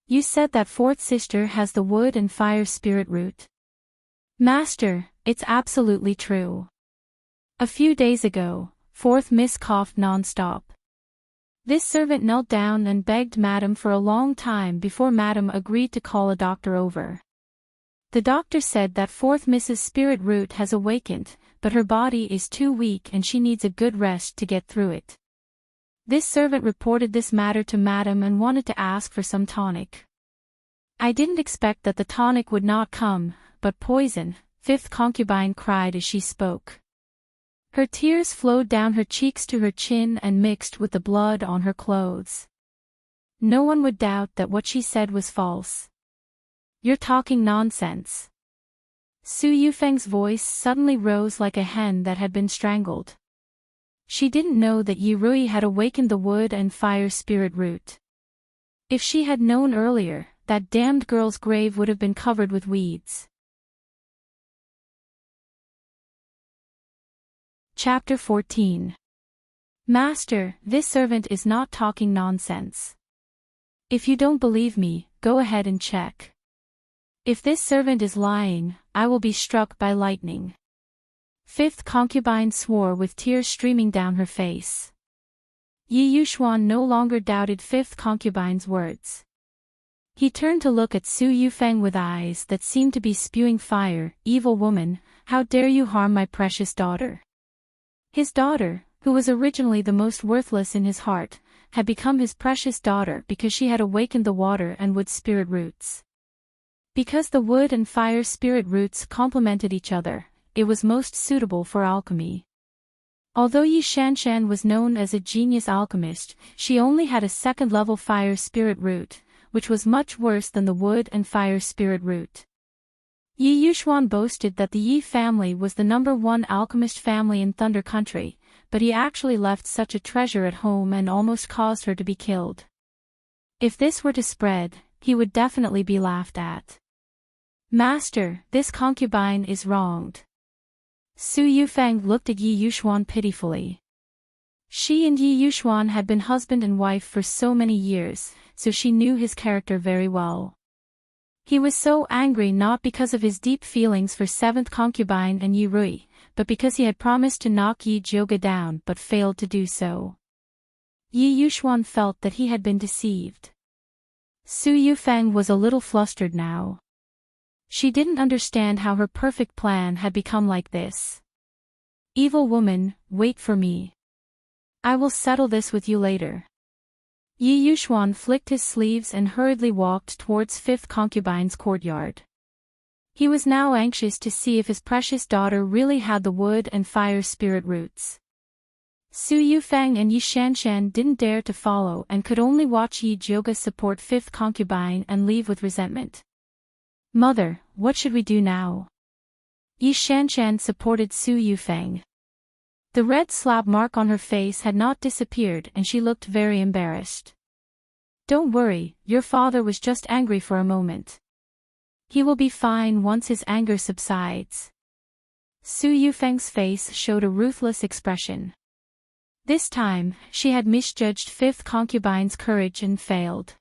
"You said that fourth sister has the wood and fire spirit root?" "Master, it's absolutely true. A few days ago, fourth miss coughed non-stop. This servant knelt down and begged Madam for a long time before Madam agreed to call a doctor over. The doctor said that fourth Miss's spirit root has awakened, but her body is too weak and she needs a good rest to get through it. This servant reported this matter to Madam and wanted to ask for some tonic. I didn't expect that the tonic would not come, but poison," fifth concubine cried as she spoke. Her tears flowed down her cheeks to her chin and mixed with the blood on her clothes. No one would doubt that what she said was false. "You're talking nonsense." Su Yufeng's voice suddenly rose like a hen that had been strangled. She didn't know that Yi Rui had awakened the wood and fire spirit root. If she had known earlier, that damned girl's grave would have been covered with weeds. Chapter 14. Master, this servant is not talking nonsense. If you don't believe me, go ahead and check. If this servant is lying, I will be struck by lightning. Fifth concubine swore with tears streaming down her face. Yi Yuxuan no longer doubted fifth concubine's words. He turned to look at Su Yufeng with eyes that seemed to be spewing fire. "Evil woman, how dare you harm my precious daughter?" His daughter, who was originally the most worthless in his heart, had become his precious daughter because she had awakened the water and wood spirit roots. Because the wood and fire spirit roots complemented each other, it was most suitable for alchemy. Although Yi Shanshan was known as a genius alchemist, she only had a second-level fire spirit root, which was much worse than the wood and fire spirit root. Yi Yuxuan boasted that the Yi family was the #1 alchemist family in Thunder Country, but he actually left such a treasure at home and almost caused her to be killed. If this were to spread, he would definitely be laughed at. "Master, this concubine is wronged." Su Yufeng looked at Yi Yuxuan pitifully. She and Yi Yuxuan had been husband and wife for so many years, so she knew his character very well. He was so angry not because of his deep feelings for seventh concubine and Yi Rui, but because he had promised to knock Yi Jioga down but failed to do so. Yi Yuxuan felt that he had been deceived. Su Yufeng was a little flustered now. She didn't understand how her perfect plan had become like this. "Evil woman, wait for me. I will settle this with you later." Yi Yuxuan flicked his sleeves and hurriedly walked towards fifth concubine's courtyard. He was now anxious to see if his precious daughter really had the wood and fire spirit roots. Su Yufeng and Yi Shanshan didn't dare to follow and could only watch Yi Jioga support fifth concubine and leave with resentment. "Mother, what should we do now?" Yi Shanshan supported Su Yufeng. The red slab mark on her face had not disappeared and she looked very embarrassed. "Don't worry, your father was just angry for a moment. He will be fine once his anger subsides." Su Yufeng's face showed a ruthless expression. This time, she had misjudged fifth concubine's courage and failed.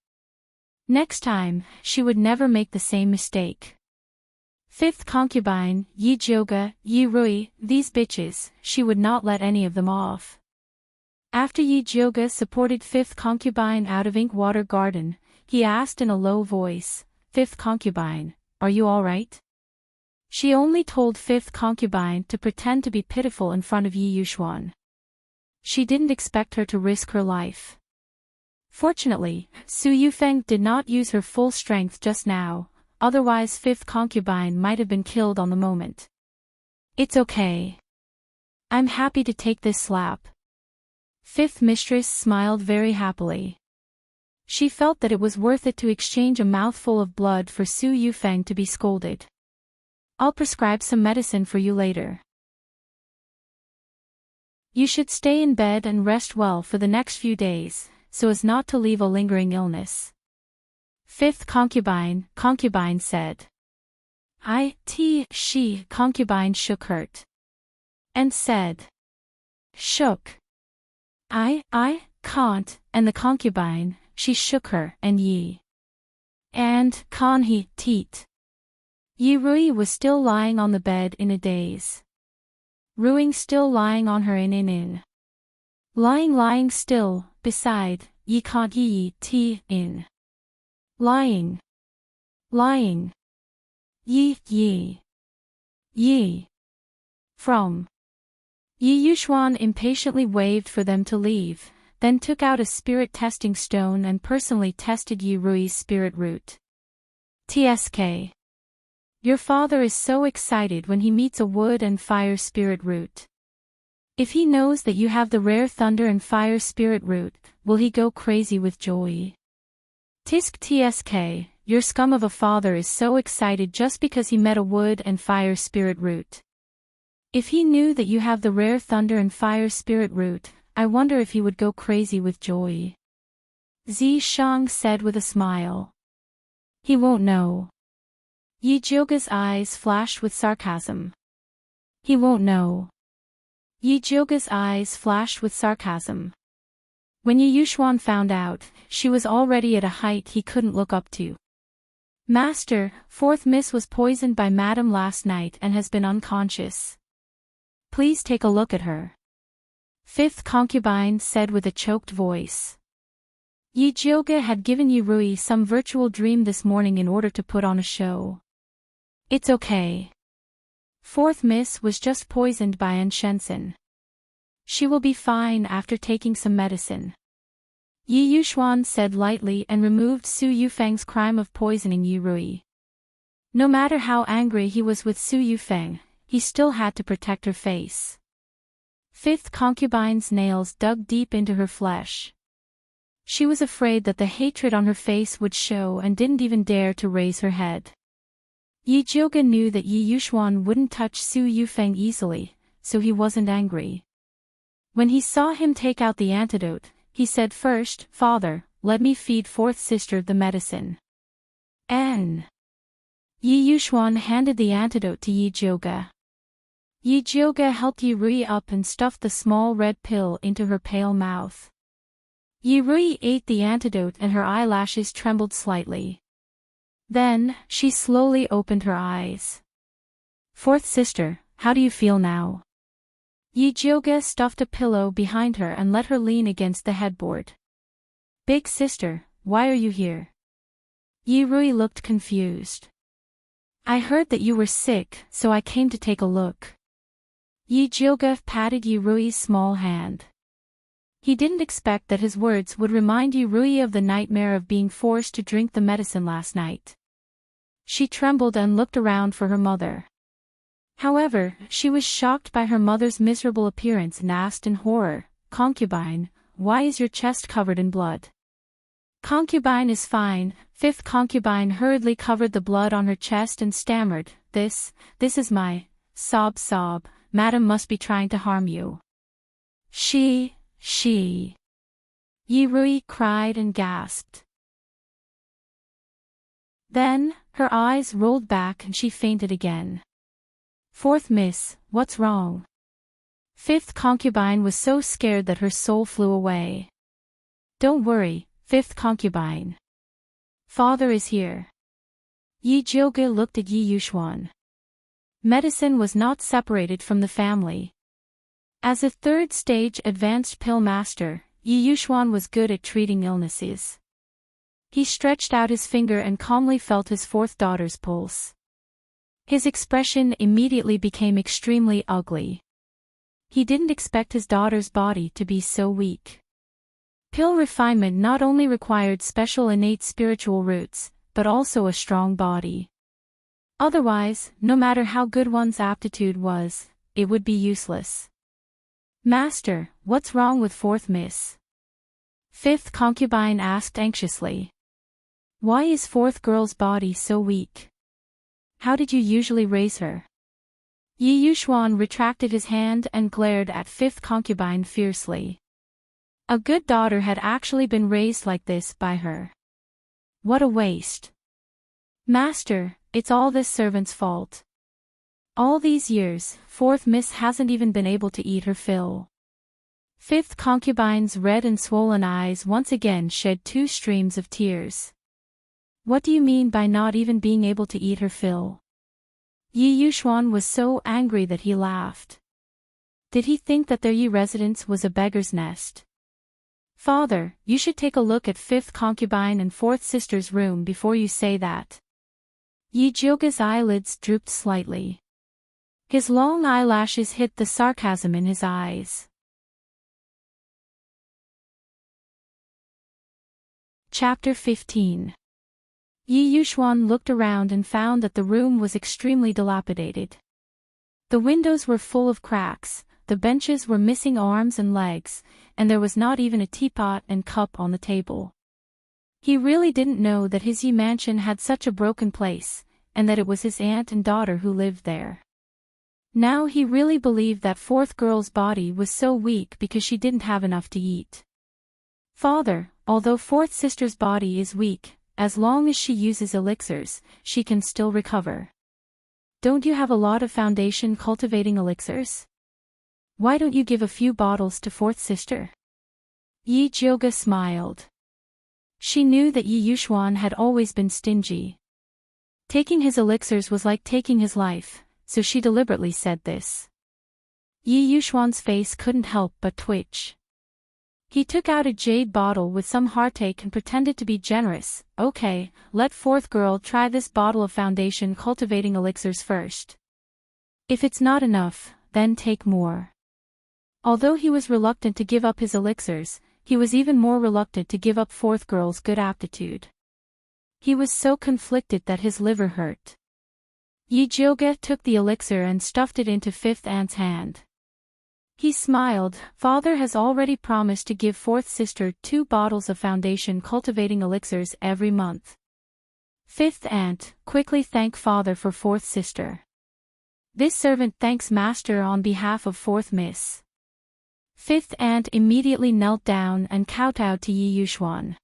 Next time, she would never make the same mistake. Fifth concubine, Yi Jioga, Yi Rui, these bitches, she would not let any of them off. After Yi Jioga supported fifth concubine out of Inkwater Garden, he asked in a low voice, "Fifth concubine, are you all right?" She only told fifth concubine to pretend to be pitiful in front of Yi Yuxuan. She didn't expect her to risk her life. Fortunately, Su Yufeng did not use her full strength just now, otherwise fifth concubine might have been killed on the moment. "It's okay. I'm happy to take this slap." Fifth mistress smiled very happily. She felt that it was worth it to exchange a mouthful of blood for Su Yufeng to be scolded. I'll prescribe some medicine for you later. You should stay in bed and rest well for the next few days, so as not to leave a lingering illness. Fifth concubine said. She concubine shook hurt. And said. Shook. I can't, and the concubine, she shook her, and ye. And, con he, teat. Yi Rui was still lying on the bed in a daze. Ruing still lying on her in. Lying still, beside, ye can't ye in. Lying. Ye. From. Yi Yuxuan impatiently waved for them to leave, then took out a spirit testing stone and personally tested Yi Rui's spirit root. TSK. Your father is so excited when he meets a wood and fire spirit root. If he knows that you have the rare thunder and fire spirit root, will he go crazy with joy? TSK, your scum of a father is so excited just because he met a wood and fire spirit root. If he knew that you have the rare thunder and fire spirit root, I wonder if he would go crazy with joy. Zi Shang said with a smile. He won't know. Yi Jioga's eyes flashed with sarcasm. He won't know. Yi Jioga's eyes flashed with sarcasm. When Yi Yuxuan found out, she was already at a height he couldn't look up to. Master, fourth miss was poisoned by Madam last night and has been unconscious. Please take a look at her. Fifth concubine said with a choked voice. Yi Jioga had given Yi Rui some virtual dream this morning in order to put on a show. It's okay. Fourth miss was just poisoned by Enchanting. She will be fine after taking some medicine. Yi Yuxuan said lightly and removed Su Yufeng's crime of poisoning Yi Rui. No matter how angry he was with Su Yufeng, he still had to protect her face. Fifth concubine's nails dug deep into her flesh. She was afraid that the hatred on her face would show and didn't even dare to raise her head. Yi Jioga knew that Yi Yuxuan wouldn't touch Su Yufeng easily, so he wasn't angry. When he saw him take out the antidote, he said first, Father, let me feed fourth sister the medicine. Yi Yuxuan handed the antidote to Yi Jioga. Yi Jioga helped Yi Rui up and stuffed the small red pill into her pale mouth. Yi Rui ate the antidote and her eyelashes trembled slightly. Then, she slowly opened her eyes. Fourth sister, how do you feel now? Yi Jioga stuffed a pillow behind her and let her lean against the headboard. Big sister, why are you here? Yi Rui looked confused. I heard that you were sick, so I came to take a look. Yi Jioga patted Yi Rui's small hand. He didn't expect that his words would remind Yi Rui of the nightmare of being forced to drink the medicine last night. She trembled and looked around for her mother. However, she was shocked by her mother's miserable appearance and asked in horror, Concubine, why is your chest covered in blood? Concubine is fine. Fifth concubine hurriedly covered the blood on her chest and stammered, This is my, sob. Madam must be trying to harm you. She. Yi Rui cried and gasped. Then, her eyes rolled back and she fainted again. Fourth miss, what's wrong? Fifth concubine was so scared that her soul flew away. Don't worry, fifth concubine. Father is here. Yi Jioga looked at Yi Yuxuan. Medicine was not separated from the family. As a third-stage advanced pill master, Yi Yuxuan was good at treating illnesses. He stretched out his finger and calmly felt his fourth daughter's pulse. His expression immediately became extremely ugly. He didn't expect his daughter's body to be so weak. Pill refinement not only required special innate spiritual roots, but also a strong body. Otherwise, no matter how good one's aptitude was, it would be useless. Master, what's wrong with fourth miss? Fifth concubine asked anxiously. Why is fourth girl's body so weak? How did you usually raise her? Yi Yuxuan retracted his hand and glared at fifth concubine fiercely. A good daughter had actually been raised like this by her. What a waste. Master, it's all this servant's fault. All these years, fourth miss hasn't even been able to eat her fill. Fifth concubine's red and swollen eyes once again shed 2 streams of tears. What do you mean by not even being able to eat her fill? Yi Yuxuan was so angry that he laughed. Did he think that their Yi residence was a beggar's nest? Father, you should take a look at fifth concubine and fourth sister's room before you say that. Yi Jioga's eyelids drooped slightly. His long eyelashes hid the sarcasm in his eyes. Chapter 15. Yi Yuxuan looked around and found that the room was extremely dilapidated. The windows were full of cracks, the benches were missing arms and legs, and there was not even a teapot and cup on the table. He really didn't know that his Yi mansion had such a broken place, and that it was his aunt and daughter who lived there. Now he really believed that fourth girl's body was so weak because she didn't have enough to eat. Father, although fourth sister's body is weak, as long as she uses elixirs, she can still recover. Don't you have a lot of foundation cultivating elixirs? Why don't you give a few bottles to fourth sister? Yi Jioga smiled. She knew that Yi Yuxuan had always been stingy. Taking his elixirs was like taking his life, so she deliberately said this. Yi Yuxuan's face couldn't help but twitch. He took out a jade bottle with some heartache and pretended to be generous. Okay, let fourth girl try this bottle of foundation cultivating elixirs first. If it's not enough, then take more. Although he was reluctant to give up his elixirs, he was even more reluctant to give up fourth girl's good aptitude. He was so conflicted that his liver hurt. Yi Jioga took the elixir and stuffed it into fifth aunt's hand. He smiled. Father has already promised to give fourth sister 2 bottles of foundation cultivating elixirs every month. Fifth aunt, quickly thank father for fourth sister. This servant thanks master on behalf of fourth miss. Fifth aunt immediately knelt down and kowtowed to Yi Yuxuan.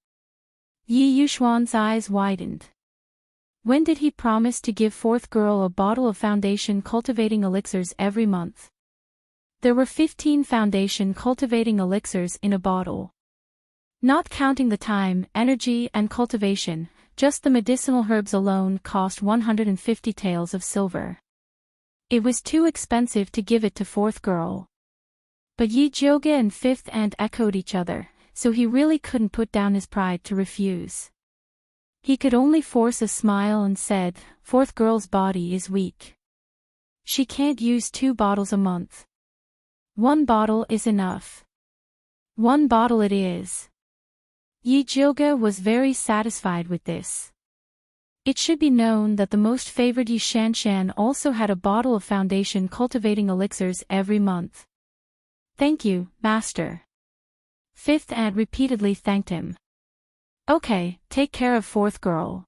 Yi Yuxuan's eyes widened. When did he promise to give fourth girl a bottle of foundation cultivating elixirs every month? There were 15 foundation cultivating elixirs in a bottle. Not counting the time, energy, and cultivation, just the medicinal herbs alone cost 150 taels of silver. It was too expensive to give it to fourth girl. But Yi Jioga and fifth aunt echoed each other, so he really couldn't put down his pride to refuse. He could only force a smile and said, fourth girl's body is weak. She can't use 2 bottles a month. 1 bottle is enough. 1 bottle it is. Yi Jioga was very satisfied with this. It should be known that the most favored Yi Shanshan also had a bottle of foundation cultivating elixirs every month. Thank you, master. Fifth aunt repeatedly thanked him. Okay, take care of fourth girl.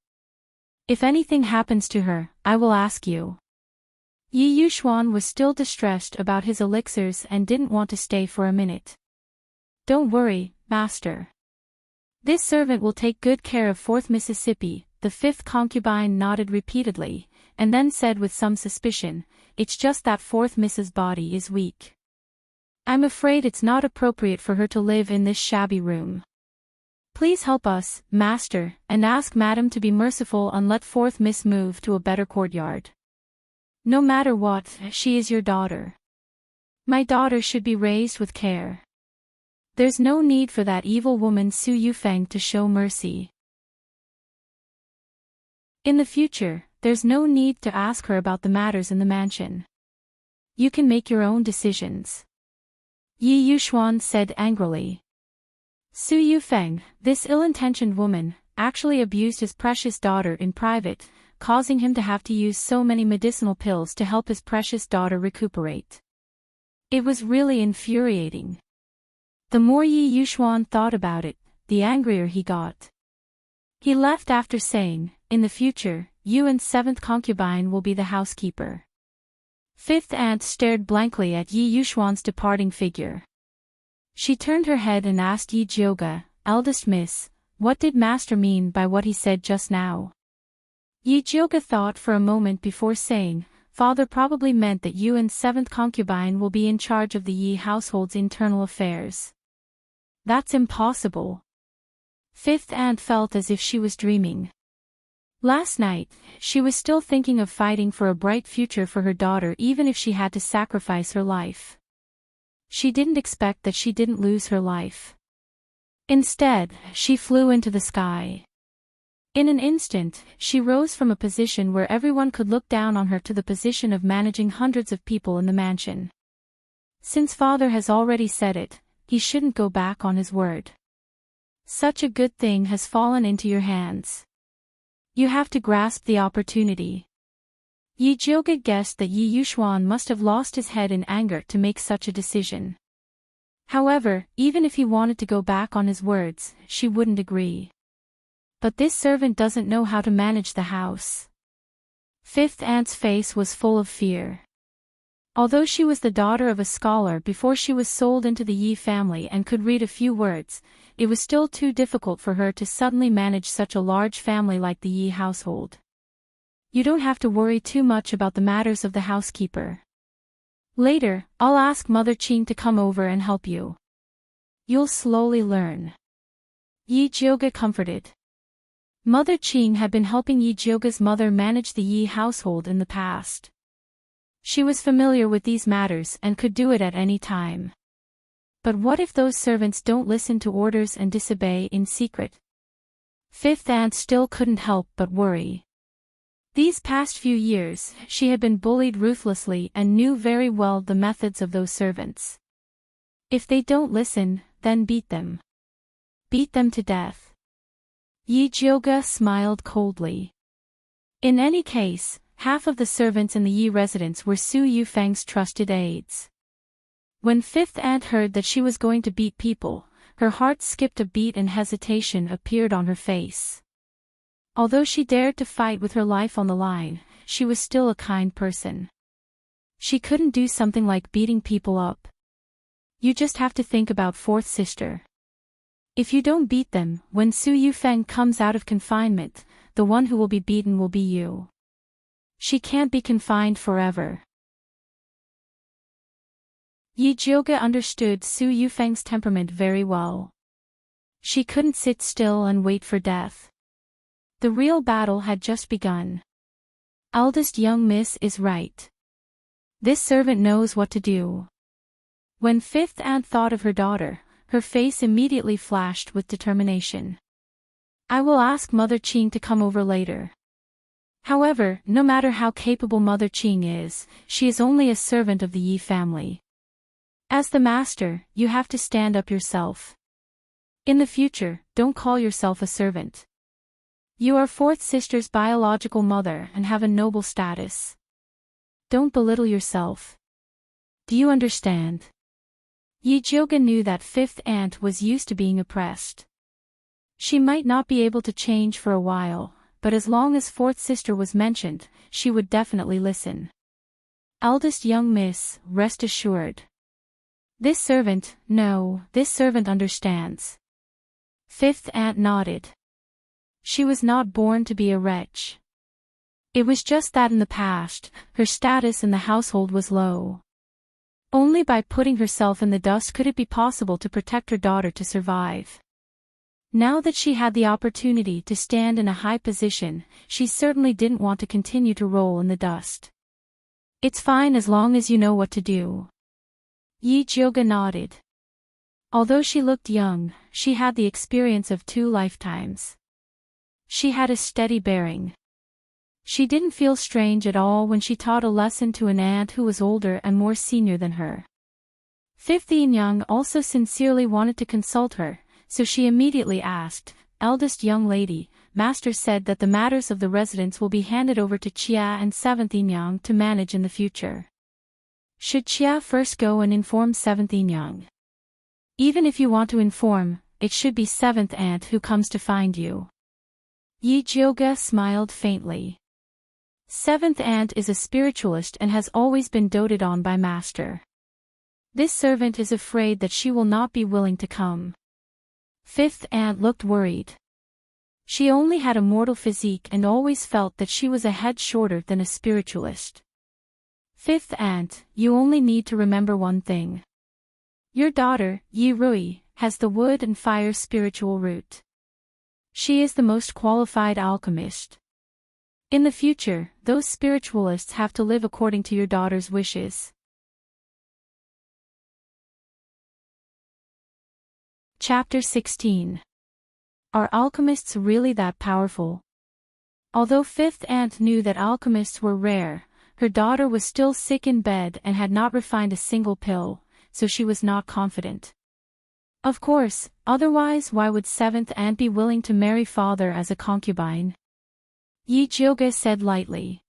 If anything happens to her, I will ask you. Yi Yuxuan was still distressed about his elixirs and didn't want to stay for a minute. Don't worry, master. This servant will take good care of fourth Mississippi. The fifth concubine nodded repeatedly, and then said with some suspicion, it's just that fourth Mrs. body is weak. I'm afraid it's not appropriate for her to live in this shabby room. Please help us, master, and ask madam to be merciful and let fourth miss move to a better courtyard. No matter what, she is your daughter. My daughter should be raised with care. There's no need for that evil woman Su Yufeng to show mercy. In the future, there's no need to ask her about the matters in the mansion. You can make your own decisions. Yi Yuxuan said angrily. Su Yufeng, this ill-intentioned woman, actually abused his precious daughter in private, causing him to have to use so many medicinal pills to help his precious daughter recuperate. It was really infuriating. The more Yi Yuxuan thought about it, the angrier he got. He left after saying, "In the future, you and seventh concubine will be the housekeeper." Fifth aunt stared blankly at Yi Yuxuan's departing figure. She turned her head and asked Yi Jioge, "Eldest miss, what did master mean by what he said just now?" Yi Jioge thought for a moment before saying, "Father probably meant that you and seventh concubine will be in charge of the Yi household's internal affairs." "That's impossible." Fifth aunt felt as if she was dreaming. Last night, she was still thinking of fighting for a bright future for her daughter even if she had to sacrifice her life. She didn't expect that she didn't lose her life. Instead, she flew into the sky. In an instant, she rose from a position where everyone could look down on her to the position of managing hundreds of people in the mansion. Since father has already said it, he shouldn't go back on his word. Such a good thing has fallen into your hands. You have to grasp the opportunity. Yi Jioge guessed that Yi Yuxuan must have lost his head in anger to make such a decision. However, even if he wanted to go back on his words, she wouldn't agree. But this servant doesn't know how to manage the house. Fifth aunt's face was full of fear. Although she was the daughter of a scholar before she was sold into the Yi family and could read a few words, it was still too difficult for her to suddenly manage such a large family like the Yi household. "You don't have to worry too much about the matters of the housekeeper. Later, I'll ask Mother Qing to come over and help you. You'll slowly learn." Yi Jioge comforted. Mother Qing had been helping Yi Jioge's mother manage the Yi household in the past. She was familiar with these matters and could do it at any time. But what if those servants don't listen to orders and disobey in secret? Fifth aunt still couldn't help but worry. These past few years, she had been bullied ruthlessly and knew very well the methods of those servants. If they don't listen, then beat them. Beat them to death. Yi Jioge smiled coldly. In any case, half of the servants in the Yi residence were Su Yufeng's trusted aides. When Fifth Aunt heard that she was going to beat people, her heart skipped a beat and hesitation appeared on her face. Although she dared to fight with her life on the line, she was still a kind person. She couldn't do something like beating people up. You just have to think about fourth sister. If you don't beat them, when Su Yufeng comes out of confinement, the one who will be beaten will be you. She can't be confined forever. Yi Jioge understood Su Yufeng's temperament very well. She couldn't sit still and wait for death. The real battle had just begun. Eldest young miss is right. This servant knows what to do. When Fifth Aunt thought of her daughter, her face immediately flashed with determination. I will ask Mother Qing to come over later. However, no matter how capable Mother Qing is, she is only a servant of the Yi family. As the master, you have to stand up yourself. In the future, don't call yourself a servant. You are fourth sister's biological mother and have a noble status. Don't belittle yourself. Do you understand? Yi Jioge knew that Fifth Aunt was used to being oppressed. She might not be able to change for a while, but as long as fourth sister was mentioned, she would definitely listen. Eldest young miss, rest assured. This servant understands. Fifth Aunt nodded. She was not born to be a wretch. It was just that in the past, her status in the household was low. Only by putting herself in the dust could it be possible to protect her daughter to survive. Now that she had the opportunity to stand in a high position, she certainly didn't want to continue to roll in the dust. It's fine as long as you know what to do. Yi Jioge nodded. Although she looked young, she had the experience of 2 lifetimes. She had a steady bearing. She didn't feel strange at all when she taught a lesson to an aunt who was older and more senior than her. Fifth Yin also sincerely wanted to consult her, so she immediately asked, Eldest young lady, Master said that the matters of the residence will be handed over to Chia and Seventh Yin to manage in the future. Should Chia first go and inform 7th Young? Even if you want to inform, it should be 7th aunt who comes to find you. Yi Jioga smiled faintly. 7th aunt is a spiritualist and has always been doted on by master. This servant is afraid that she will not be willing to come. 5th aunt looked worried. She only had a mortal physique and always felt that she was a head shorter than a spiritualist. 5th aunt, you only need to remember one thing. Your daughter, Yi Rui, has the wood and fire spiritual root. She is the most qualified alchemist. In the future, those spiritualists have to live according to your daughter's wishes. Chapter 16. Are alchemists really that powerful? Although 5th aunt knew that alchemists were rare, her daughter was still sick in bed and had not refined a single pill, so she was not confident. Of course, otherwise why would 7th aunt be willing to marry father as a concubine? Yi Jioga said lightly.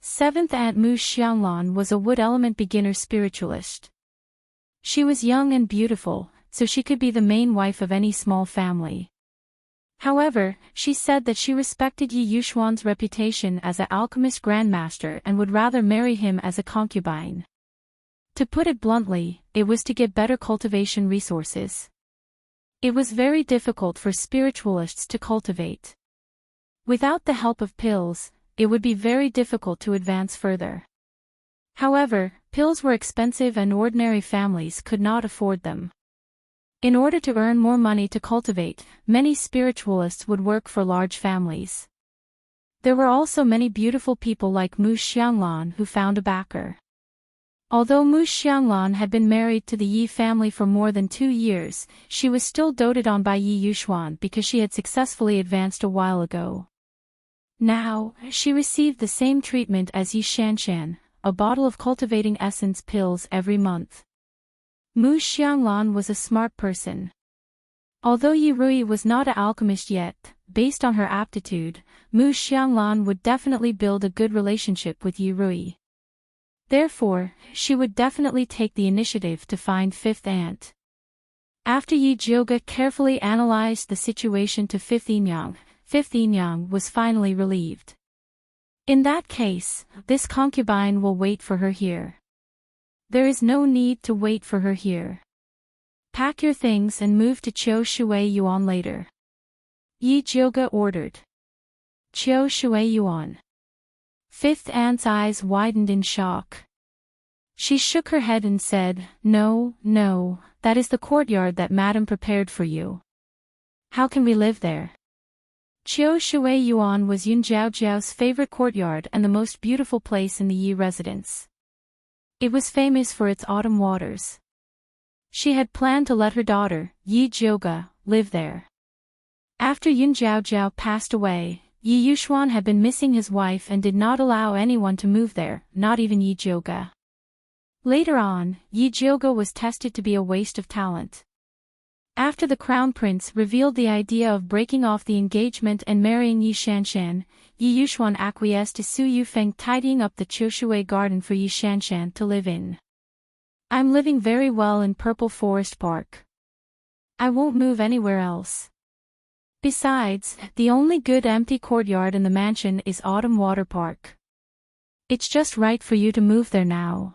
7th aunt Mu Xianglan was a wood element beginner spiritualist. She was young and beautiful, so she could be the main wife of any small family. However, she said that she respected Yi Yushuan's reputation as an alchemist grandmaster and would rather marry him as a concubine. To put it bluntly, it was to get better cultivation resources. It was very difficult for spiritualists to cultivate. Without the help of pills, it would be very difficult to advance further. However, pills were expensive and ordinary families could not afford them. In order to earn more money to cultivate, many spiritualists would work for large families. There were also many beautiful people like Mu Xianglan who found a backer. Although Mu Xianglan had been married to the Yi family for more than 2 years, she was still doted on by Yi Yushuan because she had successfully advanced a while ago. Now, she received the same treatment as Yi Shanshan, a bottle of cultivating essence pills every month. Mu Xianglan was a smart person. Although Yi Rui was not an alchemist yet, based on her aptitude, Mu Xianglan would definitely build a good relationship with Yi Rui. Therefore, she would definitely take the initiative to find 5th aunt. After Yi Jioga carefully analyzed the situation to 5th Yang was finally relieved. In that case, this concubine will wait for her here. There is no need to wait for her here. Pack your things and move to Qiu Shui Yuan later. Yi Jioga ordered. Qiu Shui Yuan. 5th aunt's eyes widened in shock. She shook her head and said, No, that is the courtyard that Madam prepared for you. How can we live there? Qiu Shui Yuan was Yun Zhao's favorite courtyard and the most beautiful place in the Yi residence. It was famous for its autumn waters. She had planned to let her daughter, Yi Jioga, live there. After Yun Zhao passed away, Yi Yushuan had been missing his wife and did not allow anyone to move there, not even Yi Jioga. Later on, Yi Jioga was tested to be a waste of talent. After the crown prince revealed the idea of breaking off the engagement and marrying Yi Shanshan, Yi Yushuan acquiesced to Su Yufeng tidying up the Qiushui garden for Yi Shanshan to live in. I'm living very well in Purple Forest Park. I won't move anywhere else. Besides, the only good empty courtyard in the mansion is Autumn Water Park. It's just right for you to move there now.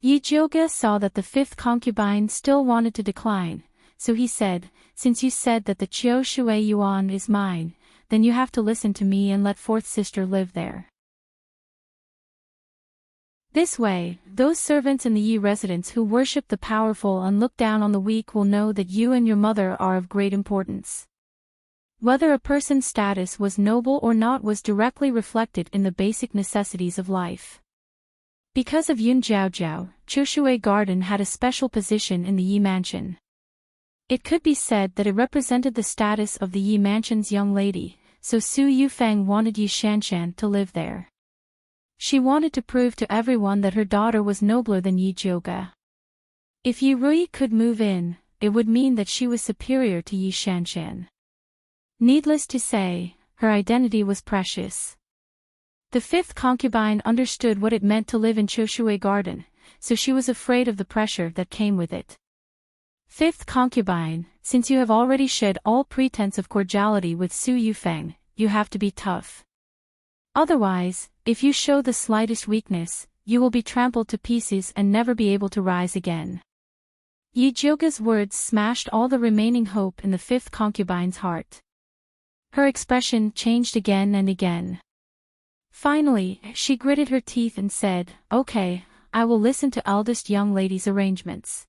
Yi Jioga saw that the 5th concubine still wanted to decline, so he said, Since you said that the Qiu Shui Yuan is mine, then you have to listen to me and let 4th sister live there. This way, those servants in the Yi residence who worship the powerful and look down on the weak will know that you and your mother are of great importance. Whether a person's status was noble or not was directly reflected in the basic necessities of life. Because of Yun Zhao, Qiushui Garden had a special position in the Yi mansion. It could be said that it represented the status of the Yi mansion's young lady, so Su Yufeng wanted Yi Shanshan to live there. She wanted to prove to everyone that her daughter was nobler than Yi Jioga. If Yi Rui could move in, it would mean that she was superior to Yi Shanshan. Needless to say, her identity was precious. The 5th concubine understood what it meant to live in Qiushui Garden, so she was afraid of the pressure that came with it. Fifth concubine, since you have already shed all pretense of cordiality with Su Yufeng, you have to be tough. Otherwise, if you show the slightest weakness, you will be trampled to pieces and never be able to rise again. Yi Jioge's words smashed all the remaining hope in the fifth concubine's heart. Her expression changed again and again. Finally, she gritted her teeth and said, "Okay, I will listen to eldest young lady's arrangements."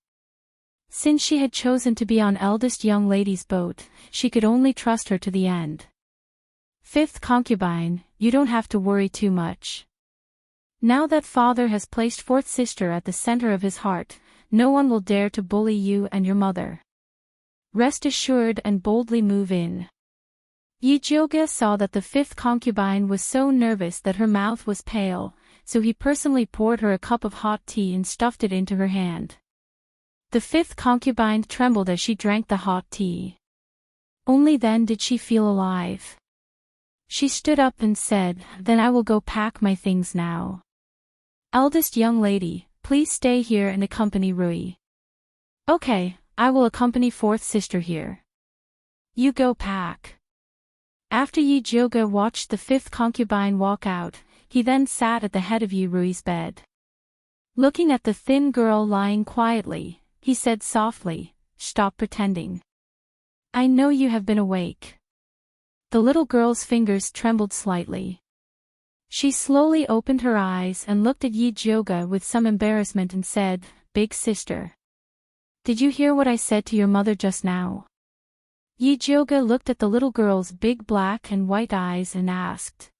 Since she had chosen to be on eldest young lady's boat, she could only trust her to the end. Fifth concubine, you don't have to worry too much. Now that father has placed fourth sister at the center of his heart, no one will dare to bully you and your mother. Rest assured and boldly move in. Yi Jioge saw that the fifth concubine was so nervous that her mouth was pale, so he personally poured her a cup of hot tea and stuffed it into her hand. The fifth concubine trembled as she drank the hot tea. Only then did she feel alive. She stood up and said, "Then I will go pack my things now. Eldest young lady, please stay here and accompany Rui." "Okay, I will accompany fourth sister here. You go pack." After Yi Jioge watched the fifth concubine walk out, he then sat at the head of Yi Rui's bed. Looking at the thin girl lying quietly, he said softly, "Stop pretending. I know you have been awake." The little girl's fingers trembled slightly. She slowly opened her eyes and looked at Yi Jioge with some embarrassment and said, "Big sister. Did you hear what I said to your mother just now?" Yi Jioge looked at the little girl's big black and white eyes and asked.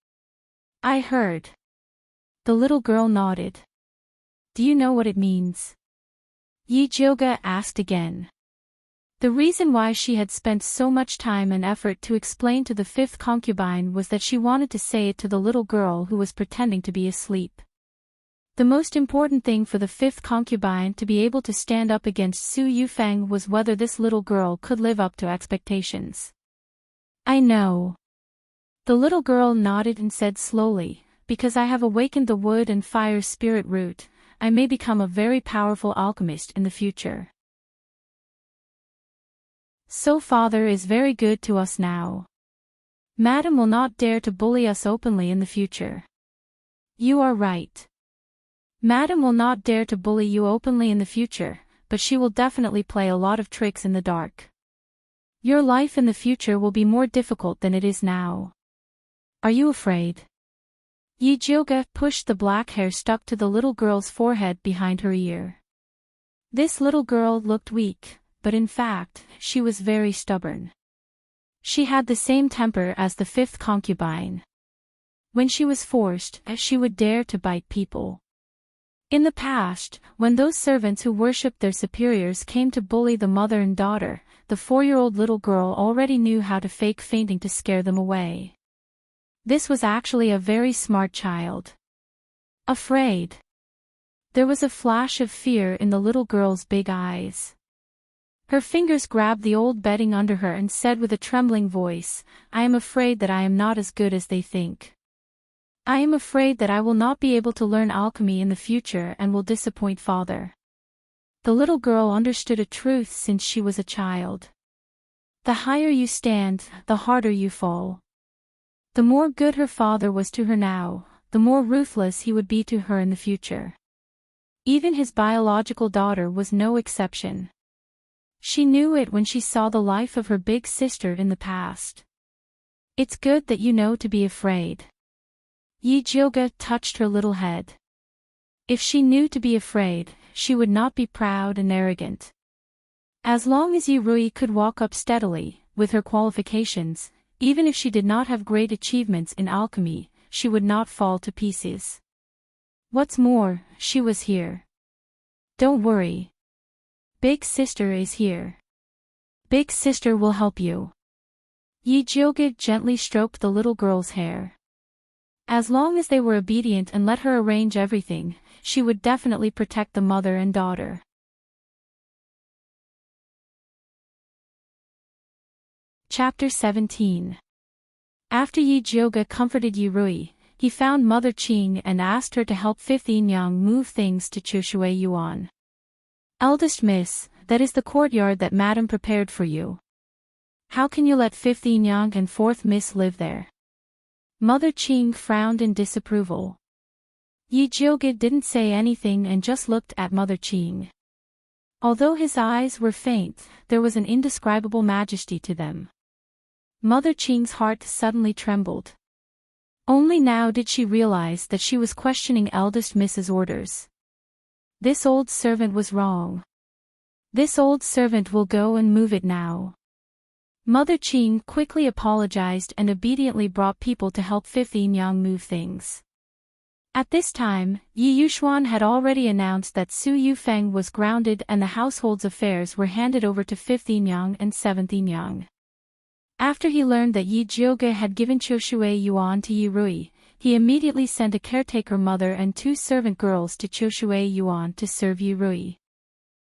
"I heard." The little girl nodded. "Do you know what it means?" Yi Jioge asked again. The reason why she had spent so much time and effort to explain to the fifth concubine was that she wanted to say it to the little girl who was pretending to be asleep. The most important thing for the fifth concubine to be able to stand up against Su Yufeng was whether this little girl could live up to expectations. "I know." The little girl nodded and said slowly, "Because I have awakened the wood and fire spirit root, I may become a very powerful alchemist in the future. So father is very good to us now. Madam will not dare to bully us openly in the future." "You are right. Madam will not dare to bully you openly in the future, but she will definitely play a lot of tricks in the dark. Your life in the future will be more difficult than it is now. Are you afraid?" Yi Jioge pushed the black hair stuck to the little girl's forehead behind her ear. This little girl looked weak, but in fact, she was very stubborn. She had the same temper as the fifth concubine. When she was forced, she would dare to bite people. In the past, when those servants who worshipped their superiors came to bully the mother and daughter, the 4-year-old little girl already knew how to fake fainting to scare them away. This was actually a very smart child. Afraid. There was a flash of fear in the little girl's big eyes. Her fingers grabbed the old bedding under her and said with a trembling voice, "I am afraid that I am not as good as they think. I am afraid that I will not be able to learn alchemy in the future and will disappoint father." The little girl understood a truth since she was a child. The higher you stand, the harder you fall. The more good her father was to her now, the more ruthless he would be to her in the future. Even his biological daughter was no exception. She knew it when she saw the life of her big sister in the past. "It's good that you know to be afraid." Yi Jioge touched her little head. If she knew to be afraid, she would not be proud and arrogant. As long as Yi Rui could walk up steadily, with her qualifications, even if she did not have great achievements in alchemy, she would not fall to pieces. What's more, she was here. "Don't worry. Big sister is here. Big sister will help you." Yi Jioge gently stroked the little girl's hair. As long as they were obedient and let her arrange everything, she would definitely protect the mother and daughter. Chapter 17. After Yi Jioge comforted Yi Rui, he found Mother Qing and asked her to help 15 Yang move things to Choshui Yuan. Eldest Miss, that is the courtyard that Madam prepared for you. How can you let 15 Yang and 4th Miss live there? Mother Qing frowned in disapproval. Yi Jiuge didn't say anything and just looked at Mother Qing. Although his eyes were faint, there was an indescribable majesty to them. Mother Qing's heart suddenly trembled. Only now did she realize that she was questioning eldest Miss's orders. This old servant was wrong. This old servant will go and move it now. Mother Qing quickly apologized and obediently brought people to help 15 Yang move things. At this time, Yi Yuxuan had already announced that Su Yufeng was grounded and the household's affairs were handed over to 15 Yang and 17 Yang. After he learned that Yi Jiuge had given Choshui Yuan to Yi Rui, he immediately sent a caretaker mother and 2 servant girls to Choshui Yuan to serve Yi Rui.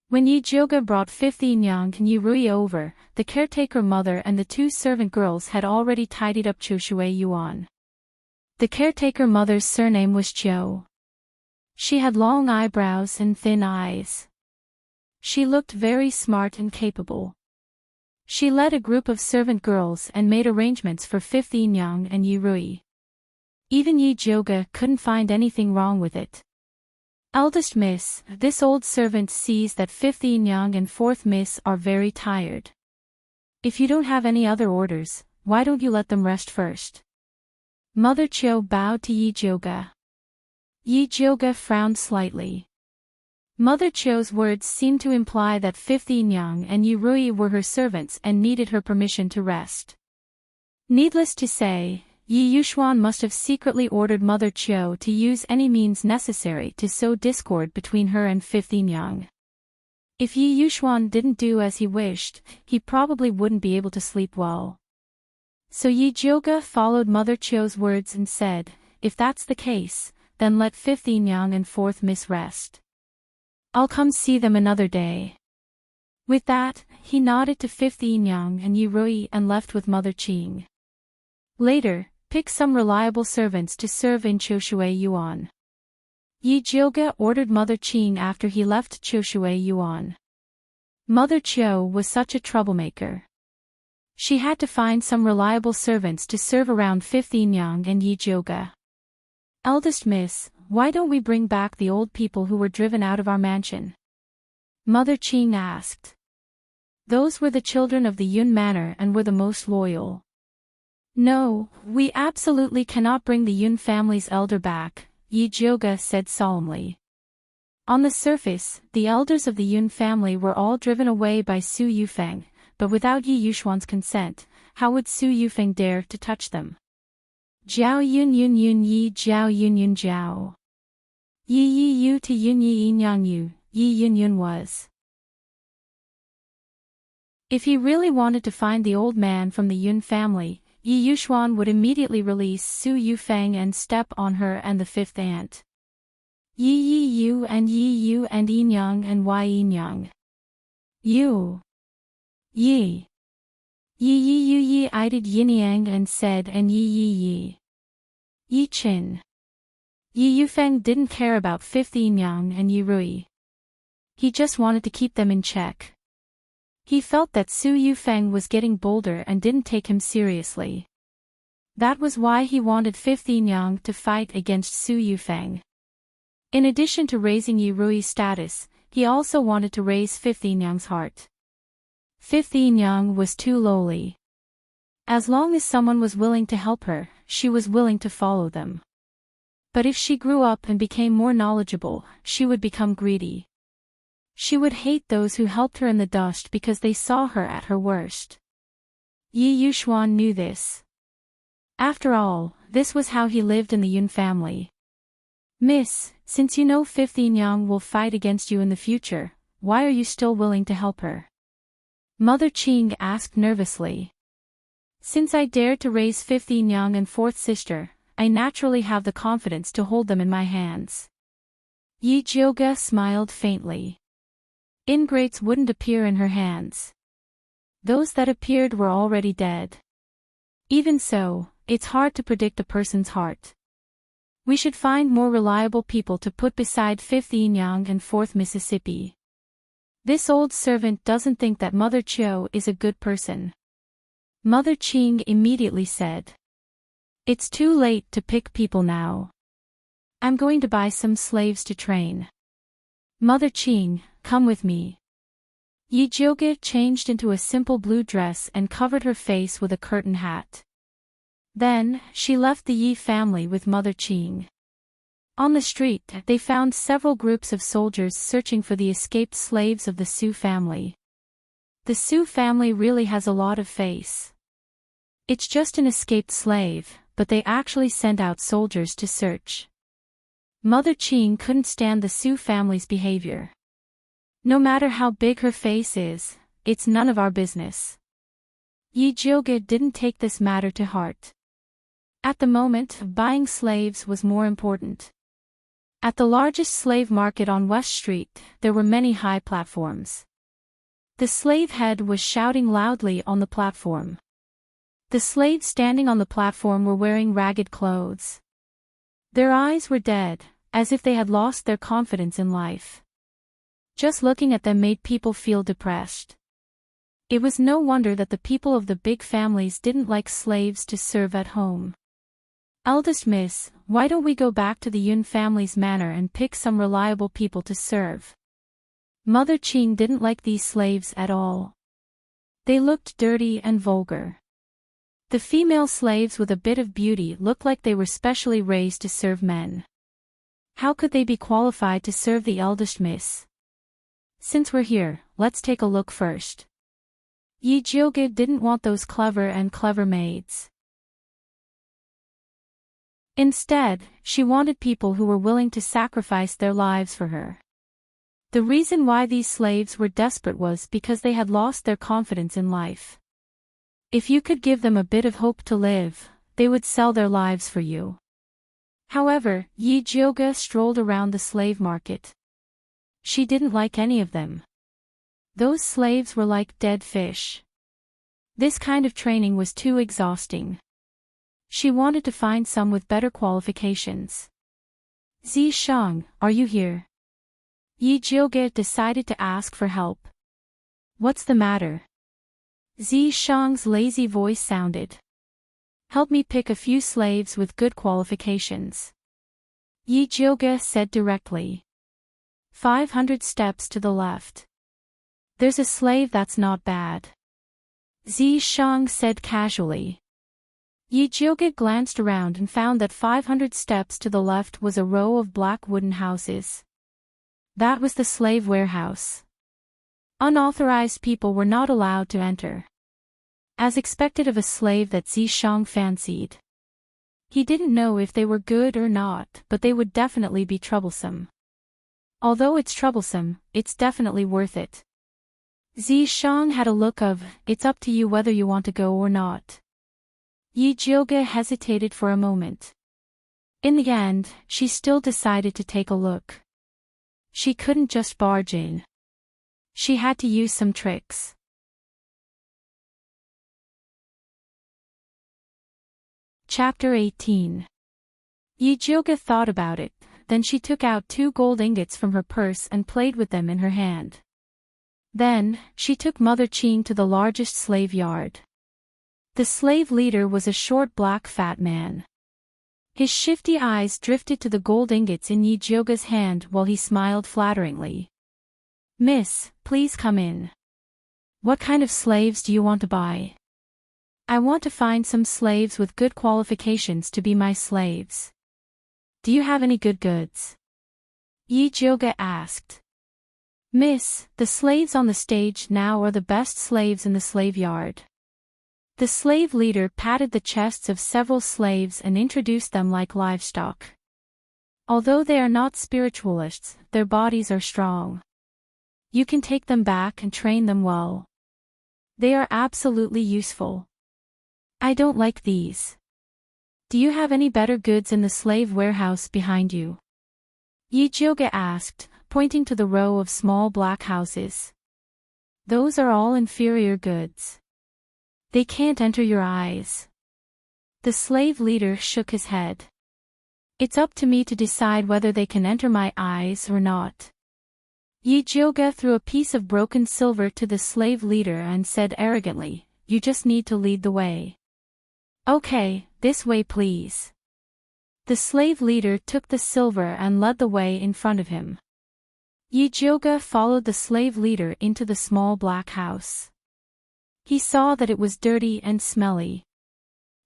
When Yi Jiuge brought 15 Yang and Yi Rui over, the caretaker mother and the 2 servant girls had already tidied up Choshui Yuan. The caretaker mother's surname was Chiu. She had long eyebrows and thin eyes. She looked very smart and capable. She led a group of servant girls and made arrangements for 15 Yang and Yi Rui. Even Yi Jiuge couldn't find anything wrong with it. Eldest Miss, this old servant sees that 15 Yang and 4th Miss are very tired. If you don't have any other orders, why don't you let them rest first? Mother Chiu bowed to Yi Jiuge. Yi Jiuge frowned slightly. Mother Chiu's words seemed to imply that 15 Yang and Yi Rui were her servants and needed her permission to rest. Needless to say, Yi Yuxuan must have secretly ordered Mother Chiu to use any means necessary to sow discord between her and 15 Yang. If Yi Yuxuan didn't do as he wished, he probably wouldn't be able to sleep well. So Yi Jiuge followed Mother Chiu's words and said, if that's the case, then let 15 Yang and 4th Miss rest. I'll come see them another day. With that, he nodded to 15 Yang and Yi Rui and left with Mother Qing. Later, pick some reliable servants to serve in Choshui Yuan. Yi Jiuge ordered Mother Qing after he left Choshui Yuan. Mother Chiu was such a troublemaker. She had to find some reliable servants to serve around 15 Yang and Yi Jiuge. Eldest Miss, why don't we bring back the old people who were driven out of our mansion? Mother Qing asked. Those were the children of the Yun Manor and were the most loyal. No, we absolutely cannot bring the Yun family's elder back, Yi Jiuge said solemnly. On the surface, the elders of the Yun family were all driven away by Su Yufeng, but without Yi Yuxuan's consent, how would Su Yufeng dare to touch them? Jiao Yun Yun Yun Yi Jiao Yun Yun Jiao. Yi Yi Yu to Yun Yi Yang Yu, Yi Yun Yun was. If he really wanted to find the old man from the Yun family, Yi Yuxuan would immediately release Su Yufeng and step on her and the 5th aunt. Yi Yi Yu and Yi Yu and Yin Yang and Y Yin Yang. Yu. Yi. Yi Yi Yu Yi eyed Yin Yang and said and Yi Yi Yi. Yi Qin. Yi Yufeng didn't care about 15 Yang and Yi Rui. He just wanted to keep them in check. He felt that Su Yufeng was getting bolder and didn't take him seriously. That was why he wanted 15 Yang to fight against Su Yufeng. In addition to raising Yi Rui's status, he also wanted to raise 15 Yang's heart. 15 Yang was too lowly. As long as someone was willing to help her, she was willing to follow them. But if she grew up and became more knowledgeable, she would become greedy. She would hate those who helped her in the dust because they saw her at her worst. Yi Yuxuan knew this. After all, this was how he lived in the Yun family. Miss, since you know 15 Yang will fight against you in the future, why are you still willing to help her? Mother Qing asked nervously. Since I dared to raise 15 Yang and 4th sister, I naturally have the confidence to hold them in my hands. Yi Jiuge smiled faintly. Ingrates wouldn't appear in her hands. Those that appeared were already dead. Even so, it's hard to predict a person's heart. We should find more reliable people to put beside 5th Enyang and 4th Mississippi. This old servant doesn't think that Mother Chio is a good person. Mother Ching immediately said. It's too late to pick people now. I'm going to buy some slaves to train. Mother Ching, come with me. Yi Jioge changed into a simple blue dress and covered her face with a curtain hat. Then, she left the Yi family with Mother Ching. On the street, they found several groups of soldiers searching for the escaped slaves of the Su family. The Su family really has a lot of face. It's just an escaped slave, but they actually sent out soldiers to search. Mother Ching couldn't stand the Su family's behavior. No matter how big her face is, it's none of our business. Yi Jioge didn't take this matter to heart. At the moment, buying slaves was more important. At the largest slave market on West Street, there were many high platforms. The slave head was shouting loudly on the platform. The slaves standing on the platform were wearing ragged clothes. Their eyes were dead, as if they had lost their confidence in life. Just looking at them made people feel depressed. It was no wonder that the people of the big families didn't like slaves to serve at home. Eldest Miss, why don't we go back to the Yun family's manor and pick some reliable people to serve? Mother Ching didn't like these slaves at all. They looked dirty and vulgar. The female slaves with a bit of beauty looked like they were specially raised to serve men. How could they be qualified to serve the eldest miss? Since we're here, let's take a look first. Yi Jioge didn't want those clever maids. Instead, she wanted people who were willing to sacrifice their lives for her. The reason why these slaves were desperate was because they had lost their confidence in life. If you could give them a bit of hope to live, they would sell their lives for you. However, Yi Jioge strolled around the slave market. She didn't like any of them. Those slaves were like dead fish. This kind of training was too exhausting. She wanted to find some with better qualifications. Zi Shang, are you here? Yi Jioge decided to ask for help. What's the matter? Zi Shang's lazy voice sounded. Help me pick a few slaves with good qualifications. Yi Jioge said directly. 500 steps to the left. There's a slave that's not bad. Zi Shang said casually. Yi Jioge glanced around and found that 500 steps to the left was a row of black wooden houses. That was the slave warehouse. Unauthorized people were not allowed to enter. As expected of a slave that Zi Shang fancied. He didn't know if they were good or not, but they would definitely be troublesome. Although it's troublesome, it's definitely worth it. Zi Shang had a look of, it's up to you whether you want to go or not. Yi Jioge hesitated for a moment. In the end, she still decided to take a look. She couldn't just barge in. She had to use some tricks. Chapter 18. Yi Jioge thought about it, then she took out 2 gold ingots from her purse and played with them in her hand. Then, she took Mother Ching to the largest slave yard. The slave leader was a short black fat man. His shifty eyes drifted to the gold ingots in Yi Jioge's hand while he smiled flatteringly. Miss, please come in. What kind of slaves do you want to buy? I want to find some slaves with good qualifications to be my slaves. Do you have any good goods? Yi Jioge asked. Miss, the slaves on the stage now are the best slaves in the slave yard. The slave leader patted the chests of several slaves and introduced them like livestock. Although they are not spiritualists, their bodies are strong. You can take them back and train them well. They are absolutely useful. I don't like these. Do you have any better goods in the slave warehouse behind you? Yi Jioge asked, pointing to the row of small black houses. Those are all inferior goods. They can't enter your eyes. The slave leader shook his head. It's up to me to decide whether they can enter my eyes or not. Yijioga threw a piece of broken silver to the slave leader and said arrogantly, "You just need to lead the way." "Okay, this way please." The slave leader took the silver and led the way in front of him. Yijioga followed the slave leader into the small black house. He saw that it was dirty and smelly.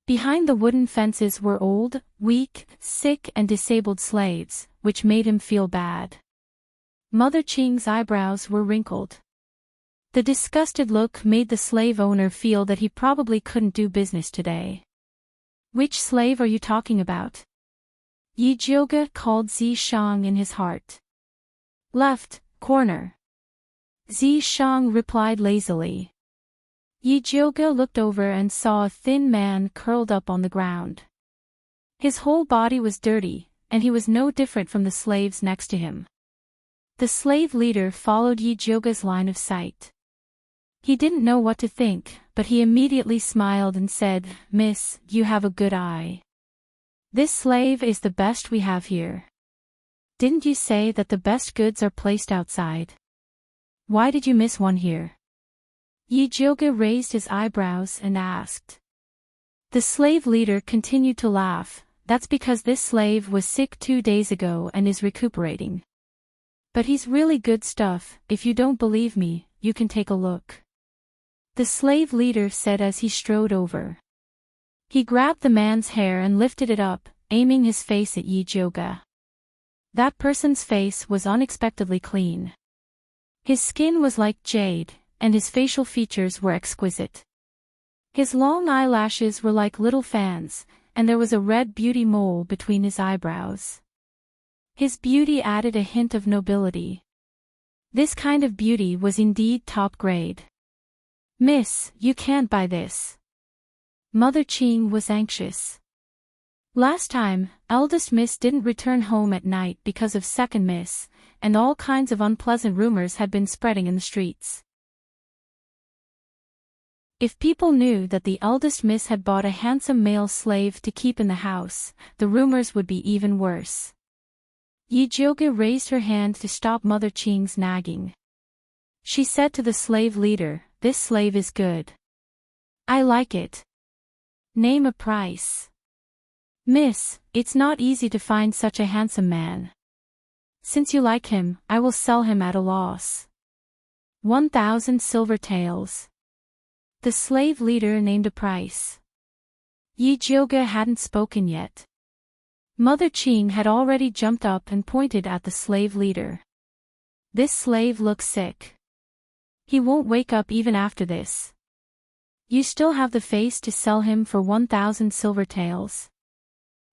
Behind the wooden fences were old, weak, sick and disabled slaves, which made him feel bad. Mother Qing's eyebrows were wrinkled. The disgusted look made the slave owner feel that he probably couldn't do business today. "Which slave are you talking about?" Yijioga called Zishang in his heart. "Left, corner." Zishang replied lazily. Yijioga looked over and saw a thin man curled up on the ground. His whole body was dirty, and he was no different from the slaves next to him. The slave leader followed Yijioga's line of sight. He didn't know what to think, but he immediately smiled and said, "Miss, you have a good eye. This slave is the best we have here. Didn't you say that the best goods are placed outside? Why did you miss one here?" Yijioga raised his eyebrows and asked. The slave leader continued to laugh. "That's because this slave was sick 2 days ago and is recuperating. But he's really good stuff. If you don't believe me, you can take a look." The slave leader said as he strode over. He grabbed the man's hair and lifted it up, aiming his face at Yijioga. That person's face was unexpectedly clean. His skin was like jade, and his facial features were exquisite. His long eyelashes were like little fans, and there was a red beauty mole between his eyebrows. His beauty added a hint of nobility. This kind of beauty was indeed top grade. "Miss, you can't buy this." Mother Qing was anxious. Last time, eldest miss didn't return home at night because of second miss, and all kinds of unpleasant rumors had been spreading in the streets. If people knew that the eldest miss had bought a handsome male slave to keep in the house, the rumors would be even worse. Yijioga raised her hand to stop Mother Qing's nagging. She said to the slave leader, "This slave is good. I like it. Name a price." "Miss, it's not easy to find such a handsome man. Since you like him, I will sell him at a loss. 1,000 silver taels." The slave leader named a price. Yijioga hadn't spoken yet. Mother Qing had already jumped up and pointed at the slave leader. "This slave looks sick. He won't wake up even after this. You still have the face to sell him for 1,000 silver taels?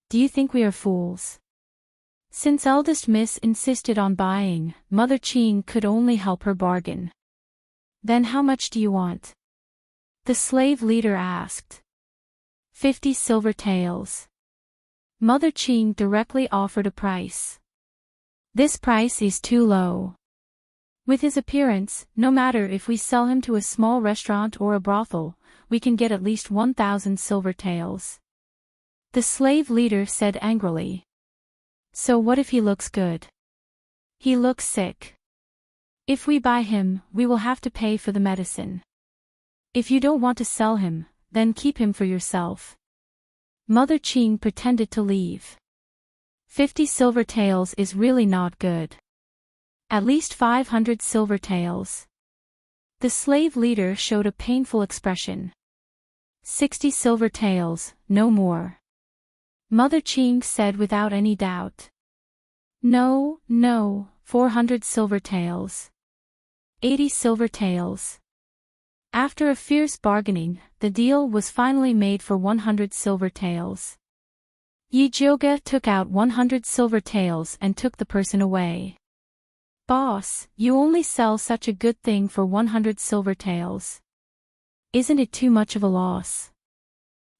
Do you think we are fools?" Since eldest miss insisted on buying, Mother Qing could only help her bargain. "Then how much do you want?" the slave leader asked. 50 silver taels. Mother Qing directly offered a price. "This price is too low. With his appearance, no matter if we sell him to a small restaurant or a brothel, we can get at least 1,000 silver taels." The slave leader said angrily. "So what if he looks good? He looks sick. If we buy him, we will have to pay for the medicine. If you don't want to sell him, then keep him for yourself." Mother Qing pretended to leave. 50 silver taels is really not good. At least 500 silver taels. The slave leader showed a painful expression. 60 silver taels, no more. Mother Qing said without any doubt. No, 400 silver taels. 80 silver taels. After a fierce bargaining, the deal was finally made for 100 silver taels. Yijioga took out 100 silver taels and took the person away. "Boss, you only sell such a good thing for 100 silver taels. Isn't it too much of a loss?"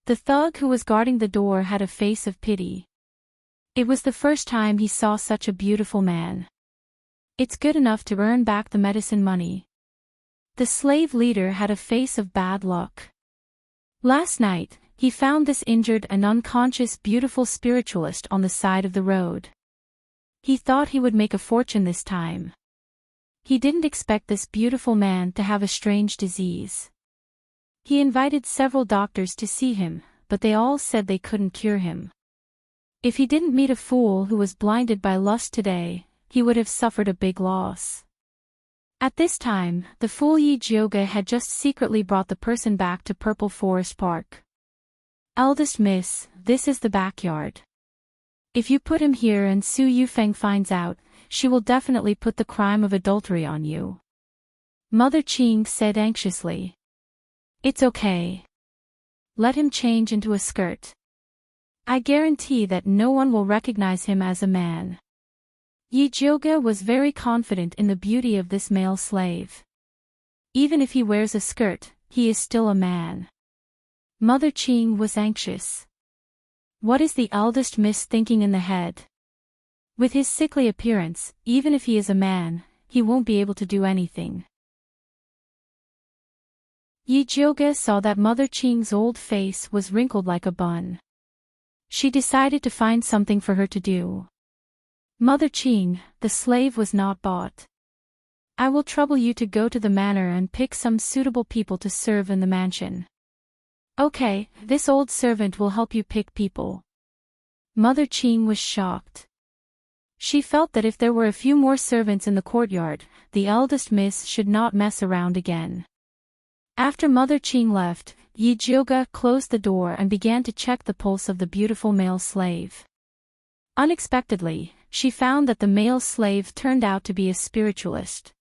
The thug who was guarding the door had a face of pity. It was the first time he saw such a beautiful man. "It's good enough to earn back the medicine money." The slave leader had a face of bad luck. Last night, He found this injured and unconscious beautiful spiritualist on the side of the road. He thought he would make a fortune this time. He didn't expect this beautiful man to have a strange disease. He invited several doctors to see him, but they all said they couldn't cure him. If he didn't meet a fool who was blinded by lust today, he would have suffered a big loss. At this time, the fool Yi Jioge had just secretly brought the person back to Purple Forest Park. Eldest miss, this is the backyard. If you put him here and Su Yufeng finds out, she will definitely put the crime of adultery on you. Mother Qing said anxiously. It's okay. Let him change into a skirt. I guarantee that no one will recognize him as a man. Yi Jioge was very confident in the beauty of this male slave. Even if he wears a skirt, he is still a man. Mother Qing was anxious. What is the eldest miss thinking in the head? With his sickly appearance, even if he is a man, he won't be able to do anything. Yi Jioge saw that Mother Qing's old face was wrinkled like a bun. She decided to find something for her to do. Mother Qing, the slave was not bought. I will trouble you to go to the manor and pick some suitable people to serve in the mansion. Okay, this old servant will help you pick people. Mother Qing was shocked. She felt that if there were a few more servants in the courtyard, the eldest miss should not mess around again. After Mother Qing left, Yi Jioge closed the door and began to check the pulse of the beautiful male slave. Unexpectedly, she found that the male slave turned out to be a spiritualist.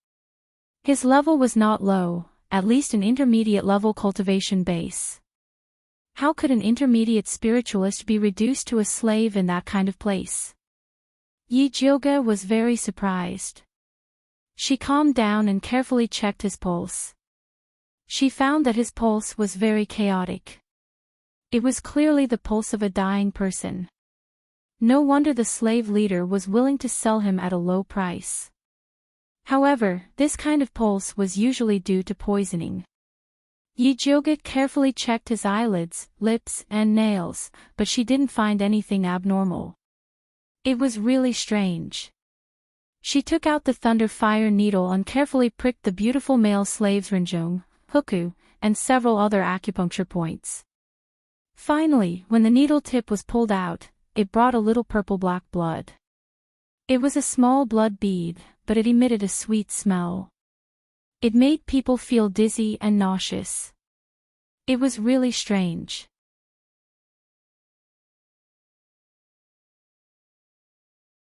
His level was not low, at least an intermediate level cultivation base. How could an intermediate spiritualist be reduced to a slave in that kind of place? Yi Jioge was very surprised. She calmed down and carefully checked his pulse. She found that his pulse was very chaotic. It was clearly the pulse of a dying person. No wonder the slave leader was willing to sell him at a low price. However, this kind of pulse was usually due to poisoning. Yi Jioge carefully checked his eyelids, lips, and nails, but she didn't find anything abnormal. It was really strange. She took out the thunder fire needle and carefully pricked the beautiful male slave's rinjong, huku, and several other acupuncture points. Finally, when the needle tip was pulled out, it brought a little purple-black blood. It was a small blood bead, but it emitted a sweet smell. It made people feel dizzy and nauseous. It was really strange.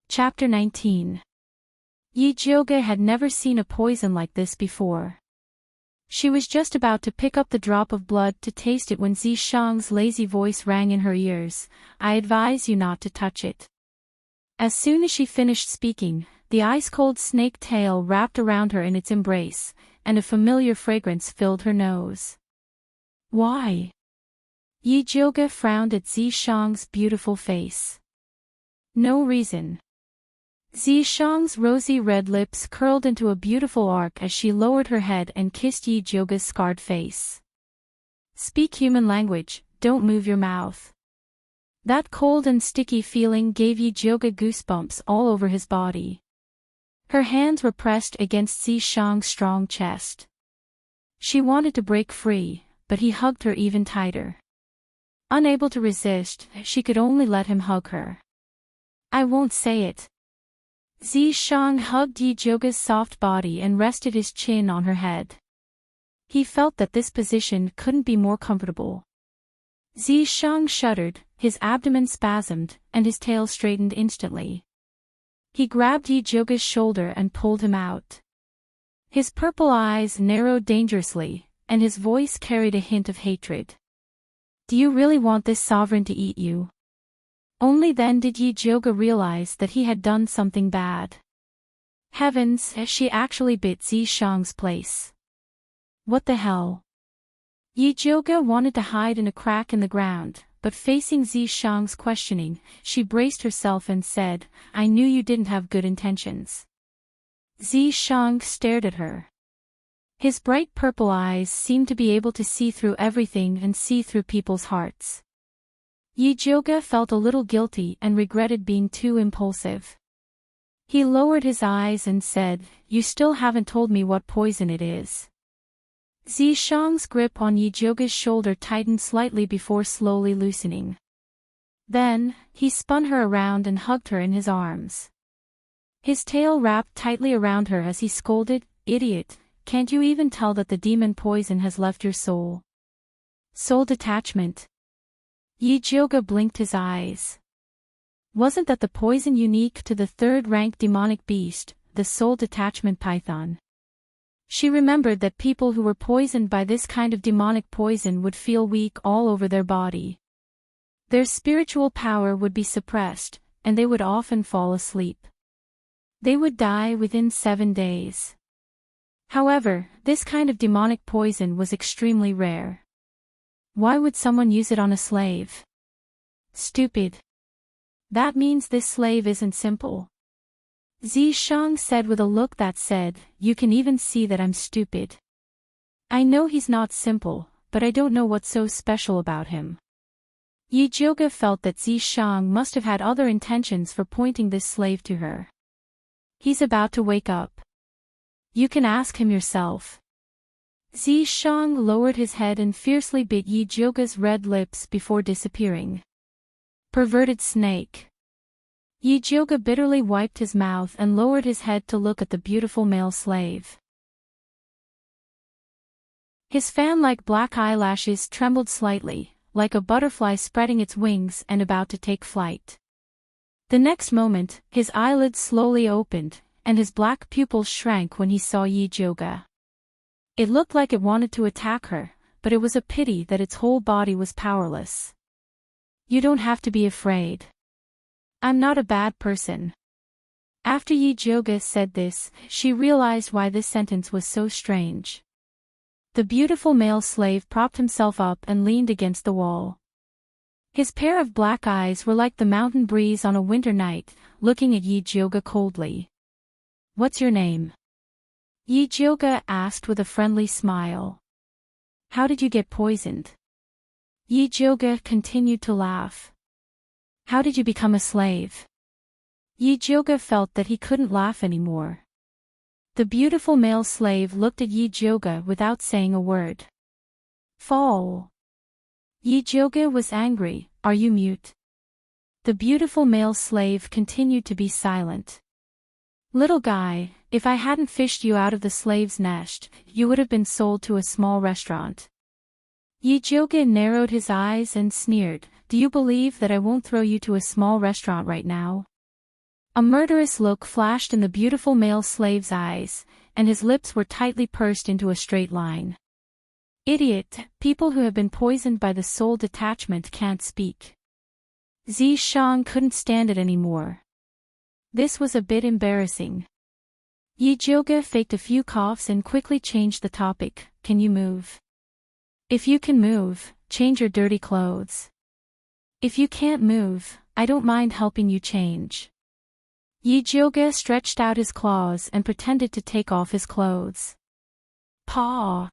Chapter 19. Yi Jioge had never seen a poison like this before. She was just about to pick up the drop of blood to taste it when Zi Shang's lazy voice rang in her ears. I advise you not to touch it. As soon as she finished speaking, the ice-cold snake tail wrapped around her in its embrace, and a familiar fragrance filled her nose. Why? Yi Jioge frowned at Zi Shang's beautiful face. No reason. Zi Shang's rosy red lips curled into a beautiful arc as she lowered her head and kissed Yi Jioge's scarred face. Speak human language, don't move your mouth. That cold and sticky feeling gave Yi Jioge goosebumps all over his body. Her hands were pressed against Zi Shang's strong chest. She wanted to break free, but he hugged her even tighter. Unable to resist, she could only let him hug her. I won't say it. Zi Shang hugged Yi Jioge's soft body and rested his chin on her head. He felt that this position couldn't be more comfortable. Zi Shang shuddered, his abdomen spasmed, and his tail straightened instantly. He grabbed Yi Jioge's shoulder and pulled him out. His purple eyes narrowed dangerously, and his voice carried a hint of hatred. Do you really want this sovereign to eat you? Only then did Yi Jioge realize that he had done something bad. Heavens, she actually bit Zi Shang's place. What the hell? Yi Jioge wanted to hide in a crack in the ground, but facing Zi Shang's questioning, she braced herself and said, I knew you didn't have good intentions. Zi Shang stared at her. His bright purple eyes seemed to be able to see through everything and see through people's hearts. Yijioga felt a little guilty and regretted being too impulsive. He lowered his eyes and said, "You still haven't told me what poison it is." Zishang's grip on Yijioga's shoulder tightened slightly before slowly loosening. Then, he spun her around and hugged her in his arms. His tail wrapped tightly around her as he scolded, "Idiot, can't you even tell that the demon poison has left your soul?" Soul detachment. Yijioga blinked his eyes. Wasn't that the poison unique to the third-rank demonic beast, the soul detachment python? She remembered that people who were poisoned by this kind of demonic poison would feel weak all over their body. Their spiritual power would be suppressed, and they would often fall asleep. They would die within 7 days. However, this kind of demonic poison was extremely rare. Why would someone use it on a slave? Stupid. That means this slave isn't simple. Zishang said with a look that said, "You can even see that I'm stupid. I know he's not simple, but I don't know what's so special about him." Yijioga felt that Zishang must have had other intentions for pointing this slave to her. He's about to wake up. You can ask him yourself. Zishang lowered his head and fiercely bit Yijioga's red lips before disappearing. Perverted snake. Yijioga bitterly wiped his mouth and lowered his head to look at the beautiful male slave. His fan-like black eyelashes trembled slightly, like a butterfly spreading its wings and about to take flight. The next moment, his eyelids slowly opened, and his black pupils shrank when he saw Yijioga. It looked like it wanted to attack her, but it was a pity that its whole body was powerless. You don't have to be afraid. I'm not a bad person. After Yijioga said this, she realized why this sentence was so strange. The beautiful male slave propped himself up and leaned against the wall. His pair of black eyes were like the mountain breeze on a winter night, looking at Yijioga coldly. "What's your name?" Yijioga asked with a friendly smile. "How did you get poisoned?" Yijioga continued to laugh. "How did you become a slave?" Yijioga felt that he couldn't laugh anymore. The beautiful male slave looked at Yijioga without saying a word. "Fall." Yijioga was angry, "Are you mute?" The beautiful male slave continued to be silent. "Little guy, if I hadn't fished you out of the slave's nest, you would have been sold to a small restaurant." Yijioga narrowed his eyes and sneered, "Do you believe that I won't throw you to a small restaurant right now?" A murderous look flashed in the beautiful male slave's eyes, and his lips were tightly pursed into a straight line. "Idiot, people who have been poisoned by the soul detachment can't speak." Zishang couldn't stand it anymore. This was a bit embarrassing. Yijioga faked a few coughs and quickly changed the topic, "Can you move?" "If you can move, change your dirty clothes." "If you can't move, I don't mind helping you change." Yijioga stretched out his claws and pretended to take off his clothes. "Paw!"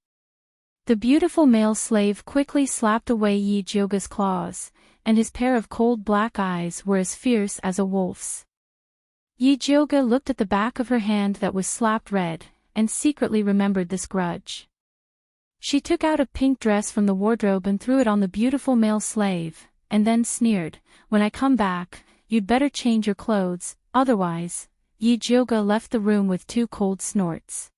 The beautiful male slave quickly slapped away Yijioga's claws, and his pair of cold black eyes were as fierce as a wolf's. Yijioga looked at the back of her hand that was slapped red, and secretly remembered this grudge. She took out a pink dress from the wardrobe and threw it on the beautiful male slave, and then sneered, "When I come back, you'd better change your clothes, otherwise." Yijioga left the room with 2 cold snorts.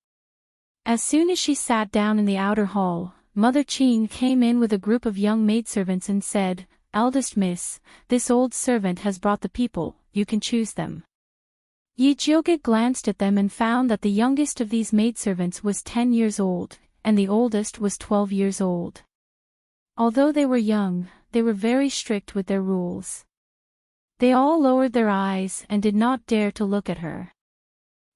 As soon as she sat down in the outer hall, Mother Qing came in with a group of young maidservants and said, "Eldest miss, this old servant has brought the people, you can choose them." Yijioga glanced at them and found that the youngest of these maidservants was 10 years old, and the oldest was 12 years old. Although they were young, they were very strict with their rules. They all lowered their eyes and did not dare to look at her.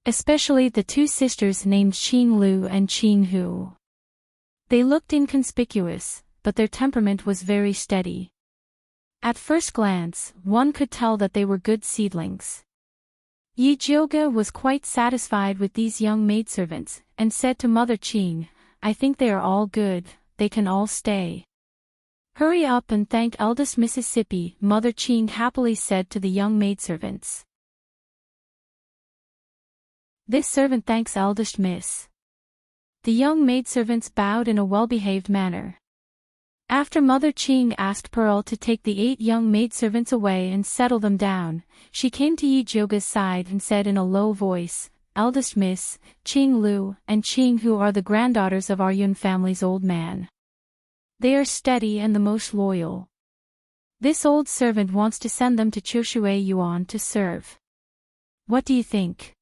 Especially the 2 sisters named Qing Lu and Qing Hu. They looked inconspicuous, but their temperament was very steady. At first glance, one could tell that they were good seedlings. Yi Jioge was quite satisfied with these young maidservants, and said to Mother Qing, "I think they are all good, they can all stay." "Hurry up and thank eldest Mississippi," Mother Qing happily said to the young maidservants. "This servant thanks eldest Miss." The young maidservants bowed in a well-behaved manner. After Mother Qing asked Pearl to take the 8 young maidservants away and settle them down, she came to Yi Jioge's side and said in a low voice, "Eldest Miss, Qing Lu and Qing Hu are the granddaughters of our Yun family's old man. They are steady and the most loyal. This old servant wants to send them to Choshui Yuan to serve. What do you think?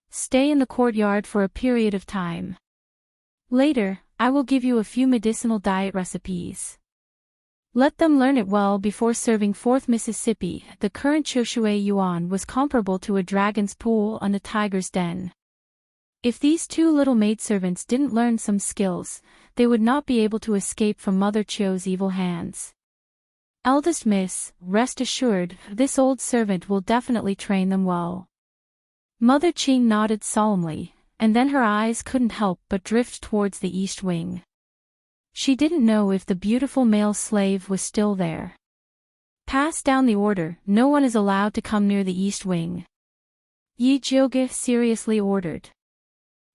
Stay in the courtyard for a period of time. Later, I will give you a few medicinal diet recipes. Let them learn it well before serving." 4th Mississippi, the current Choshui Yuan was comparable to a dragon's pool and a tiger's den. If these 2 little maidservants didn't learn some skills, they would not be able to escape from Mother Chio's evil hands. "Eldest Miss, rest assured, this old servant will definitely train them well." Mother Qing nodded solemnly, and then her eyes couldn't help but drift towards the east wing. She didn't know if the beautiful male slave was still there. "Pass down the order, no one is allowed to come near the east wing," Yi Jioge seriously ordered.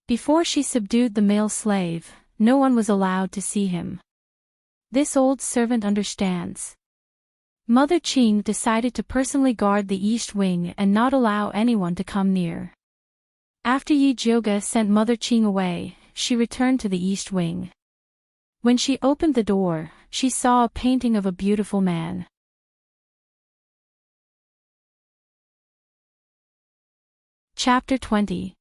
Before she subdued the male slave, no one was allowed to see him. This old servant understands. Mother Qing decided to personally guard the east wing and not allow anyone to come near. After Yi Jioge sent Mother Qing away, she returned to the east wing. When she opened the door, she saw a painting of a beautiful man. Chapter 20.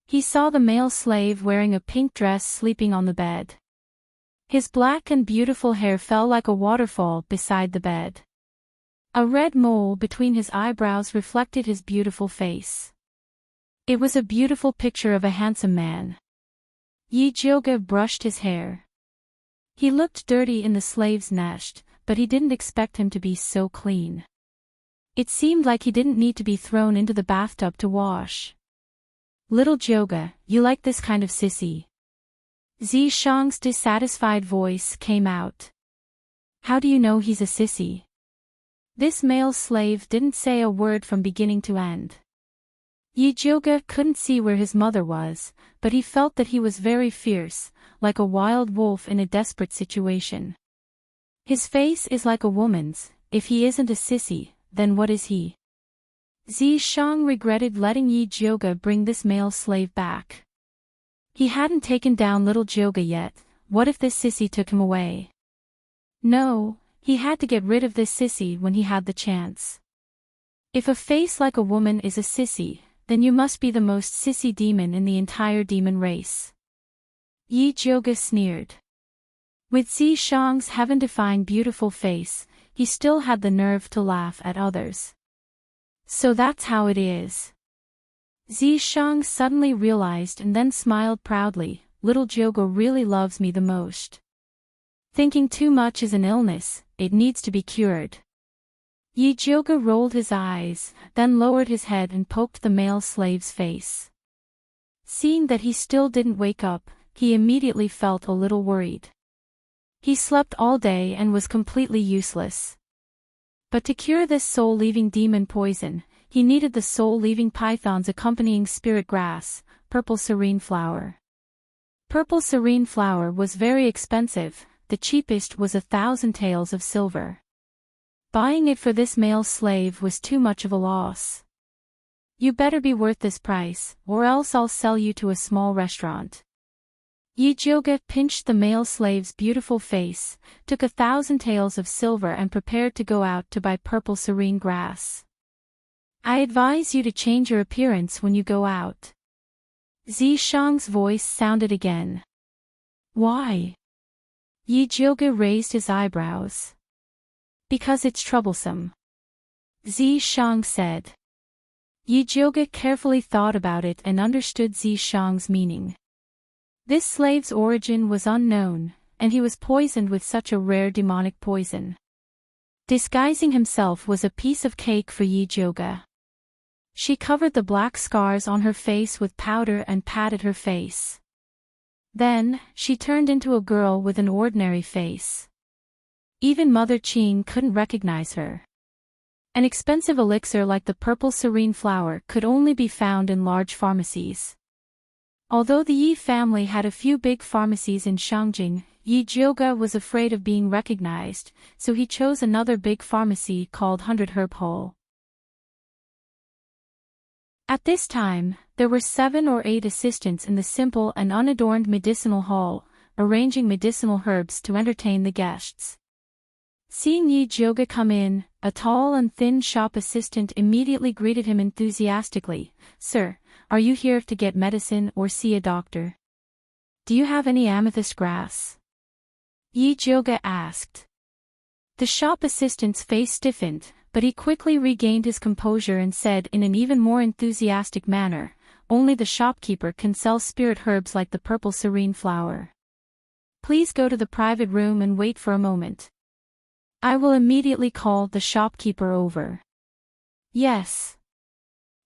He saw the male slave wearing a pink dress sleeping on the bed. His black and beautiful hair fell like a waterfall beside the bed. A red mole between his eyebrows reflected his beautiful face. It was a beautiful picture of a handsome man. Yi Jioge brushed his hair. He looked dirty in the slave's nest, but he didn't expect him to be so clean. It seemed like he didn't need to be thrown into the bathtub to wash. "Little Jioge, you like this kind of sissy?" Zi Shang's dissatisfied voice came out. "How do you know he's a sissy?" This male slave didn't say a word from beginning to end. Yi Jioge couldn't see where his mother was, but he felt that he was very fierce, like a wild wolf in a desperate situation. His face is like a woman's. If he isn't a sissy, then what is he? Zi Shang regretted letting Yi Jioge bring this male slave back. He hadn't taken down little Jioge yet. What if this sissy took him away? No, he had to get rid of this sissy when he had the chance. If a face like a woman is a sissy, then you must be the most sissy demon in the entire demon race. Yi Jioge sneered. With Zi Shang's heaven-defying beautiful face, he still had the nerve to laugh at others. So that's how it is. Zi Shang suddenly realized and then smiled proudly. Little Jioge really loves me the most. Thinking too much is an illness, it needs to be cured. Yi Jioge rolled his eyes, then lowered his head and poked the male slave's face. Seeing that he still didn't wake up, he immediately felt a little worried. He slept all day and was completely useless. But to cure this soul-leaving demon poison, he needed the soul-leaving python's accompanying spirit grass, purple serene flower. Purple serene flower was very expensive, the cheapest was 1,000 taels of silver. Buying it for this male slave was too much of a loss. "You better be worth this price, or else I'll sell you to a small restaurant." Yi Jioge pinched the male slave's beautiful face, took 1,000 taels of silver and prepared to go out to buy purple serene grass. "I advise you to change your appearance when you go out." Zi Shang's voice sounded again. "Why?" Yi Jioge raised his eyebrows. "Because it's troublesome," Zi Shang said. Yi Jioge carefully thought about it and understood Zi Shang's meaning. This slave's origin was unknown, and he was poisoned with such a rare demonic poison. Disguising himself was a piece of cake for Yi Jioge. She covered the black scars on her face with powder and patted her face. Then, she turned into a girl with an ordinary face. Even Mother Qing couldn't recognize her. An expensive elixir like the purple serene flower could only be found in large pharmacies. Although the Yi family had a few big pharmacies in Shangjing, Yi Jiuge was afraid of being recognized, so he chose another big pharmacy called 100 Herb Hall. At this time, there were 7 or 8 assistants in the simple and unadorned medicinal hall, arranging medicinal herbs to entertain the guests. Seeing Yi Jiuge come in, a tall and thin shop assistant immediately greeted him enthusiastically. "Sir, are you here to get medicine or see a doctor? Do you have any amethyst grass?" Yi Jiuge asked. The shop assistant's face stiffened, but he quickly regained his composure and said in an even more enthusiastic manner, "Only the shopkeeper can sell spirit herbs like the purple serene flower. Please go to the private room and wait for a moment. I will immediately call the shopkeeper over." Yes.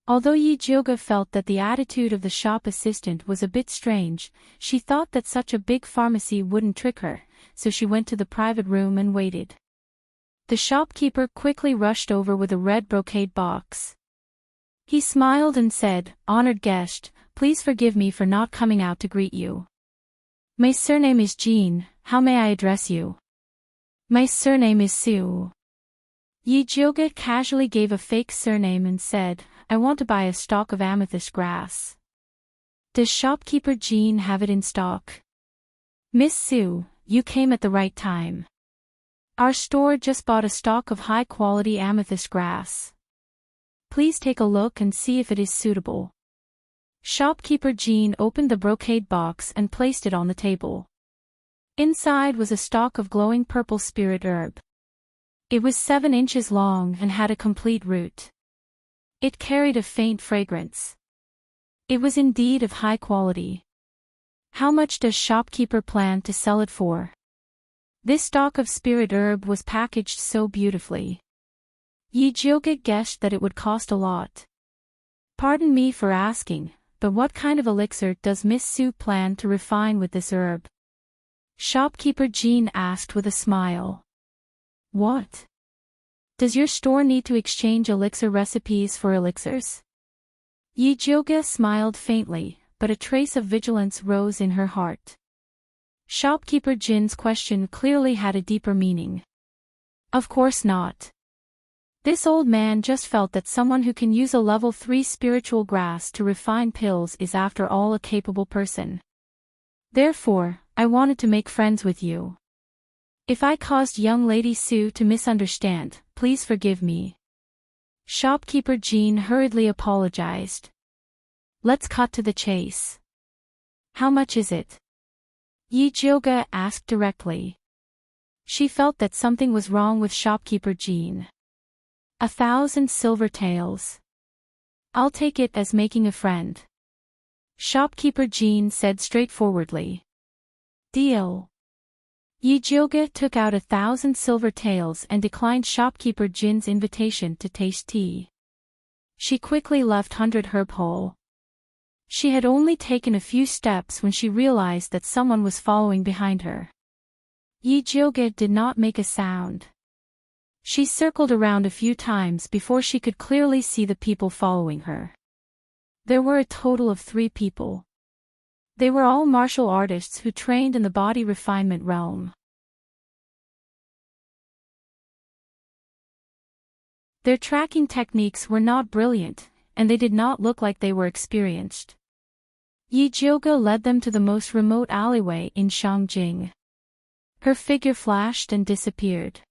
Although Yi Jiuge felt that the attitude of the shop assistant was a bit strange, she thought that such a big pharmacy wouldn't trick her, so she went to the private room and waited. The shopkeeper quickly rushed over with a red brocade box. He smiled and said, "Honored guest, please forgive me for not coming out to greet you. My surname is Jean, how may I address you?" "My surname is Su." Yi Jiuge casually gave a fake surname and said, "I want to buy a stalk of amethyst grass. Does shopkeeper Jean have it in stock?" "Miss Su, you came at the right time. Our store just bought a stalk of high-quality amethyst grass. Please take a look and see if it is suitable." Shopkeeper Jean opened the brocade box and placed it on the table. Inside was a stalk of glowing purple spirit herb. It was 7 inches long and had a complete root. It carried a faint fragrance. It was indeed of high quality. "How much does shopkeeper plan to sell it for?" This stalk of spirit herb was packaged so beautifully. Yi Jiuge guessed that it would cost a lot. "Pardon me for asking, but what kind of elixir does Miss Su plan to refine with this herb?" Shopkeeper Jean asked with a smile. "What? Does your store need to exchange elixir recipes for elixirs?" Yi Jiuge smiled faintly, but a trace of vigilance rose in her heart. Shopkeeper Jin's question clearly had a deeper meaning. Of course not. This old man just felt that someone who can use a level 3 spiritual grass to refine pills is after all a capable person. "Therefore, I wanted to make friends with you. If I caused young lady Su to misunderstand, please forgive me." Shopkeeper Jean hurriedly apologized. "Let's cut to the chase. How much is it?" Yi Jiuge asked directly. She felt that something was wrong with shopkeeper Jean. 1,000 silver taels. "I'll take it as making a friend." Shopkeeper Jean said straightforwardly. "Deal." Yi Jiuge took out 1,000 silver taels and declined shopkeeper Jin's invitation to taste tea. She quickly left 100 Herb Hole. She had only taken a few steps when she realized that someone was following behind her. Yi Jiuge did not make a sound. She circled around a few times before she could clearly see the people following her. There were a total of 3 people. They were all martial artists who trained in the body refinement realm. Their tracking techniques were not brilliant, and they did not look like they were experienced. Yi Jiuge led them to the most remote alleyway in Shangjing. Her figure flashed and disappeared.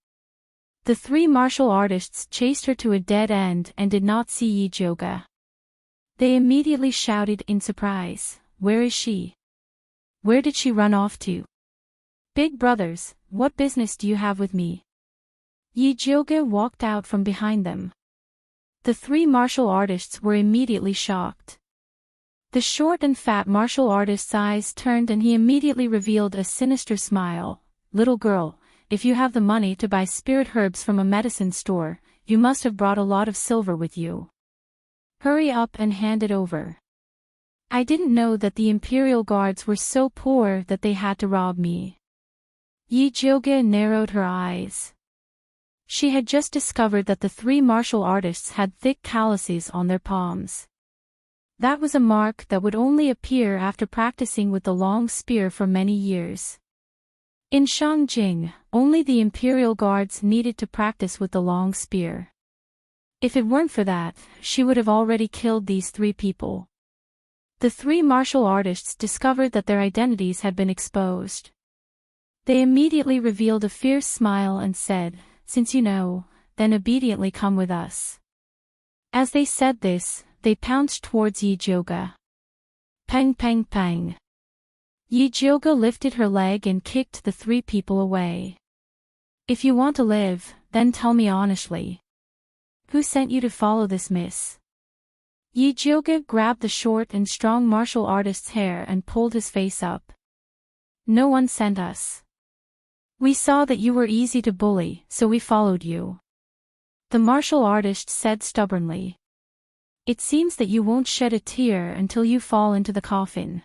The 3 martial artists chased her to a dead end and did not see Yi Jiuge. They immediately shouted in surprise, "Where is she? Where did she run off to? Big brothers, what business do you have with me?" Yi Jiuge walked out from behind them. The 3 martial artists were immediately shocked. The short and fat martial artist's eyes turned and he immediately revealed a sinister smile. "Little girl, if you have the money to buy spirit herbs from a medicine store, you must have brought a lot of silver with you. Hurry up and hand it over. I didn't know that the Imperial Guards were so poor that they had to rob me. Yi Jioge narrowed her eyes. She had just discovered that the three martial artists had thick calluses on their palms. That was a mark that would only appear after practicing with the long spear for many years. In Shangjing, only the Imperial Guards needed to practice with the long spear. If it weren't for that, she would have already killed these three people. The three martial artists discovered that their identities had been exposed. They immediately revealed a fierce smile and said, "Since you know, then obediently come with us." As they said this, they pounced towards Yi Jioge. Pang pang pang. Yi Jioge lifted her leg and kicked the three people away. "If you want to live, then tell me honestly. Who sent you to follow this miss?" Yi Jioge grabbed the short and strong martial artist's hair and pulled his face up. "No one sent us. We saw that you were easy to bully, so we followed you," the martial artist said stubbornly. "It seems that you won't shed a tear until you fall into the coffin."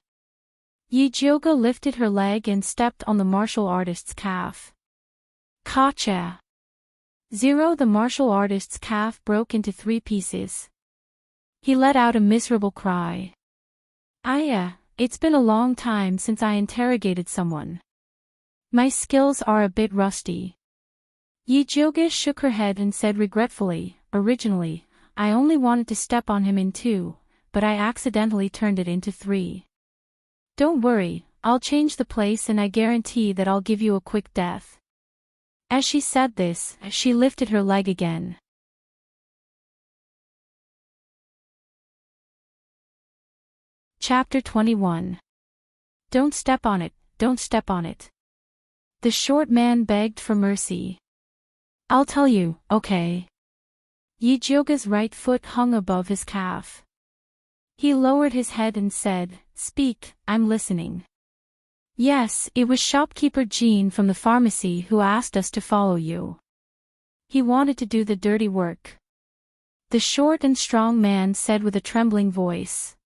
Yi Jioge lifted her leg and stepped on the martial artist's calf. Kacha! Zero. The martial artist's calf broke into 3 pieces. He let out a miserable cry. "Aya, it's been a long time since I interrogated someone. My skills are a bit rusty." Yi Jioge shook her head and said regretfully, "Originally, I only wanted to step on him in 2, but I accidentally turned it into 3. Don't worry, I'll change the place and I guarantee that I'll give you a quick death." As she said this, she lifted her leg again. Chapter 21. Don't step on it, don't step on it. The short man begged for mercy. "I'll tell you, okay." Yi Jioge's right foot hung above his calf. He lowered his head and said, "Speak, I'm listening." "Yes, it was shopkeeper Jean from the pharmacy who asked us to follow you. He wanted to do the dirty work," the short and strong man said with a trembling voice.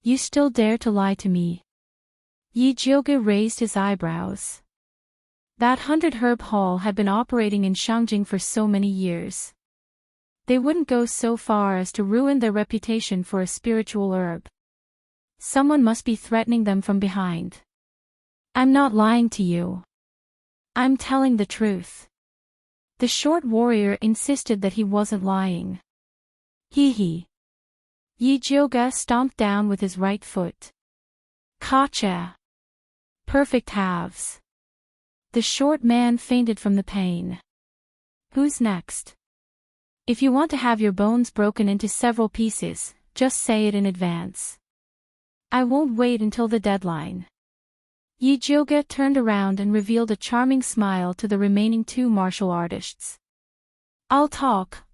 "You still dare to lie to me?" Yi Jioge raised his eyebrows. That 100-herb hall had been operating in Shangjing for so many years. They wouldn't go so far as to ruin their reputation for a spiritual herb. Someone must be threatening them from behind. "I'm not lying to you. I'm telling the truth." The short warrior insisted that he wasn't lying. Hee. Yi Jioge stomped down with his right foot. Kacha! Perfect halves. The short man fainted from the pain. "Who's next? If you want to have your bones broken into several pieces, just say it in advance. I won't wait until the deadline." Yi Jioge turned around and revealed a charming smile to the remaining 2 martial artists. I'll talk.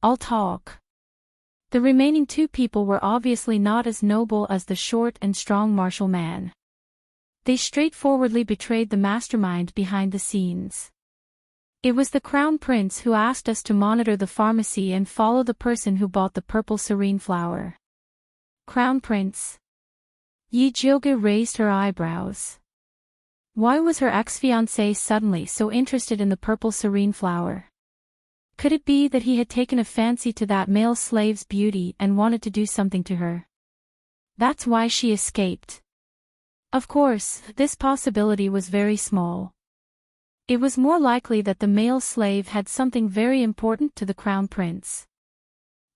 The remaining 2 people were obviously not as noble as the short and strong martial man. They straightforwardly betrayed the mastermind behind the scenes. "It was the Crown Prince who asked us to monitor the pharmacy and follow the person who bought the purple serene flower." "Crown Prince?" Yi Jioge raised her eyebrows. Why was her ex-fiancé suddenly so interested in the purple serene flower? Could it be that he had taken a fancy to that male slave's beauty and wanted to do something to her? That's why she escaped. Of course, this possibility was very small. It was more likely that the male slave had something very important to the Crown Prince.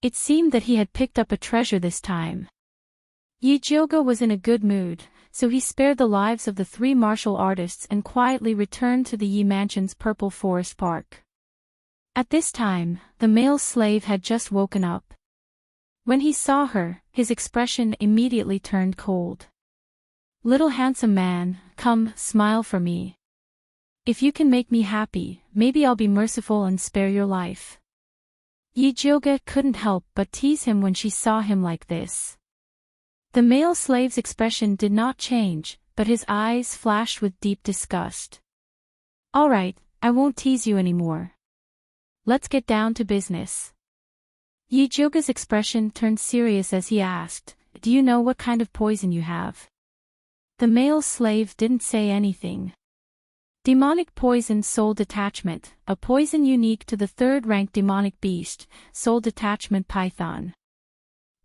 It seemed that he had picked up a treasure this time. Yi Jioge was in a good mood, so he spared the lives of the 3 martial artists and quietly returned to the Yi Mansion's Purple Forest Park. At this time, the male slave had just woken up. When he saw her, his expression immediately turned cold. "Little handsome man, come, smile for me. If you can make me happy, maybe I'll be merciful and spare your life." Yi Jioge couldn't help but tease him when she saw him like this. The male slave's expression did not change, but his eyes flashed with deep disgust. "All right, I won't tease you anymore. Let's get down to business." Yijoga's expression turned serious as he asked, "Do you know what kind of poison you have?" The male slave didn't say anything. Demonic poison soul detachment, a poison unique to the third-ranked demonic beast, soul detachment python.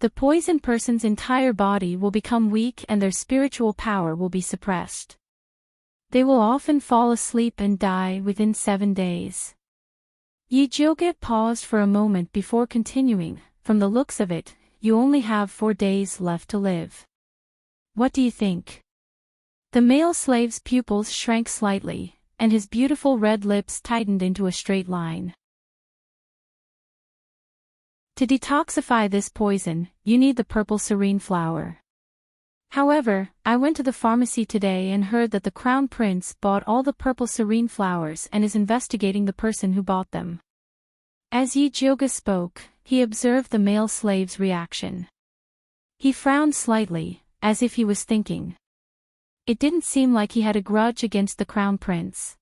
The poisoned person's entire body will become weak and their spiritual power will be suppressed. They will often fall asleep and die within 7 days. Yijoga paused for a moment before continuing. From the looks of it, you only have 4 days left to live. What do you think? The male slave's pupils shrank slightly, and his beautiful red lips tightened into a straight line. To detoxify this poison, you need the purple serene flower. However, I went to the pharmacy today and heard that the crown prince bought all the purple serene flowers and is investigating the person who bought them. As Yijoga spoke, he observed the male slave's reaction. He frowned slightly, as if he was thinking. It didn't seem like he had a grudge against the crown prince.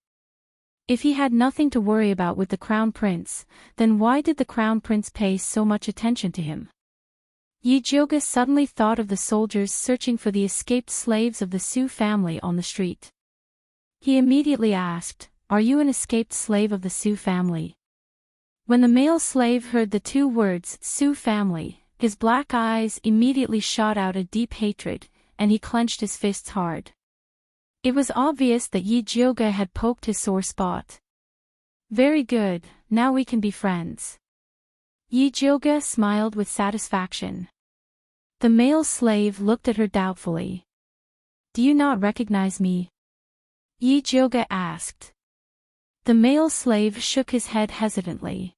If he had nothing to worry about with the crown prince, then why did the crown prince pay so much attention to him? Yijoga suddenly thought of the soldiers searching for the escaped slaves of the Sioux family on the street. He immediately asked, "Are you an escaped slave of the Sioux family?" When the male slave heard the 2 words, Sioux family, his black eyes immediately shot out a deep hatred, and he clenched his fists hard. It was obvious that Yijoga had poked his sore spot. "Very good, now we can be friends." Yijoga smiled with satisfaction. The male slave looked at her doubtfully. "Do you not recognize me?" Yijoga asked. The male slave shook his head hesitantly.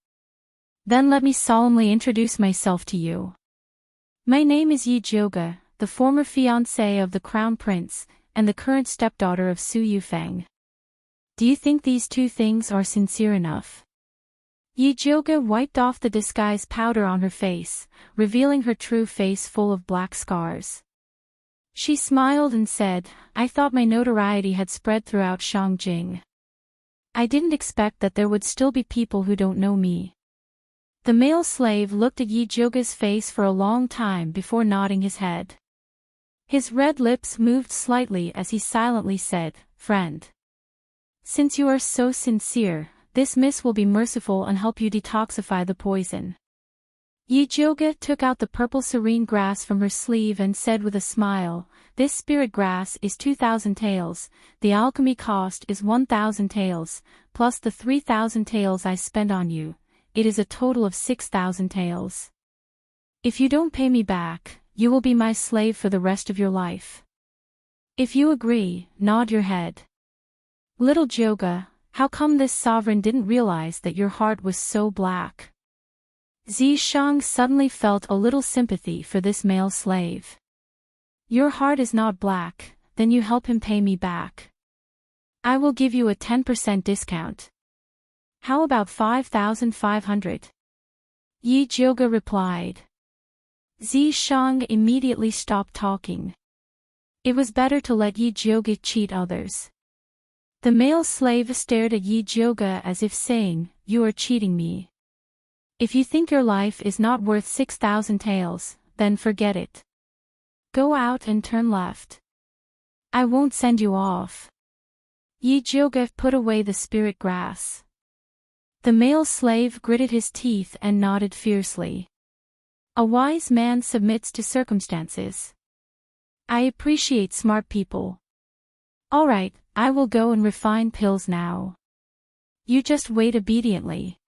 "Then let me solemnly introduce myself to you. My name is Yijoga, the former fiancée of the crown prince, and the current stepdaughter of Su Yufeng. Do you think these 2 things are sincere enough?" Yijoga wiped off the disguise powder on her face, revealing her true face full of black scars. She smiled and said, "I thought my notoriety had spread throughout Shangjing. I didn't expect that there would still be people who don't know me." The male slave looked at Yijoga's face for a long time before nodding his head. His red lips moved slightly as he silently said, "Friend. Since you are so sincere, this miss will be merciful and help you detoxify the poison." Yijoga took out the purple serene grass from her sleeve and said with a smile, "This spirit grass is 2,000 taels, the alchemy cost is 1,000 taels, plus the 3,000 taels I spent on you, it is a total of 6,000 taels. If you don't pay me back, you will be my slave for the rest of your life. If you agree, nod your head." "Little Joga, how come this sovereign didn't realize that your heart was so black?" Zishang suddenly felt a little sympathy for this male slave. "Your heart is not black, then you help him pay me back. I will give you a 10% discount. How about 5,500? Yijoga replied. Zishang immediately stopped talking. It was better to let Yijoga cheat others. The male slave stared at Yijoga as if saying, "You are cheating me. If you think your life is not worth 6,000 taels, then forget it. Go out and turn left. I won't send you off." Yijoga put away the spirit grass. The male slave gritted his teeth and nodded fiercely. A wise man submits to circumstances. I appreciate smart people. All right, I will go and refine pills now. You just wait obediently.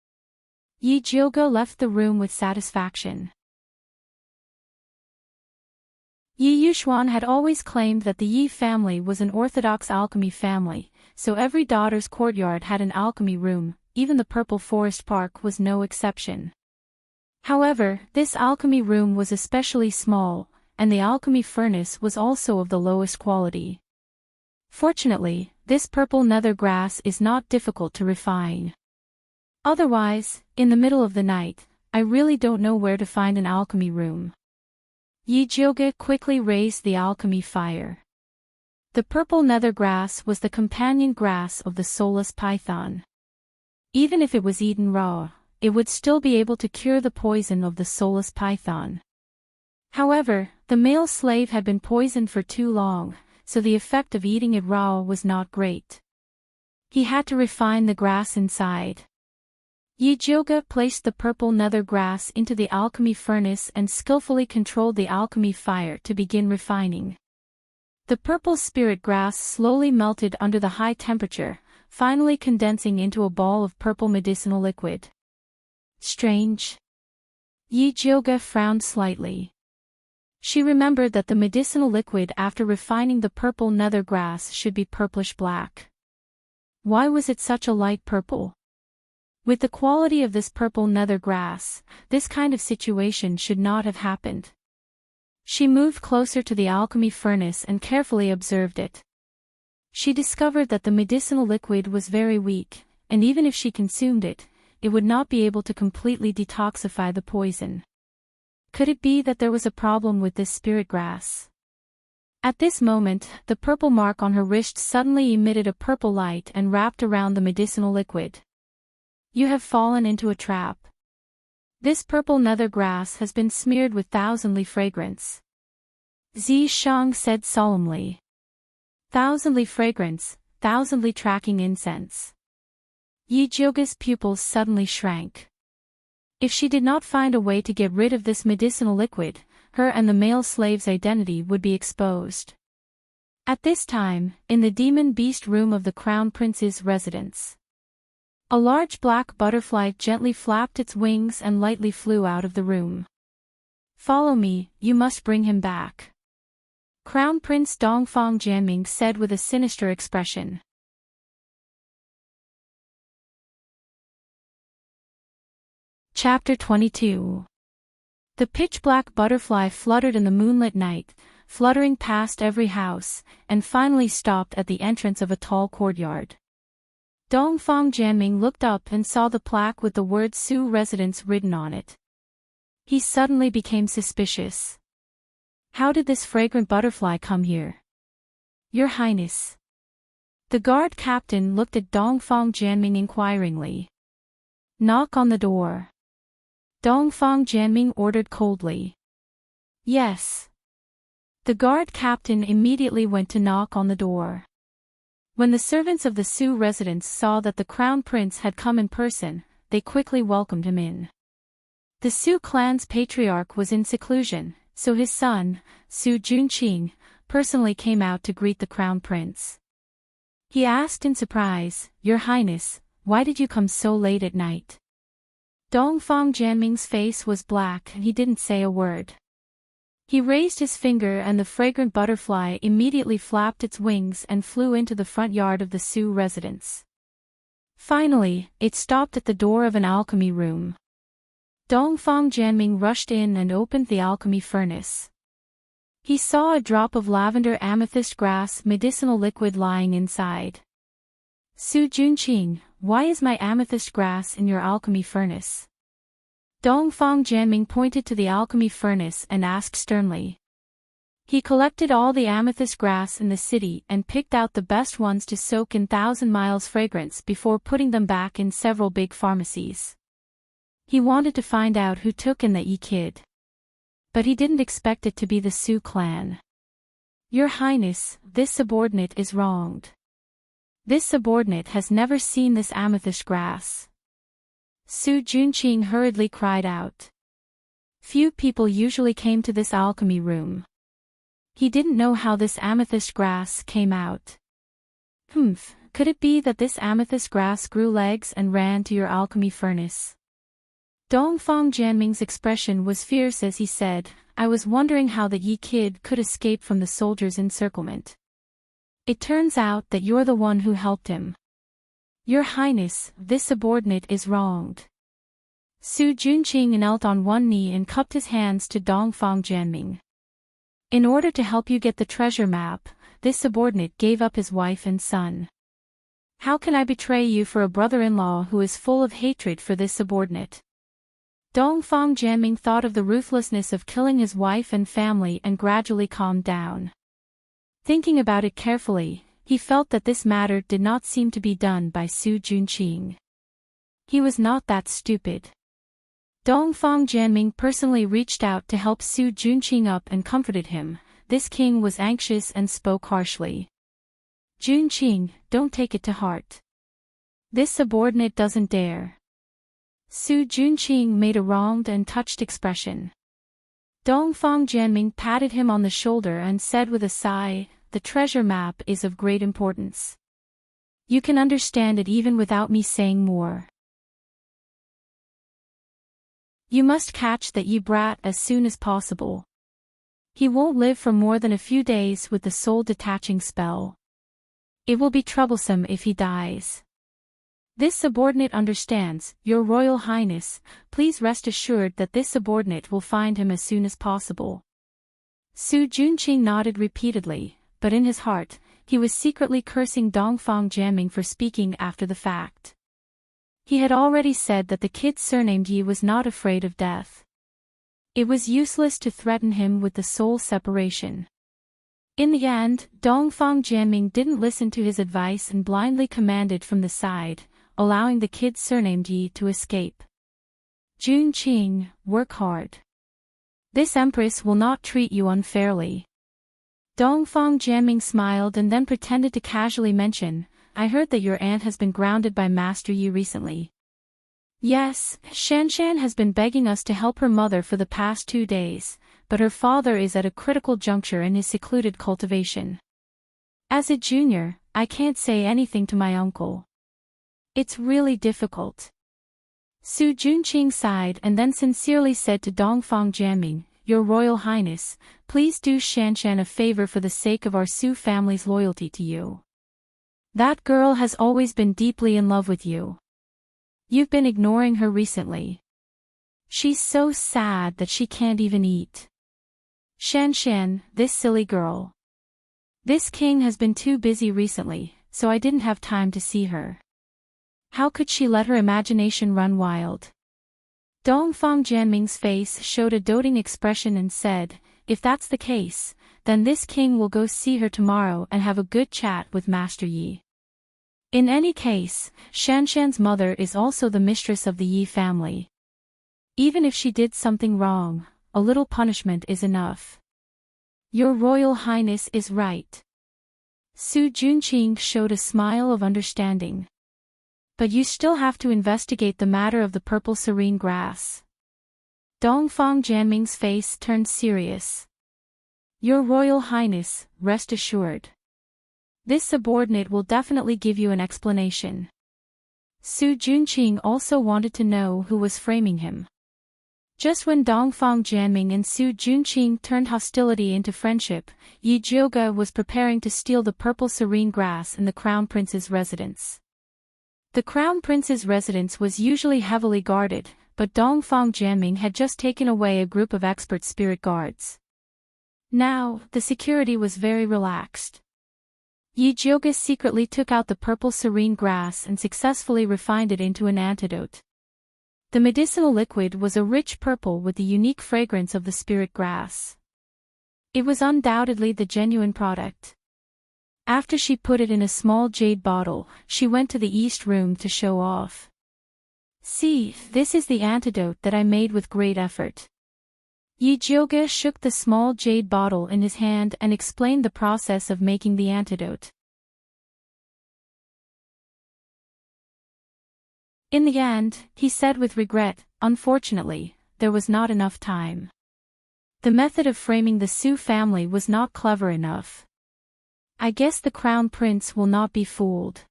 Yijoga left the room with satisfaction. Yi Yuxuan had always claimed that the Yi family was an orthodox alchemy family, so every daughter's courtyard had an alchemy room, even the Purple Forest Park was no exception. However, this alchemy room was especially small, and the alchemy furnace was also of the lowest quality. Fortunately, this purple nether grass is not difficult to refine. Otherwise, in the middle of the night, I really don't know where to find an alchemy room. Yijoga quickly raised the alchemy fire. The purple nether grass was the companion grass of the soulless python. Even if it was eaten raw, it would still be able to cure the poison of the soulless python. However, the male slave had been poisoned for too long, so the effect of eating it raw was not great. He had to refine the grass inside. Yijioga placed the purple nether grass into the alchemy furnace and skillfully controlled the alchemy fire to begin refining. The purple spirit grass slowly melted under the high temperature, finally condensing into a ball of purple medicinal liquid. Strange. Yijioga frowned slightly. She remembered that the medicinal liquid after refining the purple nether grass should be purplish-black. Why was it such a light purple? With the quality of this purple nether grass, this kind of situation should not have happened. She moved closer to the alchemy furnace and carefully observed it. She discovered that the medicinal liquid was very weak, and even if she consumed it, it would not be able to completely detoxify the poison. Could it be that there was a problem with this spirit grass? At this moment, the purple mark on her wrist suddenly emitted a purple light and wrapped around the medicinal liquid. You have fallen into a trap. This purple nether grass has been smeared with thousandly fragrance. Zi Shang said solemnly. Thousandly fragrance, thousandly tracking incense. Yijioga's pupils suddenly shrank. If she did not find a way to get rid of this medicinal liquid, her and the male slave's identity would be exposed. At this time, in the demon beast room of the crown prince's residence, a large black butterfly gently flapped its wings and lightly flew out of the room. Follow me, you must bring him back. Crown Prince Dongfang Jianming said with a sinister expression. Chapter 22. The pitch-black butterfly fluttered in the moonlit night, fluttering past every house, and finally stopped at the entrance of a tall courtyard. Dongfang Jianming looked up and saw the plaque with the word Su Residence written on it. He suddenly became suspicious. How did this fragrant butterfly come here? Your Highness. The guard captain looked at Dongfang Jianming inquiringly. Knock on the door. Dongfang Jianming ordered coldly. Yes. The guard captain immediately went to knock on the door. When the servants of the Su residence saw that the crown prince had come in person, they quickly welcomed him in. The Su clan's patriarch was in seclusion, so his son, Su Junqing, personally came out to greet the crown prince. He asked in surprise, Your Highness, why did you come so late at night? Dongfang Jianming's face was black and he didn't say a word. He raised his finger and the fragrant butterfly immediately flapped its wings and flew into the front yard of the Su residence. Finally, it stopped at the door of an alchemy room. Dongfang Jianming rushed in and opened the alchemy furnace. He saw a drop of lavender amethyst grass medicinal liquid lying inside. Su Junqing, why is my amethyst grass in your alchemy furnace? Dongfang Jianming pointed to the alchemy furnace and asked sternly. He collected all the amethyst grass in the city and picked out the best ones to soak in 1,000 miles fragrance before putting them back in several big pharmacies. He wanted to find out who took in the E-Kid. But he didn't expect it to be the Su clan. Your Highness, this subordinate is wronged. This subordinate has never seen this amethyst grass. Su Junqing hurriedly cried out. Few people usually came to this alchemy room. He didn't know how this amethyst grass came out. Could it be that this amethyst grass grew legs and ran to your alchemy furnace? Dongfang Jianming's expression was fierce as he said, I was wondering how the Yi kid could escape from the soldiers' encirclement. It turns out that you're the one who helped him. Your Highness, this subordinate is wronged. Su Junqing knelt on one knee and cupped his hands to Dongfang Jianming. In order to help you get the treasure map, this subordinate gave up his wife and son. How can I betray you for a brother-in-law who is full of hatred for this subordinate? Dongfang Jianming thought of the ruthlessness of killing his wife and family and gradually calmed down. Thinking about it carefully, he felt that this matter did not seem to be done by Su Junqing. He was not that stupid. Dongfang Jianming personally reached out to help Su Junqing up and comforted him. This king was anxious and spoke harshly. Junqing, don't take it to heart. This subordinate doesn't dare. Su Junqing made a wronged and touched expression. Dongfang Jianming patted him on the shoulder and said with a sigh, the treasure map is of great importance. You can understand it even without me saying more. You must catch that Yi brat as soon as possible. He won't live for more than a few days with the soul-detaching spell. It will be troublesome if he dies. This subordinate understands, Your Royal Highness, please rest assured that this subordinate will find him as soon as possible. Su Junqing nodded repeatedly, but in his heart, he was secretly cursing Dongfang Jianming for speaking after the fact. He had already said that the kid surnamed Yi was not afraid of death. It was useless to threaten him with the soul separation. In the end, Dongfang Jianming didn't listen to his advice and blindly commanded from the side, allowing the kid surnamed Yi to escape. Junqing, work hard. This empress will not treat you unfairly. Dongfang Jianming smiled and then pretended to casually mention, I heard that your aunt has been grounded by Master Yi recently. Yes, Shanshan has been begging us to help her mother for the past 2 days, but her father is at a critical juncture in his secluded cultivation. As a junior, I can't say anything to my uncle. It's really difficult. Su Junqing sighed and then sincerely said to Dongfang Jianming, Your Royal Highness, please do Shanshan a favor for the sake of our Su family's loyalty to you. That girl has always been deeply in love with you. You've been ignoring her recently. She's so sad that she can't even eat. Shanshan, this silly girl. This king has been too busy recently, so I didn't have time to see her. How could she let her imagination run wild? Dongfang Jianming's face showed a doting expression and said, If that's the case, then this king will go see her tomorrow and have a good chat with Master Yi. In any case, Shanshan's mother is also the mistress of the Yi family. Even if she did something wrong, a little punishment is enough. Your Royal Highness is right. Su Junqing showed a smile of understanding. But you still have to investigate the matter of the purple serene grass. Dongfang Jianming's face turned serious. Your Royal Highness, rest assured. This subordinate will definitely give you an explanation. Su Junqing also wanted to know who was framing him. Just when Dongfang Jianming and Su Junqing turned hostility into friendship, Yi Jiuge was preparing to steal the purple serene grass in the Crown Prince's residence. The Crown Prince's residence was usually heavily guarded, but Dongfang Jianming had just taken away a group of expert spirit guards. Now, the security was very relaxed. Yi Jiuge secretly took out the purple serene grass and successfully refined it into an antidote. The medicinal liquid was a rich purple with the unique fragrance of the spirit grass. It was undoubtedly the genuine product. After she put it in a small jade bottle, she went to the east room to show off. See, this is the antidote that I made with great effort. Yi Jiuge shook the small jade bottle in his hand and explained the process of making the antidote. In the end, he said with regret, unfortunately, there was not enough time. The method of framing the Su family was not clever enough. I guess the Crown Prince will not be fooled.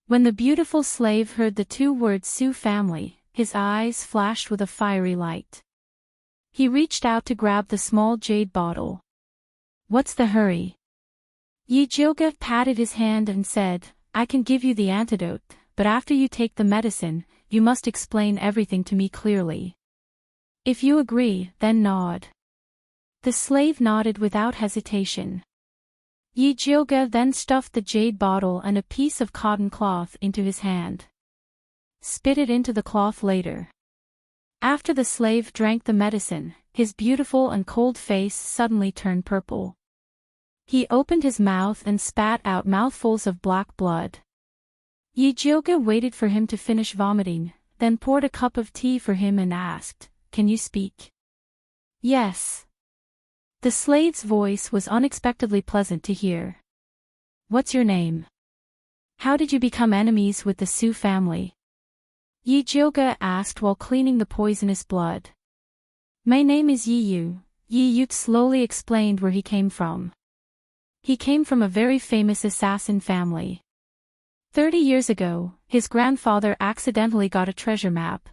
When the beautiful slave heard the 2 words Su family, his eyes flashed with a fiery light. He reached out to grab the small jade bottle. What's the hurry? Yi Jiuge patted his hand and said, I can give you the antidote, but after you take the medicine, you must explain everything to me clearly. If you agree, then nod. The slave nodded without hesitation. Yi Jiuge then stuffed the jade bottle and a piece of cotton cloth into his hand. Spit it into the cloth later. After the slave drank the medicine, his beautiful and cold face suddenly turned purple. He opened his mouth and spat out mouthfuls of black blood. Yi Jioge waited for him to finish vomiting, then poured a cup of tea for him and asked, "Can you speak?" "Yes." The slave's voice was unexpectedly pleasant to hear. "What's your name? How did you become enemies with the Su family?" Yi Jioge asked while cleaning the poisonous blood. "My name is Yi Yu." Yi Yu slowly explained where he came from. He came from a very famous assassin family. 30 years ago, his grandfather accidentally got a treasure map.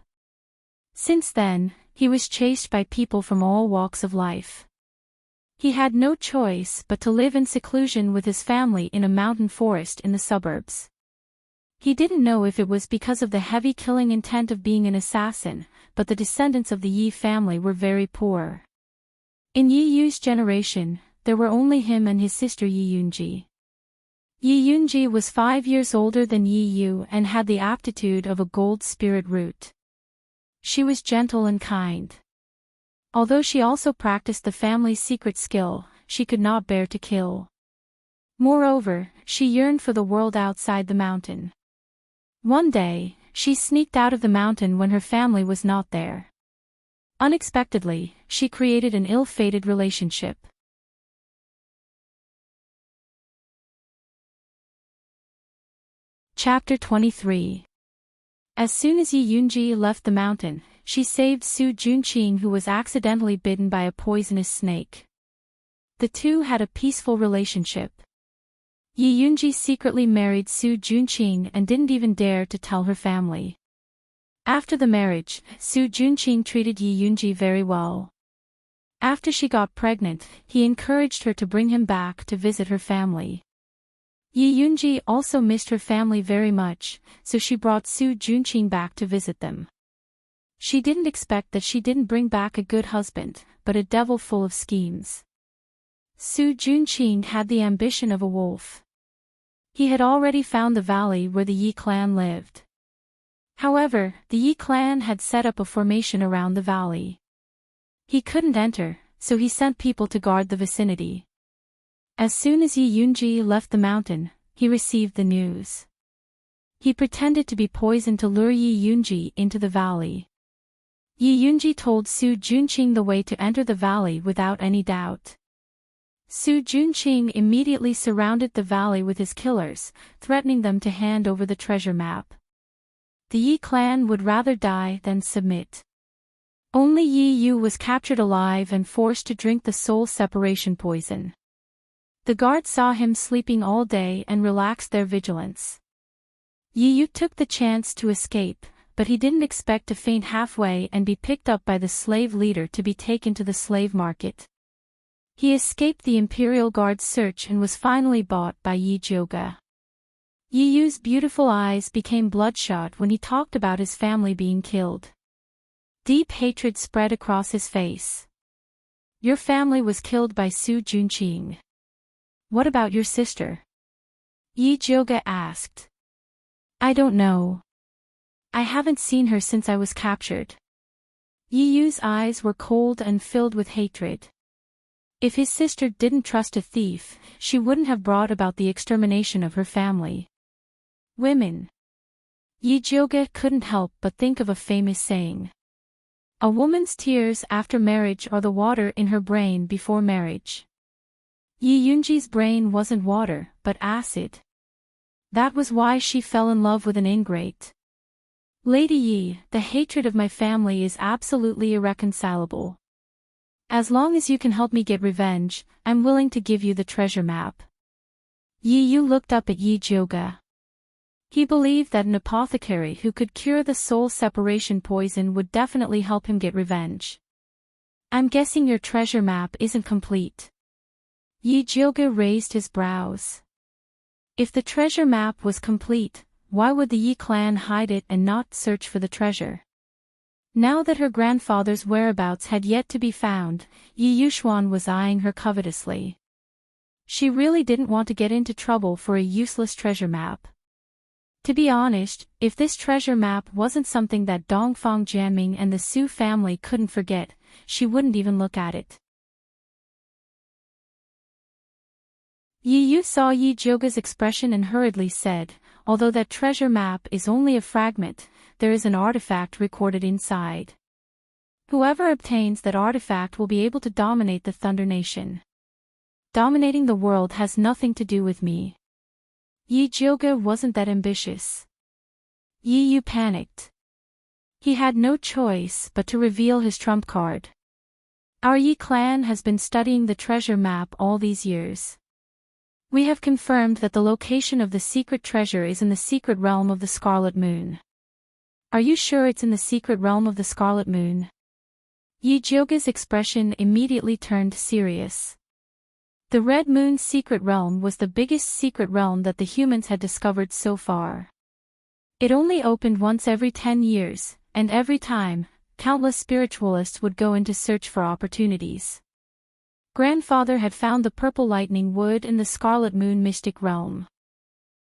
Since then, he was chased by people from all walks of life. He had no choice but to live in seclusion with his family in a mountain forest in the suburbs. He didn't know if it was because of the heavy killing intent of being an assassin, but the descendants of the Yi family were very poor. In Yi Yu's generation, there were only him and his sister Yi Yunji. Yi Yunji was 5 years older than Yi Yu and had the aptitude of a gold spirit root. She was gentle and kind. Although she also practiced the family's secret skill, she could not bear to kill. Moreover, she yearned for the world outside the mountain. One day, she sneaked out of the mountain when her family was not there. Unexpectedly, she created an ill-fated relationship. Chapter 23. As soon as Yi Yunji left the mountain, she saved Su Junqing, who was accidentally bitten by a poisonous snake. The two had a peaceful relationship. Yi Yunji secretly married Su Junqing and didn't even dare to tell her family. After the marriage, Su Junqing treated Yi Yunji very well. After she got pregnant, he encouraged her to bring him back to visit her family. Yi Yunji also missed her family very much, so she brought Su Junqing back to visit them. She didn't expect that she didn't bring back a good husband, but a devil full of schemes. Su Junqing had the ambition of a wolf. He had already found the valley where the Yi clan lived. However, the Yi clan had set up a formation around the valley. He couldn't enter, so he sent people to guard the vicinity. As soon as Yi Yunji left the mountain, he received the news. He pretended to be poisoned to lure Yi Yunji into the valley. Yi Yunji told Su Junqing the way to enter the valley without any doubt. Su Junqing immediately surrounded the valley with his killers, threatening them to hand over the treasure map. The Yi clan would rather die than submit. Only Yi Yu was captured alive and forced to drink the soul separation poison. The guards saw him sleeping all day and relaxed their vigilance. Yi Yu took the chance to escape, but he didn't expect to faint halfway and be picked up by the slave leader to be taken to the slave market. He escaped the Imperial Guard's search and was finally bought by Yi Jioge. Yi Yu's beautiful eyes became bloodshot when he talked about his family being killed. Deep hatred spread across his face. "Your family was killed by Su Junqing. What about your sister?" Yi Jioge asked. "I don't know. I haven't seen her since I was captured." Yi Yu's eyes were cold and filled with hatred. If his sister didn't trust a thief, she wouldn't have brought about the extermination of her family. Women. Yi Jioge couldn't help but think of a famous saying. A woman's tears after marriage are the water in her brain before marriage. Yi Yunji's brain wasn't water, but acid. That was why she fell in love with an ingrate. "Lady Yi, the hatred of my family is absolutely irreconcilable. As long as you can help me get revenge, I'm willing to give you the treasure map." Yi Yu looked up at Yi Jioge. He believed that an apothecary who could cure the soul separation poison would definitely help him get revenge. "I'm guessing your treasure map isn't complete." Yi Jioge raised his brows. If the treasure map was complete, why would the Yi clan hide it and not search for the treasure? Now that her grandfather's whereabouts had yet to be found, Yi Yuxuan was eyeing her covetously. She really didn't want to get into trouble for a useless treasure map. To be honest, if this treasure map wasn't something that Dongfang Jianming and the Su family couldn't forget, she wouldn't even look at it. Yi Yu saw Yi Jioge's expression and hurriedly said, Although that treasure map is only a fragment, there is an artifact recorded inside. Whoever obtains that artifact will be able to dominate the Thunder Nation. Dominating the world has nothing to do with me. Yi Jioge wasn't that ambitious. Yi Yu panicked. He had no choice but to reveal his trump card. Our Yi clan has been studying the treasure map all these years. We have confirmed that the location of the secret treasure is in the secret realm of the Scarlet Moon. Are you sure it's in the secret realm of the Scarlet Moon? Yi Jioge's expression immediately turned serious. The Red Moon's secret realm was the biggest secret realm that the humans had discovered so far. It only opened once every 10 years, and every time, countless spiritualists would go in to search for opportunities. Grandfather had found the purple lightning wood in the Scarlet Moon mystic realm.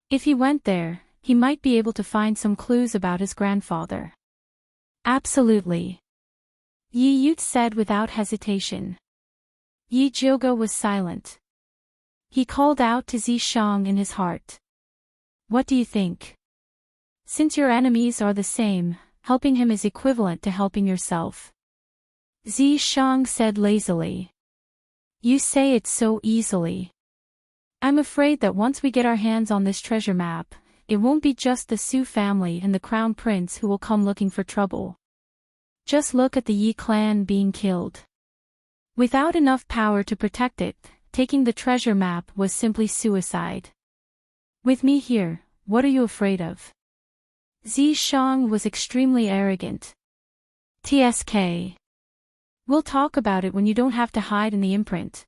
If he went there, he might be able to find some clues about his grandfather. Absolutely. Yi Yu said without hesitation. Yi Jioge was silent. He called out to Zishang in his heart. What do you think? Since your enemies are the same, helping him is equivalent to helping yourself. Zishang said lazily. You say it so easily. I'm afraid that once we get our hands on this treasure map, it won't be just the Su family and the Crown Prince who will come looking for trouble. Just look at the Yi clan being killed. Without enough power to protect it, taking the treasure map was simply suicide. With me here, what are you afraid of? Zishang was extremely arrogant. TSK. We'll talk about it when you don't have to hide in the imprint.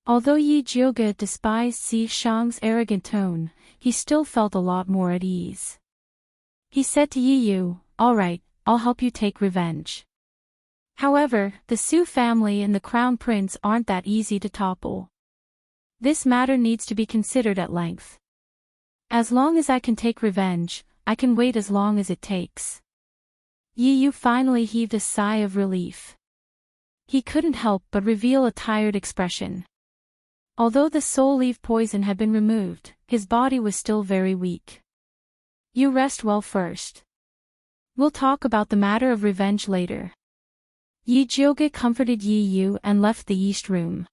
Although Yi Jioge despised Zishang's arrogant tone, he still felt a lot more at ease. He said to Yi Yu, all right, I'll help you take revenge. However, the Su family and the Crown Prince aren't that easy to topple. This matter needs to be considered at length. As long as I can take revenge, I can wait as long as it takes. Yi Yu finally heaved a sigh of relief. He couldn't help but reveal a tired expression. Although the soul leaf poison had been removed, his body was still very weak. You rest well first. We'll talk about the matter of revenge later. Yi Jioge comforted Yi Yu and left the east room.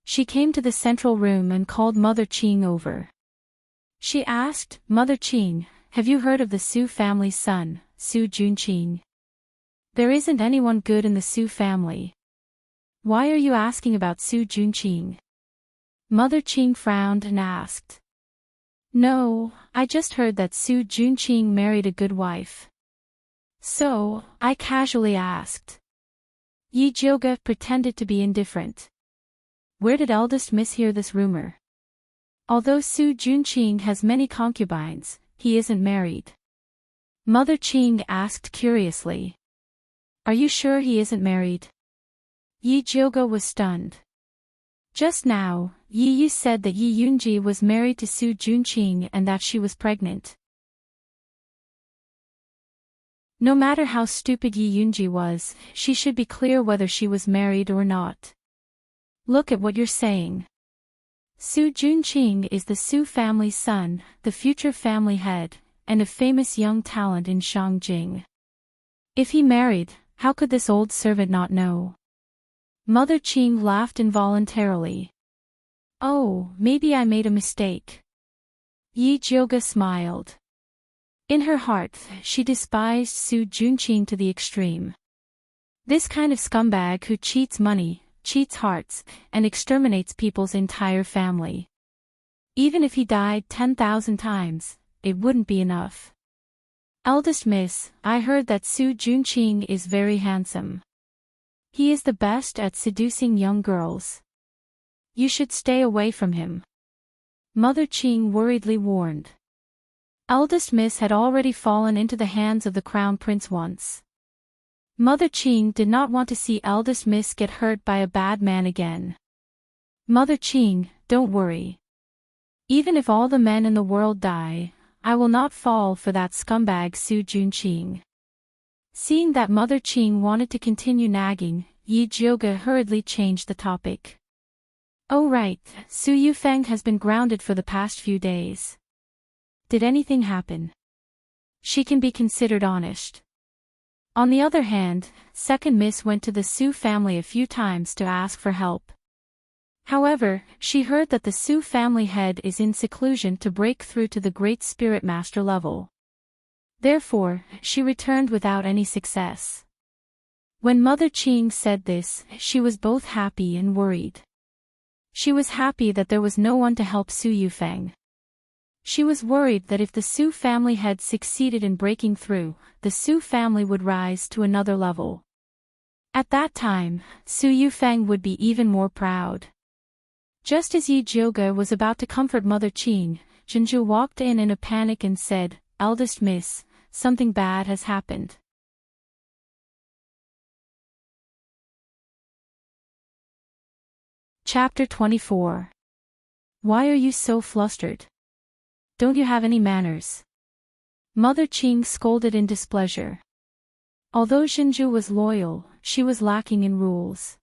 She came to the central room and called Mother Qing over. She asked, Mother Qing, have you heard of the Su family's son, Su Junqing? There isn't anyone good in the Su family. Why are you asking about Su Junqing? Mother Qing frowned and asked. No, I just heard that Su Junqing married a good wife. So, I casually asked. Yi Jioge pretended to be indifferent. Where did eldest miss hear this rumor? Although Su Junqing has many concubines, he isn't married. Mother Qing asked curiously. Are you sure he isn't married? Yi Jioge was stunned. Just now, Yi Yu said that Yi Yunji was married to Su Junqing and that she was pregnant. No matter how stupid Yi Yunji was, she should be clear whether she was married or not. Look at what you're saying. Su Junqing is the Su family's son, the future family head, and a famous young talent in Shangjing. If he married, how could this old servant not know? Mother Qing laughed involuntarily. Oh, maybe I made a mistake. Yi Jioge smiled. In her heart, she despised Su Junqing to the extreme. This kind of scumbag who cheats money, cheats hearts, and exterminates people's entire family. Even if he died 10,000 times, it wouldn't be enough. Eldest miss, I heard that Su Junqing is very handsome. He is the best at seducing young girls. You should stay away from him. Mother Qing worriedly warned. Eldest miss had already fallen into the hands of the Crown Prince once. Mother Qing did not want to see eldest miss get hurt by a bad man again. Mother Qing, don't worry. Even if all the men in the world die, I will not fall for that scumbag Su Junqing. Seeing that Mother Qing wanted to continue nagging, Yi Jioge hurriedly changed the topic. Oh right, Su Yufeng has been grounded for the past few days. Did anything happen? She can be considered honest. On the other hand, second Miss went to the Su family a few times to ask for help. However, she heard that the Su family head is in seclusion to break through to the Great Spirit Master level. Therefore, she returned without any success. When Mother Qing said this, she was both happy and worried. She was happy that there was no one to help Su Yufeng. She was worried that if the Su family had succeeded in breaking through, the Su family would rise to another level. At that time, Su Yufeng would be even more proud. Just as Yi Jioge was about to comfort Mother Qing, Jinzhu walked in a panic and said, "Eldest Miss, something bad has happened." Chapter 24. Why are you so flustered? Don't you have any manners? Mother Qing scolded in displeasure. Although Jinzhu was loyal, she was lacking in rules.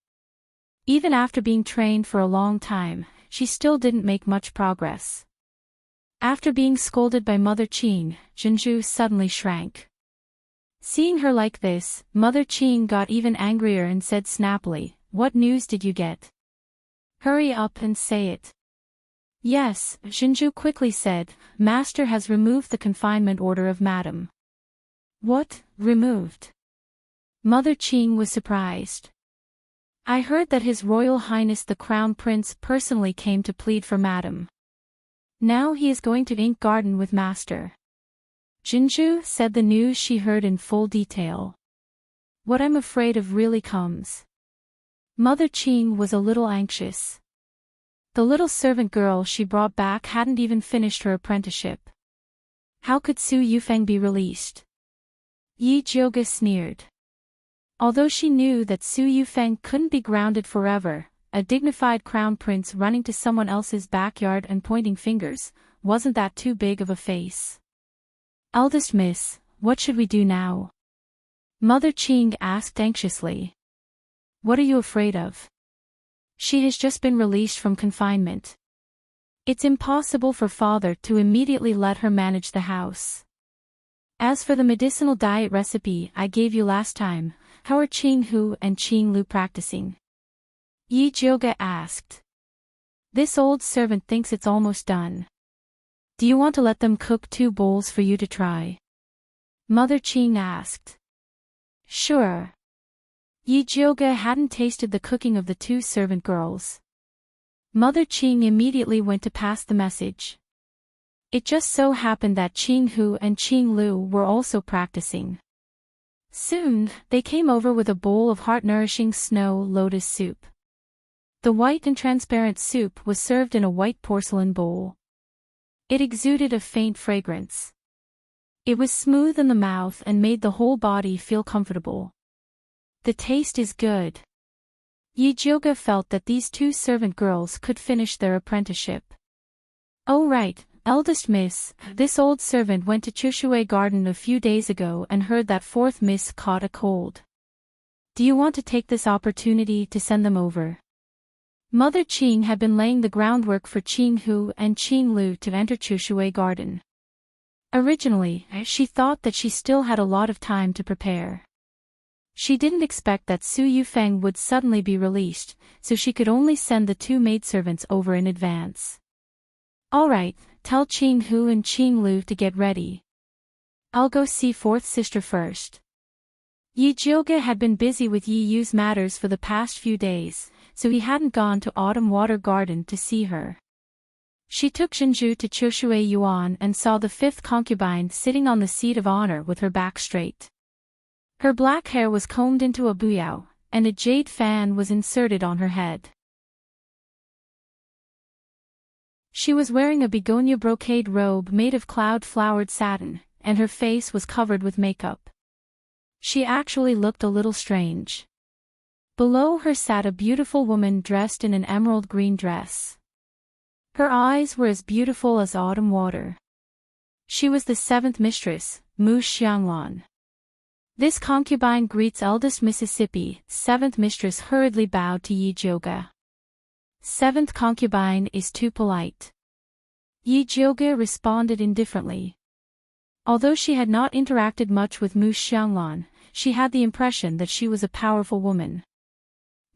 Even after being trained for a long time, she still didn't make much progress. After being scolded by Mother Qing, Jinzhu suddenly shrank. Seeing her like this, Mother Qing got even angrier and said snappily, "What news did you get? Hurry up and say it." "Yes," Jinzhu quickly said, "Master has removed the confinement order of Madam." "What, removed?" Mother Qing was surprised. "I heard that His Royal Highness the Crown Prince personally came to plead for Madam. Now he is going to Ink Garden with Master." Jinzhu said the news she heard in full detail. "What I'm afraid of really comes." Mother Qing was a little anxious. The little servant girl she brought back hadn't even finished her apprenticeship. How could Su Yufeng be released? Yi Jioge sneered. Although she knew that Su Yufeng couldn't be grounded forever, a dignified crown prince running to someone else's backyard and pointing fingers, wasn't that too big of a face? "Eldest Miss, what should we do now?" Mother Qing asked anxiously. "What are you afraid of? She has just been released from confinement. It's impossible for father to immediately let her manage the house. As for the medicinal diet recipe I gave you last time, how are Qing Hu and Qing Lu practicing?" Yi Jioge asked. "This old servant thinks it's almost done. Do you want to let them cook 2 bowls for you to try?" Mother Qing asked. "Sure." Yi Jioge hadn't tasted the cooking of the 2 servant girls. Mother Qing immediately went to pass the message. It just so happened that Qing Hu and Qing Lu were also practicing. Soon, they came over with a bowl of heart-nourishing snow lotus soup. The white and transparent soup was served in a white porcelain bowl. It exuded a faint fragrance. It was smooth in the mouth and made the whole body feel comfortable. The taste is good. Yi Jioge felt that these 2 servant girls could finish their apprenticeship. "Oh right, eldest miss, this old servant went to Chushui Garden a few days ago and heard that 4th miss caught a cold. Do you want to take this opportunity to send them over?" Mother Qing had been laying the groundwork for Qing Hu and Qing Lu to enter Chushui Garden. Originally, she thought that she still had a lot of time to prepare. She didn't expect that Su Yufeng would suddenly be released, so she could only send the 2 maidservants over in advance. "All right, tell Qing Hu and Qing Lu to get ready. I'll go see 4th sister first." Yi Jioge had been busy with Yi Yu's matters for the past few days, so he hadn't gone to Autumn Water Garden to see her. She took Jinzhu to Choshui Yuan and saw the 5th concubine sitting on the seat of honor with her back straight. Her black hair was combed into a buyao, and a jade fan was inserted on her head. She was wearing a begonia brocade robe made of cloud-flowered satin, and her face was covered with makeup. She actually looked a little strange. Below her sat a beautiful woman dressed in an emerald green dress. Her eyes were as beautiful as autumn water. She was the 7th mistress, Mu Xianglan. This concubine greets eldest Mississippi, 7th mistress hurriedly bowed to Yi Jioge. 7th concubine is too polite. Yi Jiuge responded indifferently. Although she had not interacted much with Mu Xianglan, she had the impression that she was a powerful woman.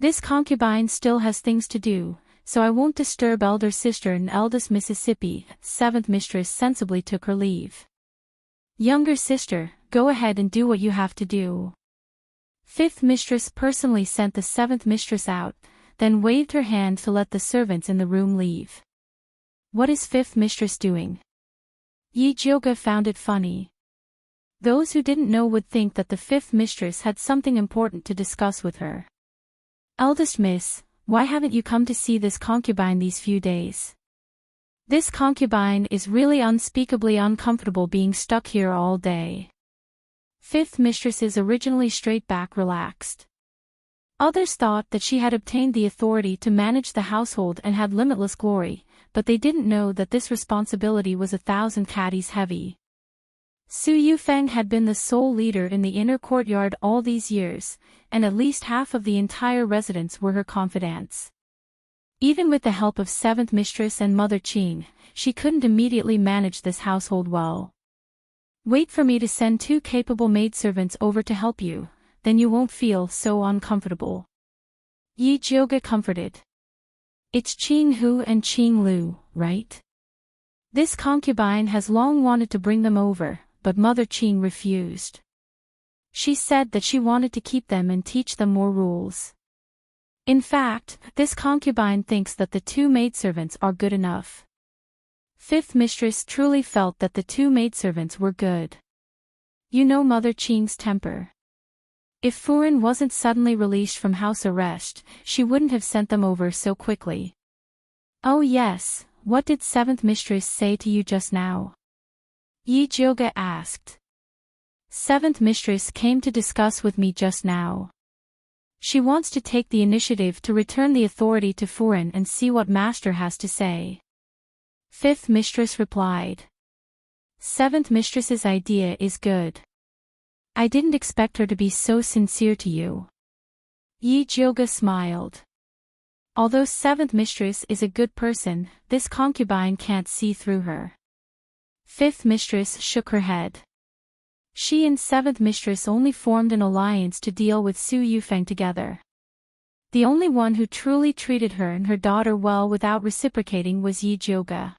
This concubine still has things to do, so I won't disturb elder sister and eldest Mississippi. Seventh mistress sensibly took her leave. Younger sister, go ahead and do what you have to do. Fifth mistress personally sent the seventh mistress out, then waved her hand to let the servants in the room leave. What is fifth mistress doing? Yi Jiuge found it funny. Those who didn't know would think that the fifth mistress had something important to discuss with her. Eldest miss, why haven't you come to see this concubine these few days? This concubine is really unspeakably uncomfortable being stuck here all day. Fifth mistress is originally straight back relaxed. Others thought that she had obtained the authority to manage the household and had limitless glory, but they didn't know that this responsibility was 1,000 caddies heavy. Su Yufeng had been the sole leader in the inner courtyard all these years, and at least half of the entire residents were her confidants. Even with the help of seventh mistress and Mother Qing, she couldn't immediately manage this household well. Wait for me to send 2 capable maidservants over to help you, then you won't feel so uncomfortable. Yi Jiuge comforted. It's Qing Hu and Qing Lu, right? This concubine has long wanted to bring them over, but Mother Qing refused. She said that she wanted to keep them and teach them more rules. In fact, this concubine thinks that the 2 maidservants are good enough. Fifth mistress truly felt that the 2 maidservants were good. You know Mother Qing's temper. If Furen wasn't suddenly released from house arrest, she wouldn't have sent them over so quickly. Oh yes, what did seventh mistress say to you just now? Yi Jiuge asked. Seventh mistress came to discuss with me just now. She wants to take the initiative to return the authority to Furen and see what master has to say. Fifth mistress replied. Seventh mistress's idea is good. I didn't expect her to be so sincere to you. Yi Jiuge smiled. Although seventh mistress is a good person, this concubine can't see through her. Fifth mistress shook her head. She and seventh mistress only formed an alliance to deal with Su Yufeng together. The only one who truly treated her and her daughter well without reciprocating was Yi Jiuge.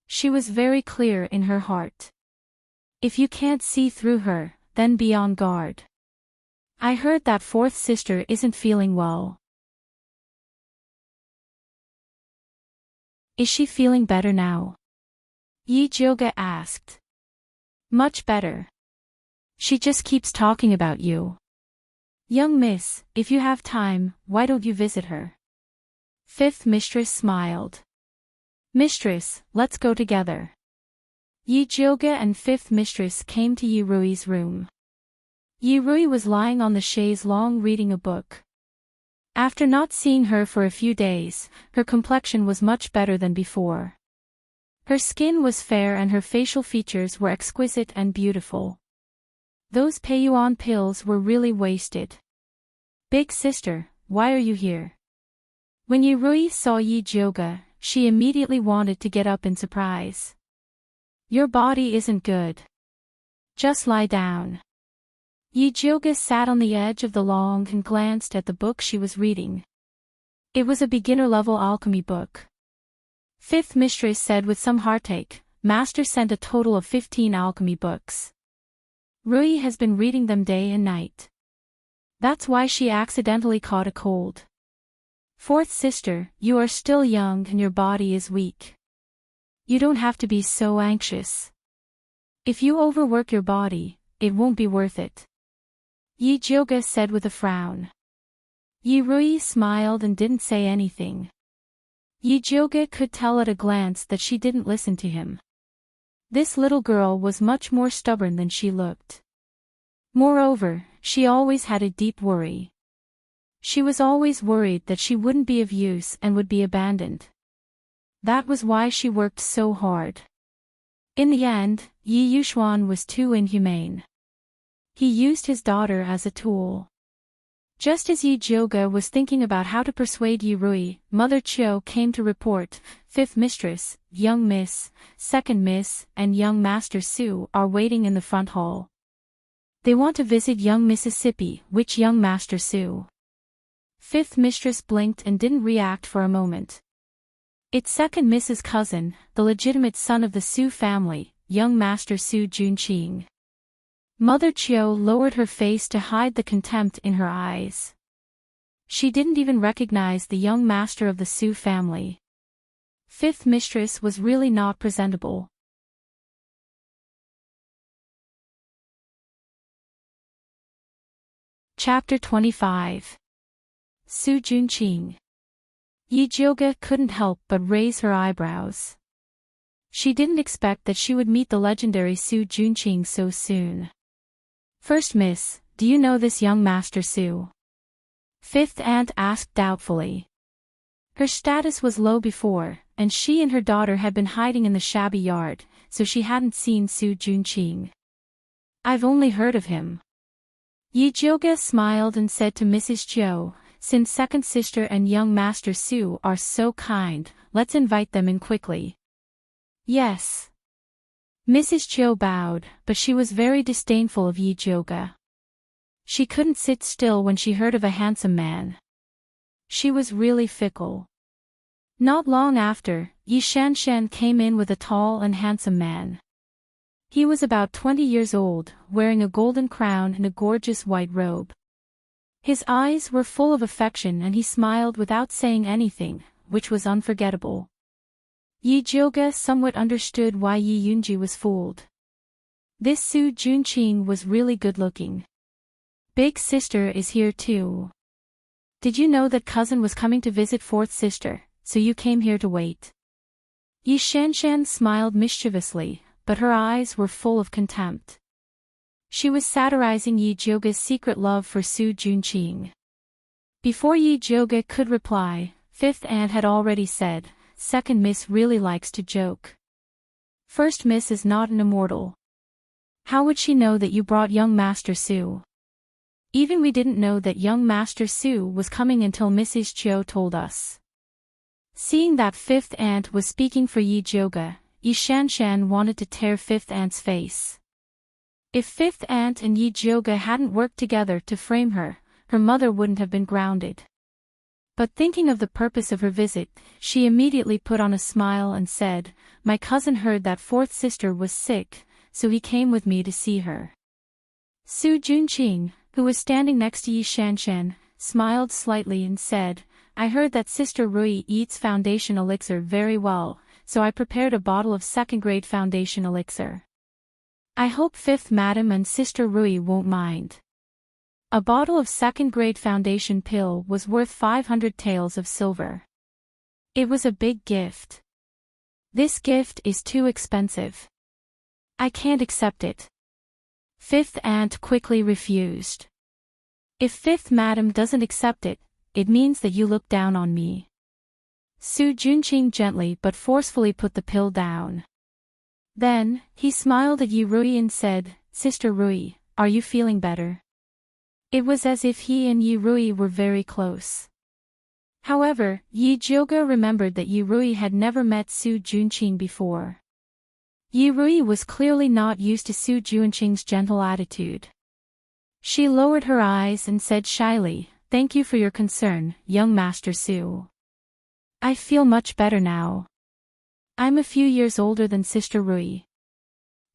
She was very clear in her heart. If you can't see through her, then be on guard. I heard that fourth sister isn't feeling well. Is she feeling better now? Yi Jiuge asked. Much better. She just keeps talking about you. Young miss, if you have time, why don't you visit her? Fifth mistress smiled. Mistress, let's go together. Yi Jiuge and fifth mistress came to Yi Rui's room. Yi Rui was lying on the chaise longue reading a book. After not seeing her for a few days, her complexion was much better than before. Her skin was fair and her facial features were exquisite and beautiful. Those Peiyuan pills were really wasted. Big sister, why are you here? When Yi Rui saw Yi Jiuge, she immediately wanted to get up in surprise. Your body isn't good. Just lie down. Yi Jiuge sat on the edge of the lawn and glanced at the book she was reading. It was a beginner-level alchemy book. Fifth mistress said with some heartache, Master sent a total of 15 alchemy books. Rui has been reading them day and night. That's why she accidentally caught a cold. Fourth sister, you are still young and your body is weak. You don't have to be so anxious. If you overwork your body, it won't be worth it. Yi Jiuge said with a frown. Yi Rui smiled and didn't say anything. Yi Jiuge could tell at a glance that she didn't listen to him. This little girl was much more stubborn than she looked. Moreover, she always had a deep worry. She was always worried that she wouldn't be of use and would be abandoned. That was why she worked so hard. In the end, Yi Yuxuan was too inhumane. He used his daughter as a tool. Just as Yi Jioge was thinking about how to persuade Yi Rui, Mother Chiu came to report, Fifth Mistress, Young Miss, Second Miss, and Young Master Su are waiting in the front hall. They want to visit young Mississippi, which young Master Su? Fifth Mistress blinked and didn't react for a moment. It's Second Miss's cousin, the legitimate son of the Su family, young Master Su Junqing. Mother Chiu lowered her face to hide the contempt in her eyes. She didn't even recognize the young master of the Su family. Fifth Mistress was really not presentable. Chapter 25. Su Junqing. Yi Jioge couldn't help but raise her eyebrows. She didn't expect that she would meet the legendary Su Junqing so soon. First Miss, do you know this young Master Su? Fifth Aunt asked doubtfully. Her status was low before, and she and her daughter had been hiding in the shabby yard, so she hadn't seen Su Junqing. I've only heard of him. Yi Jioge smiled and said to Mrs. Chiu, since second sister and young Master Su are so kind, let's invite them in quickly. Yes. Mrs. Chiu bowed, but she was very disdainful of Yi Jioge. She couldn't sit still when she heard of a handsome man. She was really fickle. Not long after, Yi Shanshan came in with a tall and handsome man. He was about 20 years old, wearing a golden crown and a gorgeous white robe. His eyes were full of affection and he smiled without saying anything, which was unforgettable. Yi Jioge somewhat understood why Yi Yunji was fooled. This Su Junqing was really good-looking. Big sister is here too. Did you know that cousin was coming to visit fourth sister, so you came here to wait? Yi Shanshan smiled mischievously, but her eyes were full of contempt. She was satirizing Yi Jioge's secret love for Su Junqing. Before Yi Jioge could reply, Fifth Aunt had already said, Second Miss really likes to joke. First Miss is not an immortal. How would she know that you brought young Master Su? Even we didn't know that young Master Su was coming until Mrs. Chiu told us. Seeing that Fifth Aunt was speaking for Yi Jioge, Yi Shanshan wanted to tear Fifth Aunt's face. If Fifth Aunt and Yi Jioge hadn't worked together to frame her, her mother wouldn't have been grounded. But thinking of the purpose of her visit, she immediately put on a smile and said, my cousin heard that fourth sister was sick, so he came with me to see her. Su Junqing, who was standing next to Yi Shanshan, smiled slightly and said, I heard that Sister Rui eats foundation elixir very well, so I prepared a bottle of second-grade foundation elixir. I hope Fifth Madam and Sister Rui won't mind. A bottle of second-grade foundation pill was worth 500 taels of silver. It was a big gift. This gift is too expensive. I can't accept it. Fifth Aunt quickly refused. If Fifth Madam doesn't accept it, it means that you look down on me. Su Junqing gently but forcefully put the pill down. Then, he smiled at Yi Rui and said, Sister Rui, are you feeling better? It was as if he and Yi Rui were very close. However, Yi Jioge remembered that Yi Rui had never met Su Junqing before. Yi Rui was clearly not used to Su Junqing's gentle attitude. She lowered her eyes and said shyly, Thank you for your concern, young Master Su. I feel much better now. I'm a few years older than Sister Rui.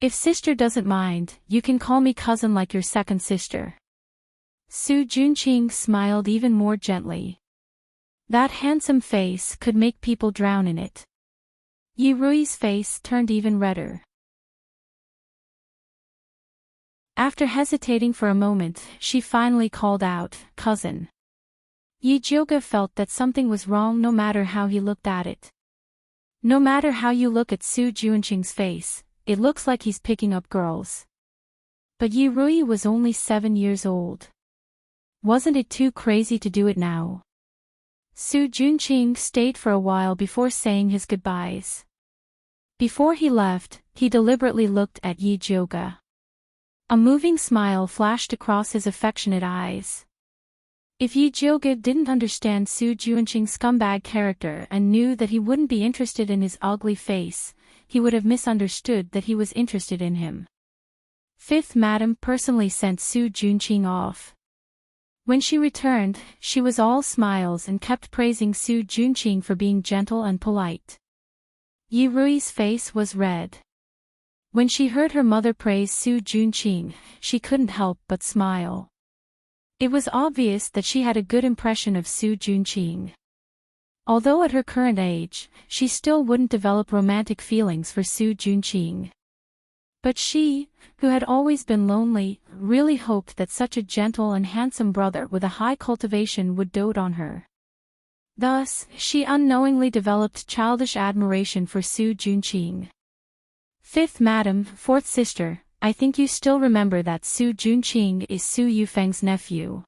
If sister doesn't mind, you can call me cousin like your second sister. Su Junqing smiled even more gently. That handsome face could make people drown in it. Yi Rui's face turned even redder. After hesitating for a moment, she finally called out, Cousin. Yi Jioge felt that something was wrong no matter how he looked at it. No matter how you look at Su Junqing's face, it looks like he's picking up girls. But Yi Rui was only 7 years old. Wasn't it too crazy to do it now? Su Junqing stayed for a while before saying his goodbyes. Before he left, he deliberately looked at Yi Jioge. A moving smile flashed across his affectionate eyes. If Yi Jioge didn't understand Su Juanqing's scumbag character and knew that he wouldn't be interested in his ugly face, he would have misunderstood that he was interested in him. Fifth Madam personally sent Su Juanqing off. When she returned, she was all smiles and kept praising Su Juanqing for being gentle and polite. Yi Rui's face was red. When she heard her mother praise Su Juanqing, she couldn't help but smile. It was obvious that she had a good impression of Su Juanqing. Although at her current age, she still wouldn't develop romantic feelings for Su Juanqing. But she, who had always been lonely, really hoped that such a gentle and handsome brother with a high cultivation would dote on her. Thus, she unknowingly developed childish admiration for Su Juanqing. Fifth Madam, fourth sister, I think you still remember that Su Juanqing is Su Yufeng's nephew.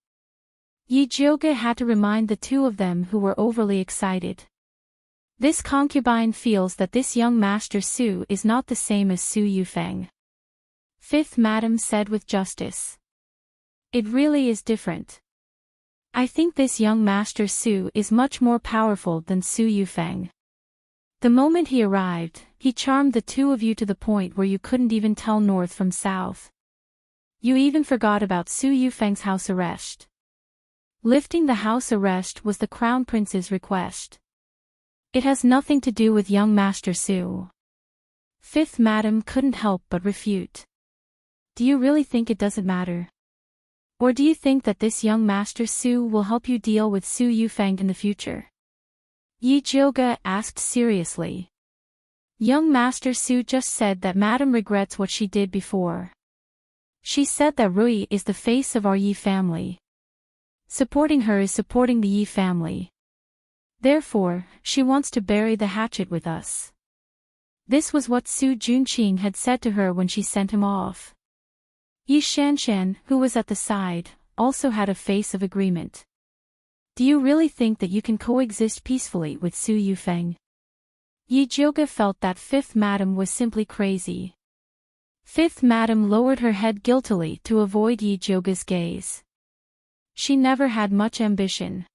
Yi Jioge had to remind the two of them who were overly excited. This concubine feels that this young Master Su is not the same as Su Yufeng. Fifth Madam said with justice. It really is different. I think this young Master Su is much more powerful than Su Yufeng. The moment he arrived, he charmed the two of you to the point where you couldn't even tell north from south. You even forgot about Su Yufeng's house arrest. Lifting the house arrest was the Crown Prince's request. It has nothing to do with young Master Su. Fifth Madam couldn't help but refute. Do you really think it doesn't matter? Or do you think that this young Master Su will help you deal with Su Yufeng in the future? Yi Jioge asked seriously. Young Master Su just said that Madam regrets what she did before. She said that Rui is the face of our Yi family. Supporting her is supporting the Yi family. Therefore, she wants to bury the hatchet with us. This was what Su Juanqing had said to her when she sent him off. Yi Shanshan, who was at the side, also had a face of agreement. Do you really think that you can coexist peacefully with Su Yufeng? Yi Jioge felt that Fifth Madam was simply crazy. Fifth Madam lowered her head guiltily to avoid Yi Jioge's gaze. She never had much ambition.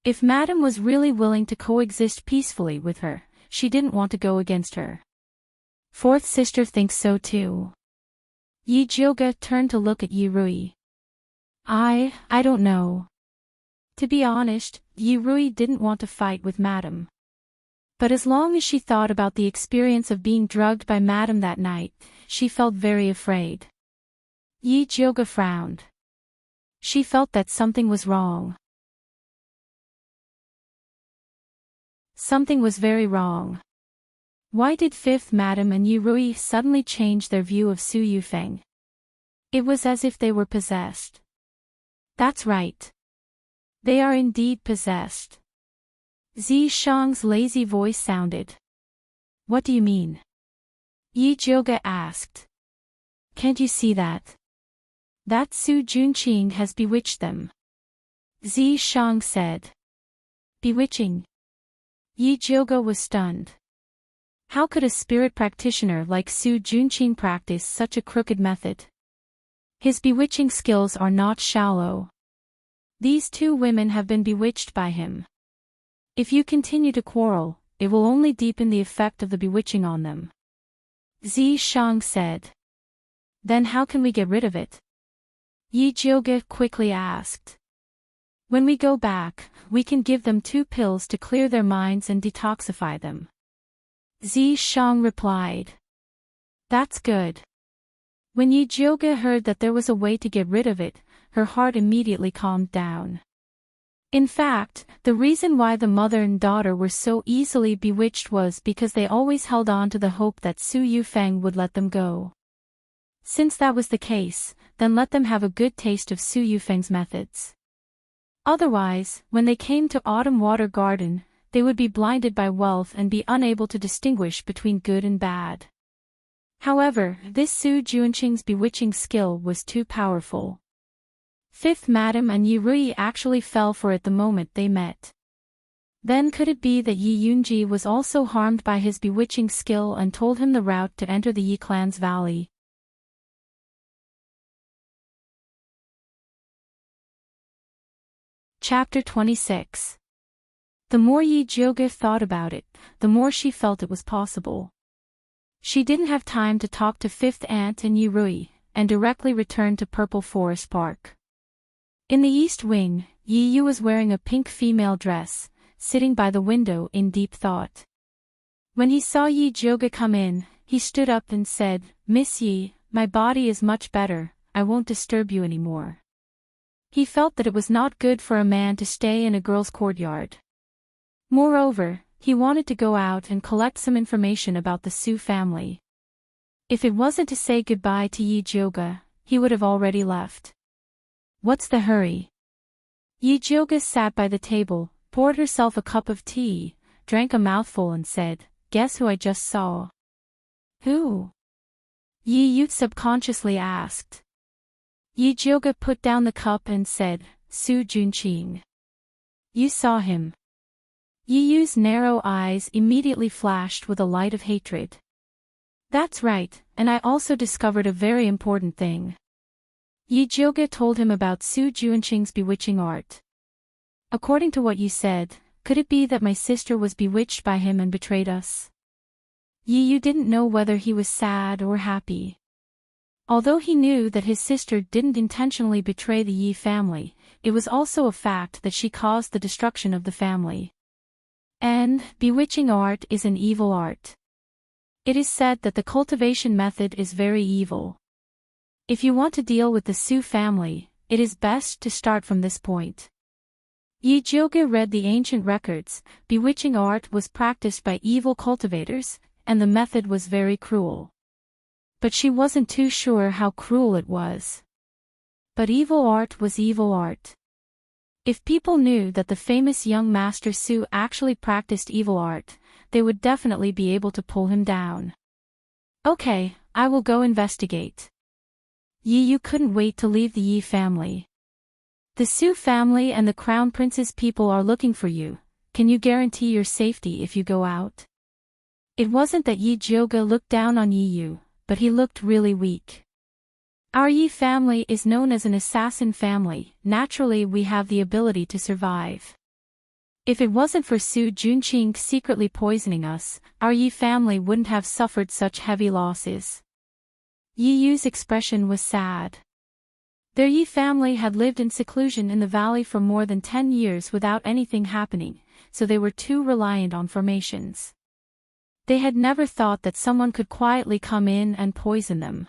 If Madam was really willing to coexist peacefully with her, she didn't want to go against her. Fourth sister thinks so too. Yi Jioge turned to look at Yi Rui. I don't know. To be honest, Yi Rui didn't want to fight with Madam. But as long as she thought about the experience of being drugged by Madam that night, she felt very afraid. Yi Jioge frowned. She felt that something was wrong. Something was very wrong. Why did Fifth Madam and Yi Rui suddenly change their view of Su Yufeng? It was as if they were possessed. That's right. They are indeed possessed. Zi Shang's lazy voice sounded. What do you mean? Yi Jioge asked. Can't you see that? That Su Juanqing has bewitched them. Zi Shang said. Bewitching? Yi Jioge was stunned. How could a spirit practitioner like Su Juanqing practice such a crooked method? His bewitching skills are not shallow. These two women have been bewitched by him. If you continue to quarrel, it will only deepen the effect of the bewitching on them. Zi Shang said. Then how can we get rid of it? Yi Jioge quickly asked. When we go back, we can give them 2 pills to clear their minds and detoxify them. Zi Shang replied. That's good. When Yi Jioge heard that there was a way to get rid of it, her heart immediately calmed down. In fact, the reason why the mother and daughter were so easily bewitched was because they always held on to the hope that Su Yufeng would let them go. Since that was the case, then let them have a good taste of Su Yufeng's methods. Otherwise, when they came to Autumn Water Garden, they would be blinded by wealth and be unable to distinguish between good and bad. However, this Su Juanqing's bewitching skill was too powerful. Fifth Madam and Yi Rui actually fell for it the moment they met. Then could it be that Yi Yunji was also harmed by his bewitching skill and told him the route to enter the Yi clan's valley? Chapter 26. The more Yi Jyoge thought about it, the more she felt it was possible. She didn't have time to talk to Fifth Aunt and Yi Rui, and directly returned to Purple Forest Park. In the East Wing, Yi Yu was wearing a pink female dress, sitting by the window in deep thought. When he saw Yi Jyoge come in, he stood up and said, "Miss Yi, my body is much better, I won't disturb you anymore." He felt that it was not good for a man to stay in a girl's courtyard. Moreover, he wanted to go out and collect some information about the Su family. If it wasn't to say goodbye to Yi Jyoge, he would have already left. What's the hurry? Yi Jyoge sat by the table, poured herself a cup of tea, drank a mouthful and said, "Guess who I just saw?" "Who?" Yi Yu subconsciously asked. Yi Jyoge put down the cup and said, "Su Junqing." "You saw him?" Yi Yu's narrow eyes immediately flashed with a light of hatred. "That's right, and I also discovered a very important thing." Yi Jyoge told him about Su Junqing's bewitching art. "According to what you said, could it be that my sister was bewitched by him and betrayed us?" Yi Yu didn't know whether he was sad or happy. Although he knew that his sister didn't intentionally betray the Yi family, it was also a fact that she caused the destruction of the family. And bewitching art is an evil art. It is said that the cultivation method is very evil. If you want to deal with the Su family, it is best to start from this point. Yi Jyoge read the ancient records. Bewitching art was practiced by evil cultivators, and the method was very cruel. But she wasn't too sure how cruel it was. But evil art was evil art. If people knew that the famous young master Su actually practiced evil art, they would definitely be able to pull him down. "Okay, I will go investigate." Yi Yu couldn't wait to leave the Yi family. "The Su family and the Crown Prince's people are looking for you. Can you guarantee your safety if you go out?" It wasn't that Yi Jyoge looked down on Yi Yu, but he looked really weak. "Our Yi family is known as an assassin family. Naturally we have the ability to survive. If it wasn't for Su Junqing secretly poisoning us, our Yi family wouldn't have suffered such heavy losses." Yi Yu's expression was sad. Their Yi family had lived in seclusion in the valley for more than 10 years without anything happening, so they were too reliant on formations. They had never thought that someone could quietly come in and poison them.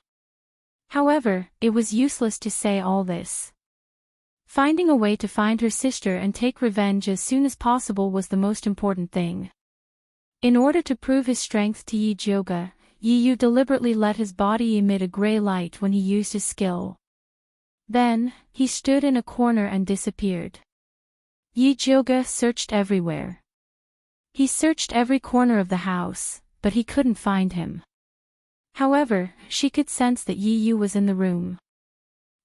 However, it was useless to say all this. Finding a way to find her sister and take revenge as soon as possible was the most important thing. In order to prove his strength to Yi Jyoge, Yi Yu deliberately let his body emit a gray light when he used his skill. Then, he stood in a corner and disappeared. Yi Jyoge searched everywhere. He searched every corner of the house, but he couldn't find him. However, she could sense that Yi Yu was in the room.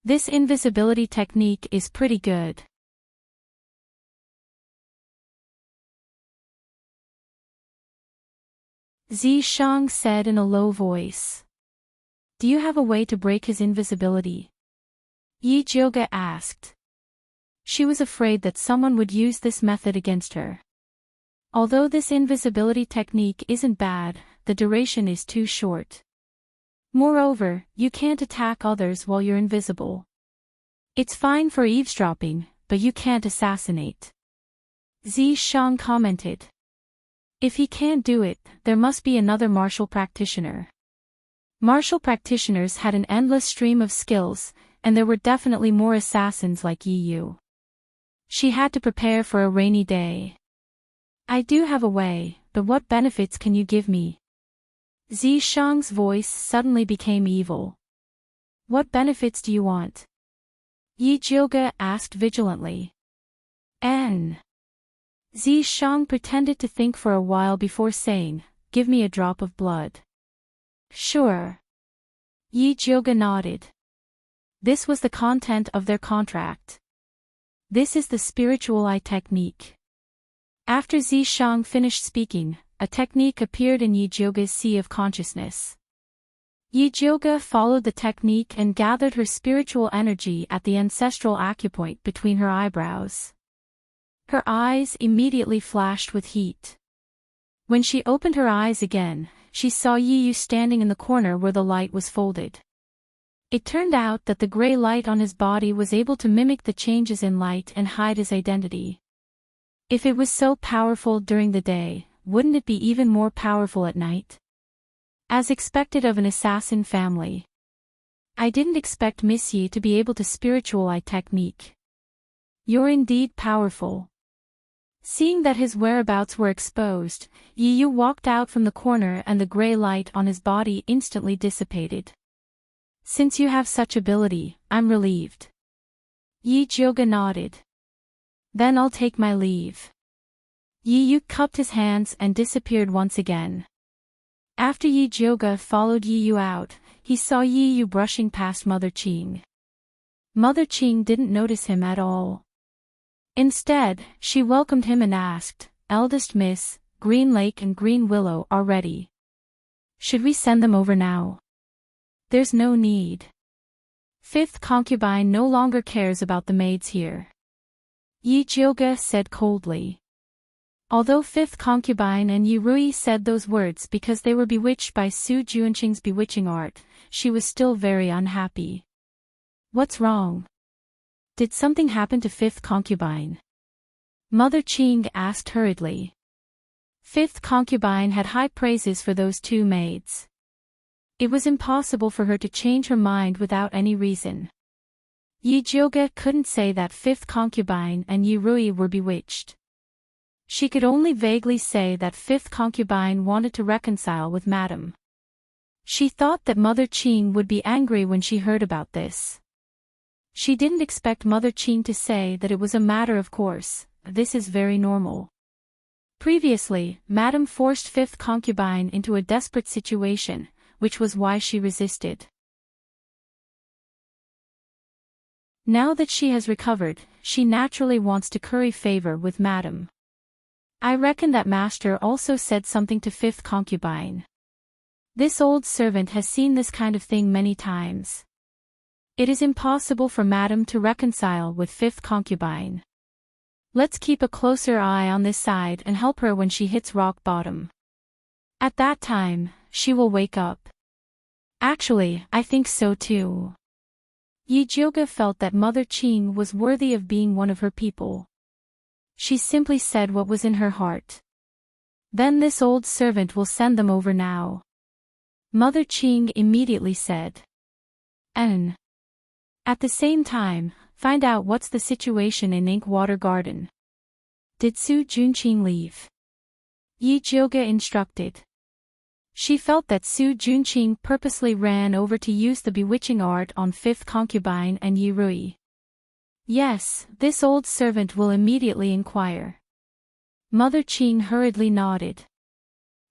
This invisibility technique is pretty good. Zishang said in a low voice. "Do you have a way to break his invisibility?" Yi Jyoge asked. She was afraid that someone would use this method against her. Although this invisibility technique isn't bad, the duration is too short. Moreover, you can't attack others while you're invisible. It's fine for eavesdropping, but you can't assassinate. Zishang commented. If he can't do it, there must be another martial practitioner. Martial practitioners had an endless stream of skills, and there were definitely more assassins like Yi Yu. She had to prepare for a rainy day. "I do have a way, but what benefits can you give me?" Zishang's voice suddenly became evil. "What benefits do you want?" Yi Jyoge asked vigilantly. Zishang pretended to think for a while before saying, "Give me a drop of blood." "Sure." Yi Jyoge nodded. This was the content of their contract. This is the spiritual eye technique. After Zishang finished speaking, a technique appeared in Yi Jyoge's sea of consciousness. Yi Jyoge followed the technique and gathered her spiritual energy at the ancestral acupoint between her eyebrows. Her eyes immediately flashed with heat. When she opened her eyes again, she saw Yi Yu standing in the corner where the light was folded. It turned out that the gray light on his body was able to mimic the changes in light and hide his identity. If it was so powerful during the day, wouldn't it be even more powerful at night? As expected of an assassin family. I didn't expect Miss Yi to be able to spiritualize technique. You're indeed powerful. Seeing that his whereabouts were exposed, Yi Yu walked out from the corner and the gray light on his body instantly dissipated. Since you have such ability, I'm relieved. Yi Jioga nodded. Then I'll take my leave. Yi Yu cupped his hands and disappeared once again. After Yi Jioga followed Yi Yu out, he saw Yi Yu brushing past Mother Qing. Mother Qing didn't notice him at all. Instead, she welcomed him and asked, "Eldest Miss, Green Lake and Green Willow are ready. Should we send them over now?" "There's no need. Fifth concubine no longer cares about the maids here," Yi Jioga said coldly. Although fifth concubine and Yi Rui said those words because they were bewitched by Su Juanqing's bewitching art, she was still very unhappy. "What's wrong? Did something happen to fifth concubine?" Mother Qing asked hurriedly. Fifth concubine had high praises for those two maids. It was impossible for her to change her mind without any reason. Yi Jioga couldn't say that fifth concubine and Yi Rui were bewitched. She could only vaguely say that fifth concubine wanted to reconcile with Madame. She thought that Mother Qing would be angry when she heard about this. She didn't expect Mother Qing to say that it was a matter of course, this is very normal. Previously, Madame forced fifth concubine into a desperate situation, which was why she resisted. Now that she has recovered, she naturally wants to curry favor with Madame. I reckon that Master also said something to fifth concubine. This old servant has seen this kind of thing many times. It is impossible for Madame to reconcile with fifth concubine. Let's keep a closer eye on this side and help her when she hits rock bottom. At that time, she will wake up. Actually, I think so too. Yi Jioga felt that Mother Qing was worthy of being one of her people. She simply said what was in her heart. Then this old servant will send them over now. Mother Qing immediately said. And at the same time, find out what's the situation in Inkwater Garden. Did Su Juanqing leave? Yi Jioga instructed. She felt that Su Juanqing purposely ran over to use the bewitching art on fifth concubine and Yi Rui. Yes, this old servant will immediately inquire. Mother Qing hurriedly nodded.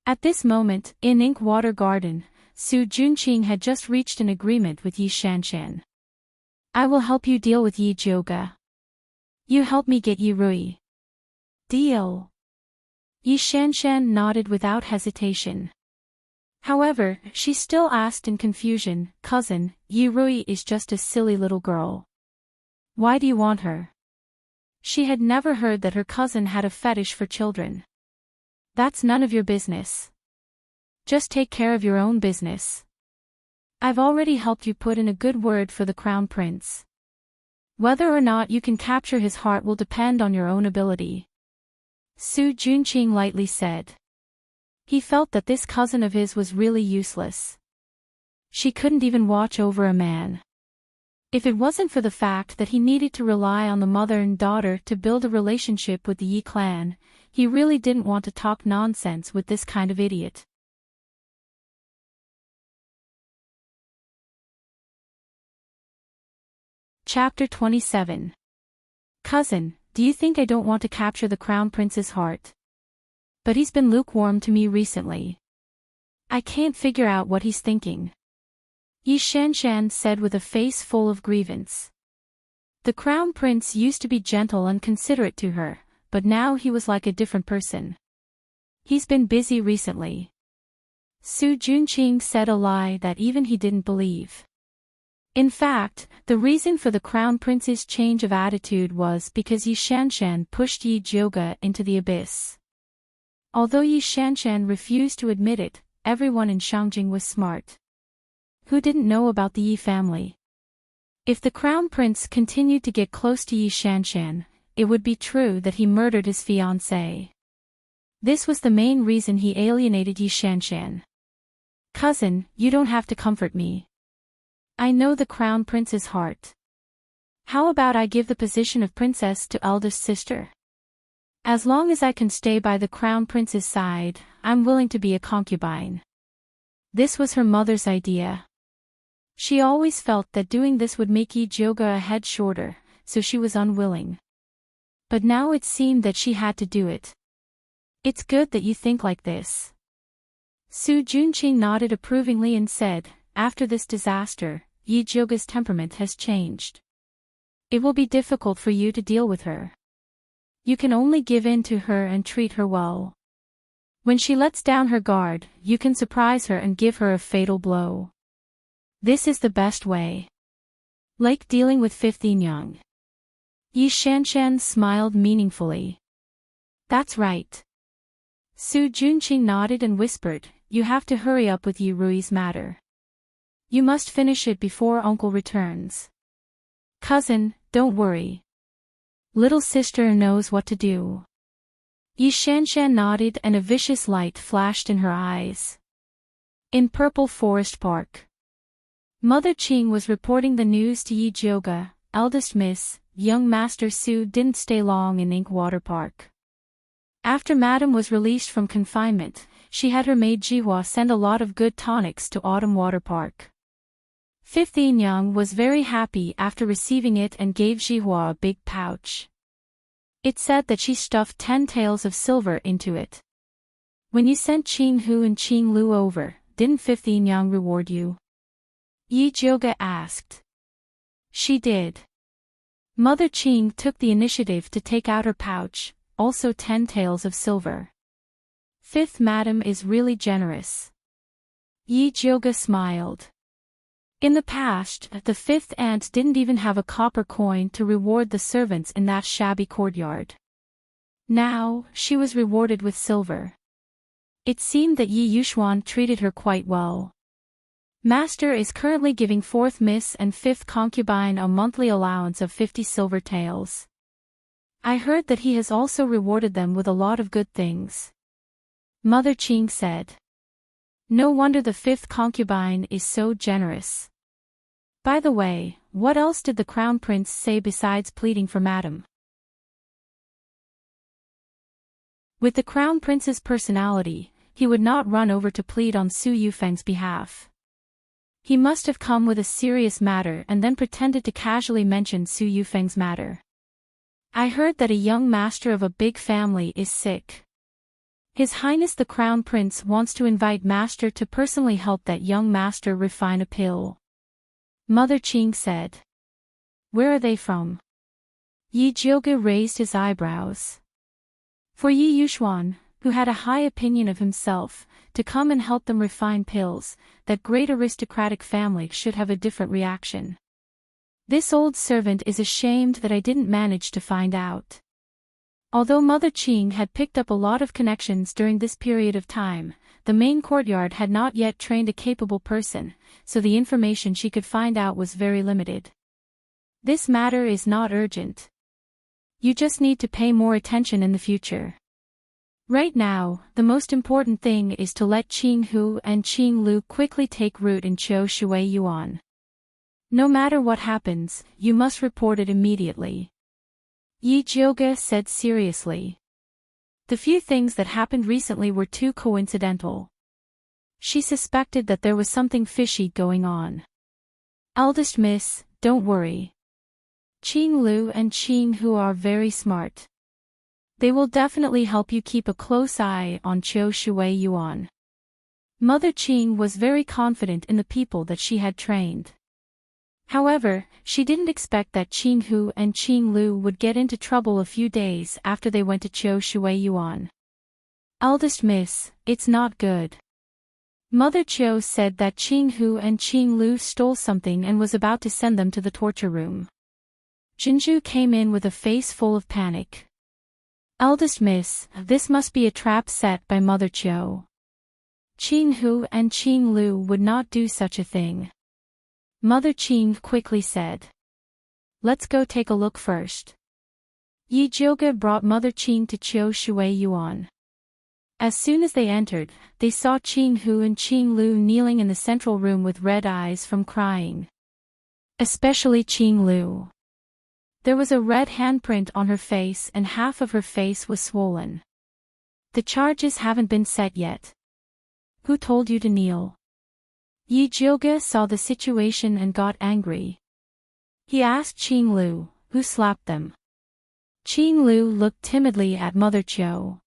At this moment, in Inkwater Garden, Su Juanqing had just reached an agreement with Yi Shanshan. I will help you deal with Yi Jioga. You help me get Yi Rui. Deal. Yi Shanshan nodded without hesitation. However, she still asked in confusion, "Cousin, Yi Rui is just a silly little girl. Why do you want her?" She had never heard that her cousin had a fetish for children. That's none of your business. Just take care of your own business. I've already helped you put in a good word for the Crown Prince. Whether or not you can capture his heart will depend on your own ability. Su Juanqing lightly said. He felt that this cousin of his was really useless. She couldn't even watch over a man. If it wasn't for the fact that he needed to rely on the mother and daughter to build a relationship with the Yi clan, he really didn't want to talk nonsense with this kind of idiot. Chapter 27. Cousin, do you think I don't want to capture the Crown Prince's heart? But he's been lukewarm to me recently. I can't figure out what he's thinking. Yi Shanshan said with a face full of grievance. The Crown Prince used to be gentle and considerate to her, but now he was like a different person. He's been busy recently. Su Juanqing said a lie that even he didn't believe. In fact, the reason for the crown prince's change of attitude was because Yi Shanshan pushed Yi Jiuge into the abyss. Although Yi Shanshan refused to admit it, everyone in Shangjing was smart. Who didn't know about the Yi family? If the crown prince continued to get close to Yi Shanshan, it would be true that he murdered his fiancée. This was the main reason he alienated Yi Shanshan. Cousin, you don't have to comfort me. I know the crown prince's heart. How about I give the position of princess to eldest sister? As long as I can stay by the crown prince's side, I'm willing to be a concubine. This was her mother's idea. She always felt that doing this would make Yi Jiuge a head shorter, so she was unwilling. But now it seemed that she had to do it. It's good that you think like this. Su Junqing nodded approvingly and said, after this disaster, Yi Jiuge's temperament has changed. It will be difficult for you to deal with her. You can only give in to her and treat her well. When she lets down her guard, you can surprise her and give her a fatal blow. This is the best way. Like dealing with 15 young. Yi Shanshan smiled meaningfully. That's right. Su Junqing nodded and whispered, you have to hurry up with Yi Rui's matter. You must finish it before uncle returns. Cousin, don't worry. Little sister knows what to do. Yi Shanshan nodded and a vicious light flashed in her eyes. In Purple Forest Park. Mother Qing was reporting the news to Yi Jiuge, eldest miss. Young Master Su didn't stay long in Inkwater Park. After Madame was released from confinement, she had her maid Jihua send a lot of good tonics to Autumn Water Park. 15 Young was very happy after receiving it and gave Jihua a big pouch. It said that she stuffed 10 taels of silver into it. When you sent Qing Hu and Qing Lu over, didn't 15 Young reward you? Yi Jiuge asked. She did. Mother Qing took the initiative to take out her pouch, also 10 taels of silver. Fifth Madam is really generous. Yi Jiuge smiled. In the past, the fifth aunt didn't even have a copper coin to reward the servants in that shabby courtyard. Now, she was rewarded with silver. It seemed that Yi Yuxuan treated her quite well. Master is currently giving fourth miss and fifth concubine a monthly allowance of 50 silver taels. I heard that he has also rewarded them with a lot of good things. Mother Qing said. No wonder the fifth concubine is so generous. By the way, what else did the crown prince say besides pleading for Madame? With the crown prince's personality, he would not run over to plead on Su Yufeng's behalf. He must have come with a serious matter and then pretended to casually mention Su Yufeng's matter. I heard that a young master of a big family is sick. His Highness the Crown Prince wants to invite Master to personally help that young master refine a pill. Mother Qing said. Where are they from? Yi Jiuge raised his eyebrows. For Yi Yuxuan, who had a high opinion of himself, to come and help them refine pills, that great aristocratic family should have a different reaction. This old servant is ashamed that I didn't manage to find out. Although Mother Qing had picked up a lot of connections during this period of time, the main courtyard had not yet trained a capable person, so the information she could find out was very limited. This matter is not urgent. You just need to pay more attention in the future. Right now, the most important thing is to let Qing Hu and Qing Lu quickly take root in Qiu Shui Yuan. No matter what happens, you must report it immediately. Yi Jiuge said seriously. The few things that happened recently were too coincidental. She suspected that there was something fishy going on. Eldest miss, don't worry. Qing Lu and Qing Hu are very smart. They will definitely help you keep a close eye on Qiu Shui Yuan. Mother Qing was very confident in the people that she had trained. However, she didn't expect that Qing Hu and Qing Lu would get into trouble a few days after they went to Qiu Shui Yuan. Eldest miss, it's not good. Mother Chiu said that Qing Hu and Qing Lu stole something and was about to send them to the torture room. Jinju came in with a face full of panic. Eldest Miss, this must be a trap set by Mother Chiu. Qing Hu and Qing Lu would not do such a thing. Mother Qing quickly said. Let's go take a look first. Yi Jioge brought Mother Qing to Chiu Shui Yuan. As soon as they entered, they saw Qing Hu and Qing Lu kneeling in the central room with red eyes from crying. Especially Qing Lu. There was a red handprint on her face and half of her face was swollen. The charges haven't been set yet. Who told you to kneel? Yi Jioge saw the situation and got angry. He asked Qing Lu, who slapped them. Qing Lu looked timidly at Mother Chiu.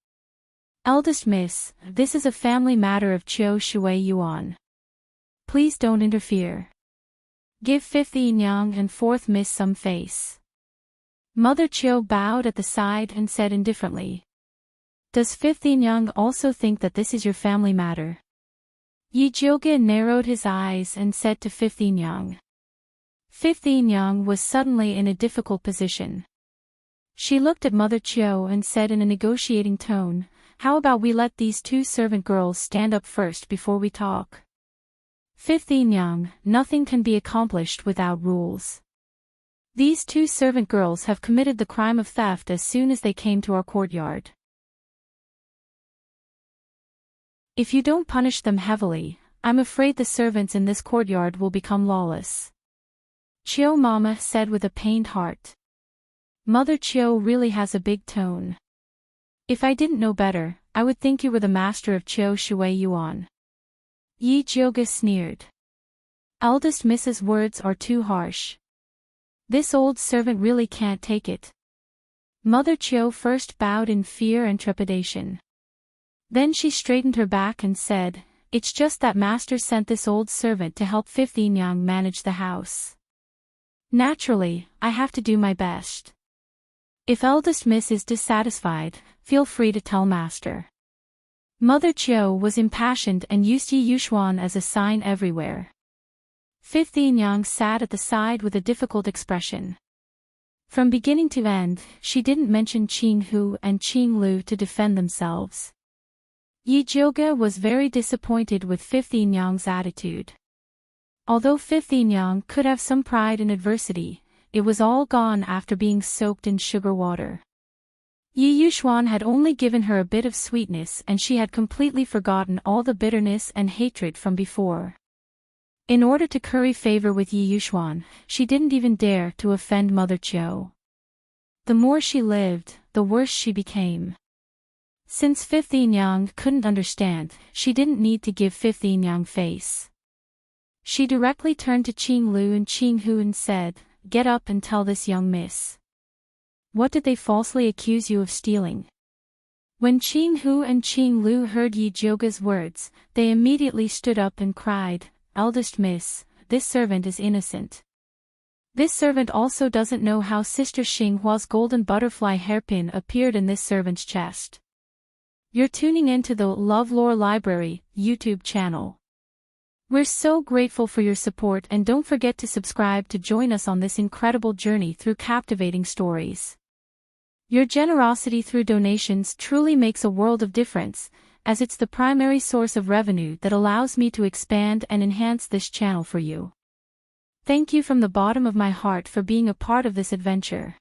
Eldest Miss, this is a family matter of Chiu Shui Yuan. Please don't interfere. Give fifth Yang and fourth Miss some face. Mother Chiu bowed at the side and said indifferently. Does fifth Yang also think that this is your family matter? Yi Jioge narrowed his eyes and said to fifth Yang. Fifth Yang was suddenly in a difficult position. She looked at Mother Chiu and said in a negotiating tone, how about we let these two servant girls stand up first before we talk? Fifth Yang, nothing can be accomplished without rules. These two servant girls have committed the crime of theft as soon as they came to our courtyard. If you don't punish them heavily, I'm afraid the servants in this courtyard will become lawless. Chiu Mama said with a pained heart. Mother Chiu really has a big tone. If I didn't know better, I would think you were the master of Chiu Shui Yuan. Yi Jioge sneered. Eldest Miss's words are too harsh. This old servant really can't take it. Mother Chiu first bowed in fear and trepidation. Then she straightened her back and said, it's just that master sent this old servant to help fifth Yang manage the house. Naturally, I have to do my best. If eldest Miss is dissatisfied, feel free to tell master. Mother Chiu was impassioned and used Yi Yuxuan as a sign everywhere. Fifth Yang sat at the side with a difficult expression. From beginning to end, she didn't mention Qing Hu and Qing Lu to defend themselves. Yi Jioge was very disappointed with fifth Yang's attitude. Although fifth Yang could have some pride in adversity, it was all gone after being soaked in sugar water. Yi Yuxuan had only given her a bit of sweetness and she had completely forgotten all the bitterness and hatred from before. In order to curry favor with Yi Yuxuan, she didn't even dare to offend Mother Chiu. The more she lived, the worse she became. Since fifth Yang couldn't understand, she didn't need to give fifth Yang face. She directly turned to Qing Lu and Qing Hu and said, get up and tell this young miss. What did they falsely accuse you of stealing? When Qing Hu and Qing Lu heard Yi Jioge's words, they immediately stood up and cried, eldest miss, this servant is innocent. This servant also doesn't know how Sister Xinghua's golden butterfly hairpin appeared in this servant's chest. You're tuning into the LoveLore Library YouTube channel. We're so grateful for your support and don't forget to subscribe to join us on this incredible journey through captivating stories. Your generosity through donations truly makes a world of difference, as it's the primary source of revenue that allows me to expand and enhance this channel for you. Thank you from the bottom of my heart for being a part of this adventure.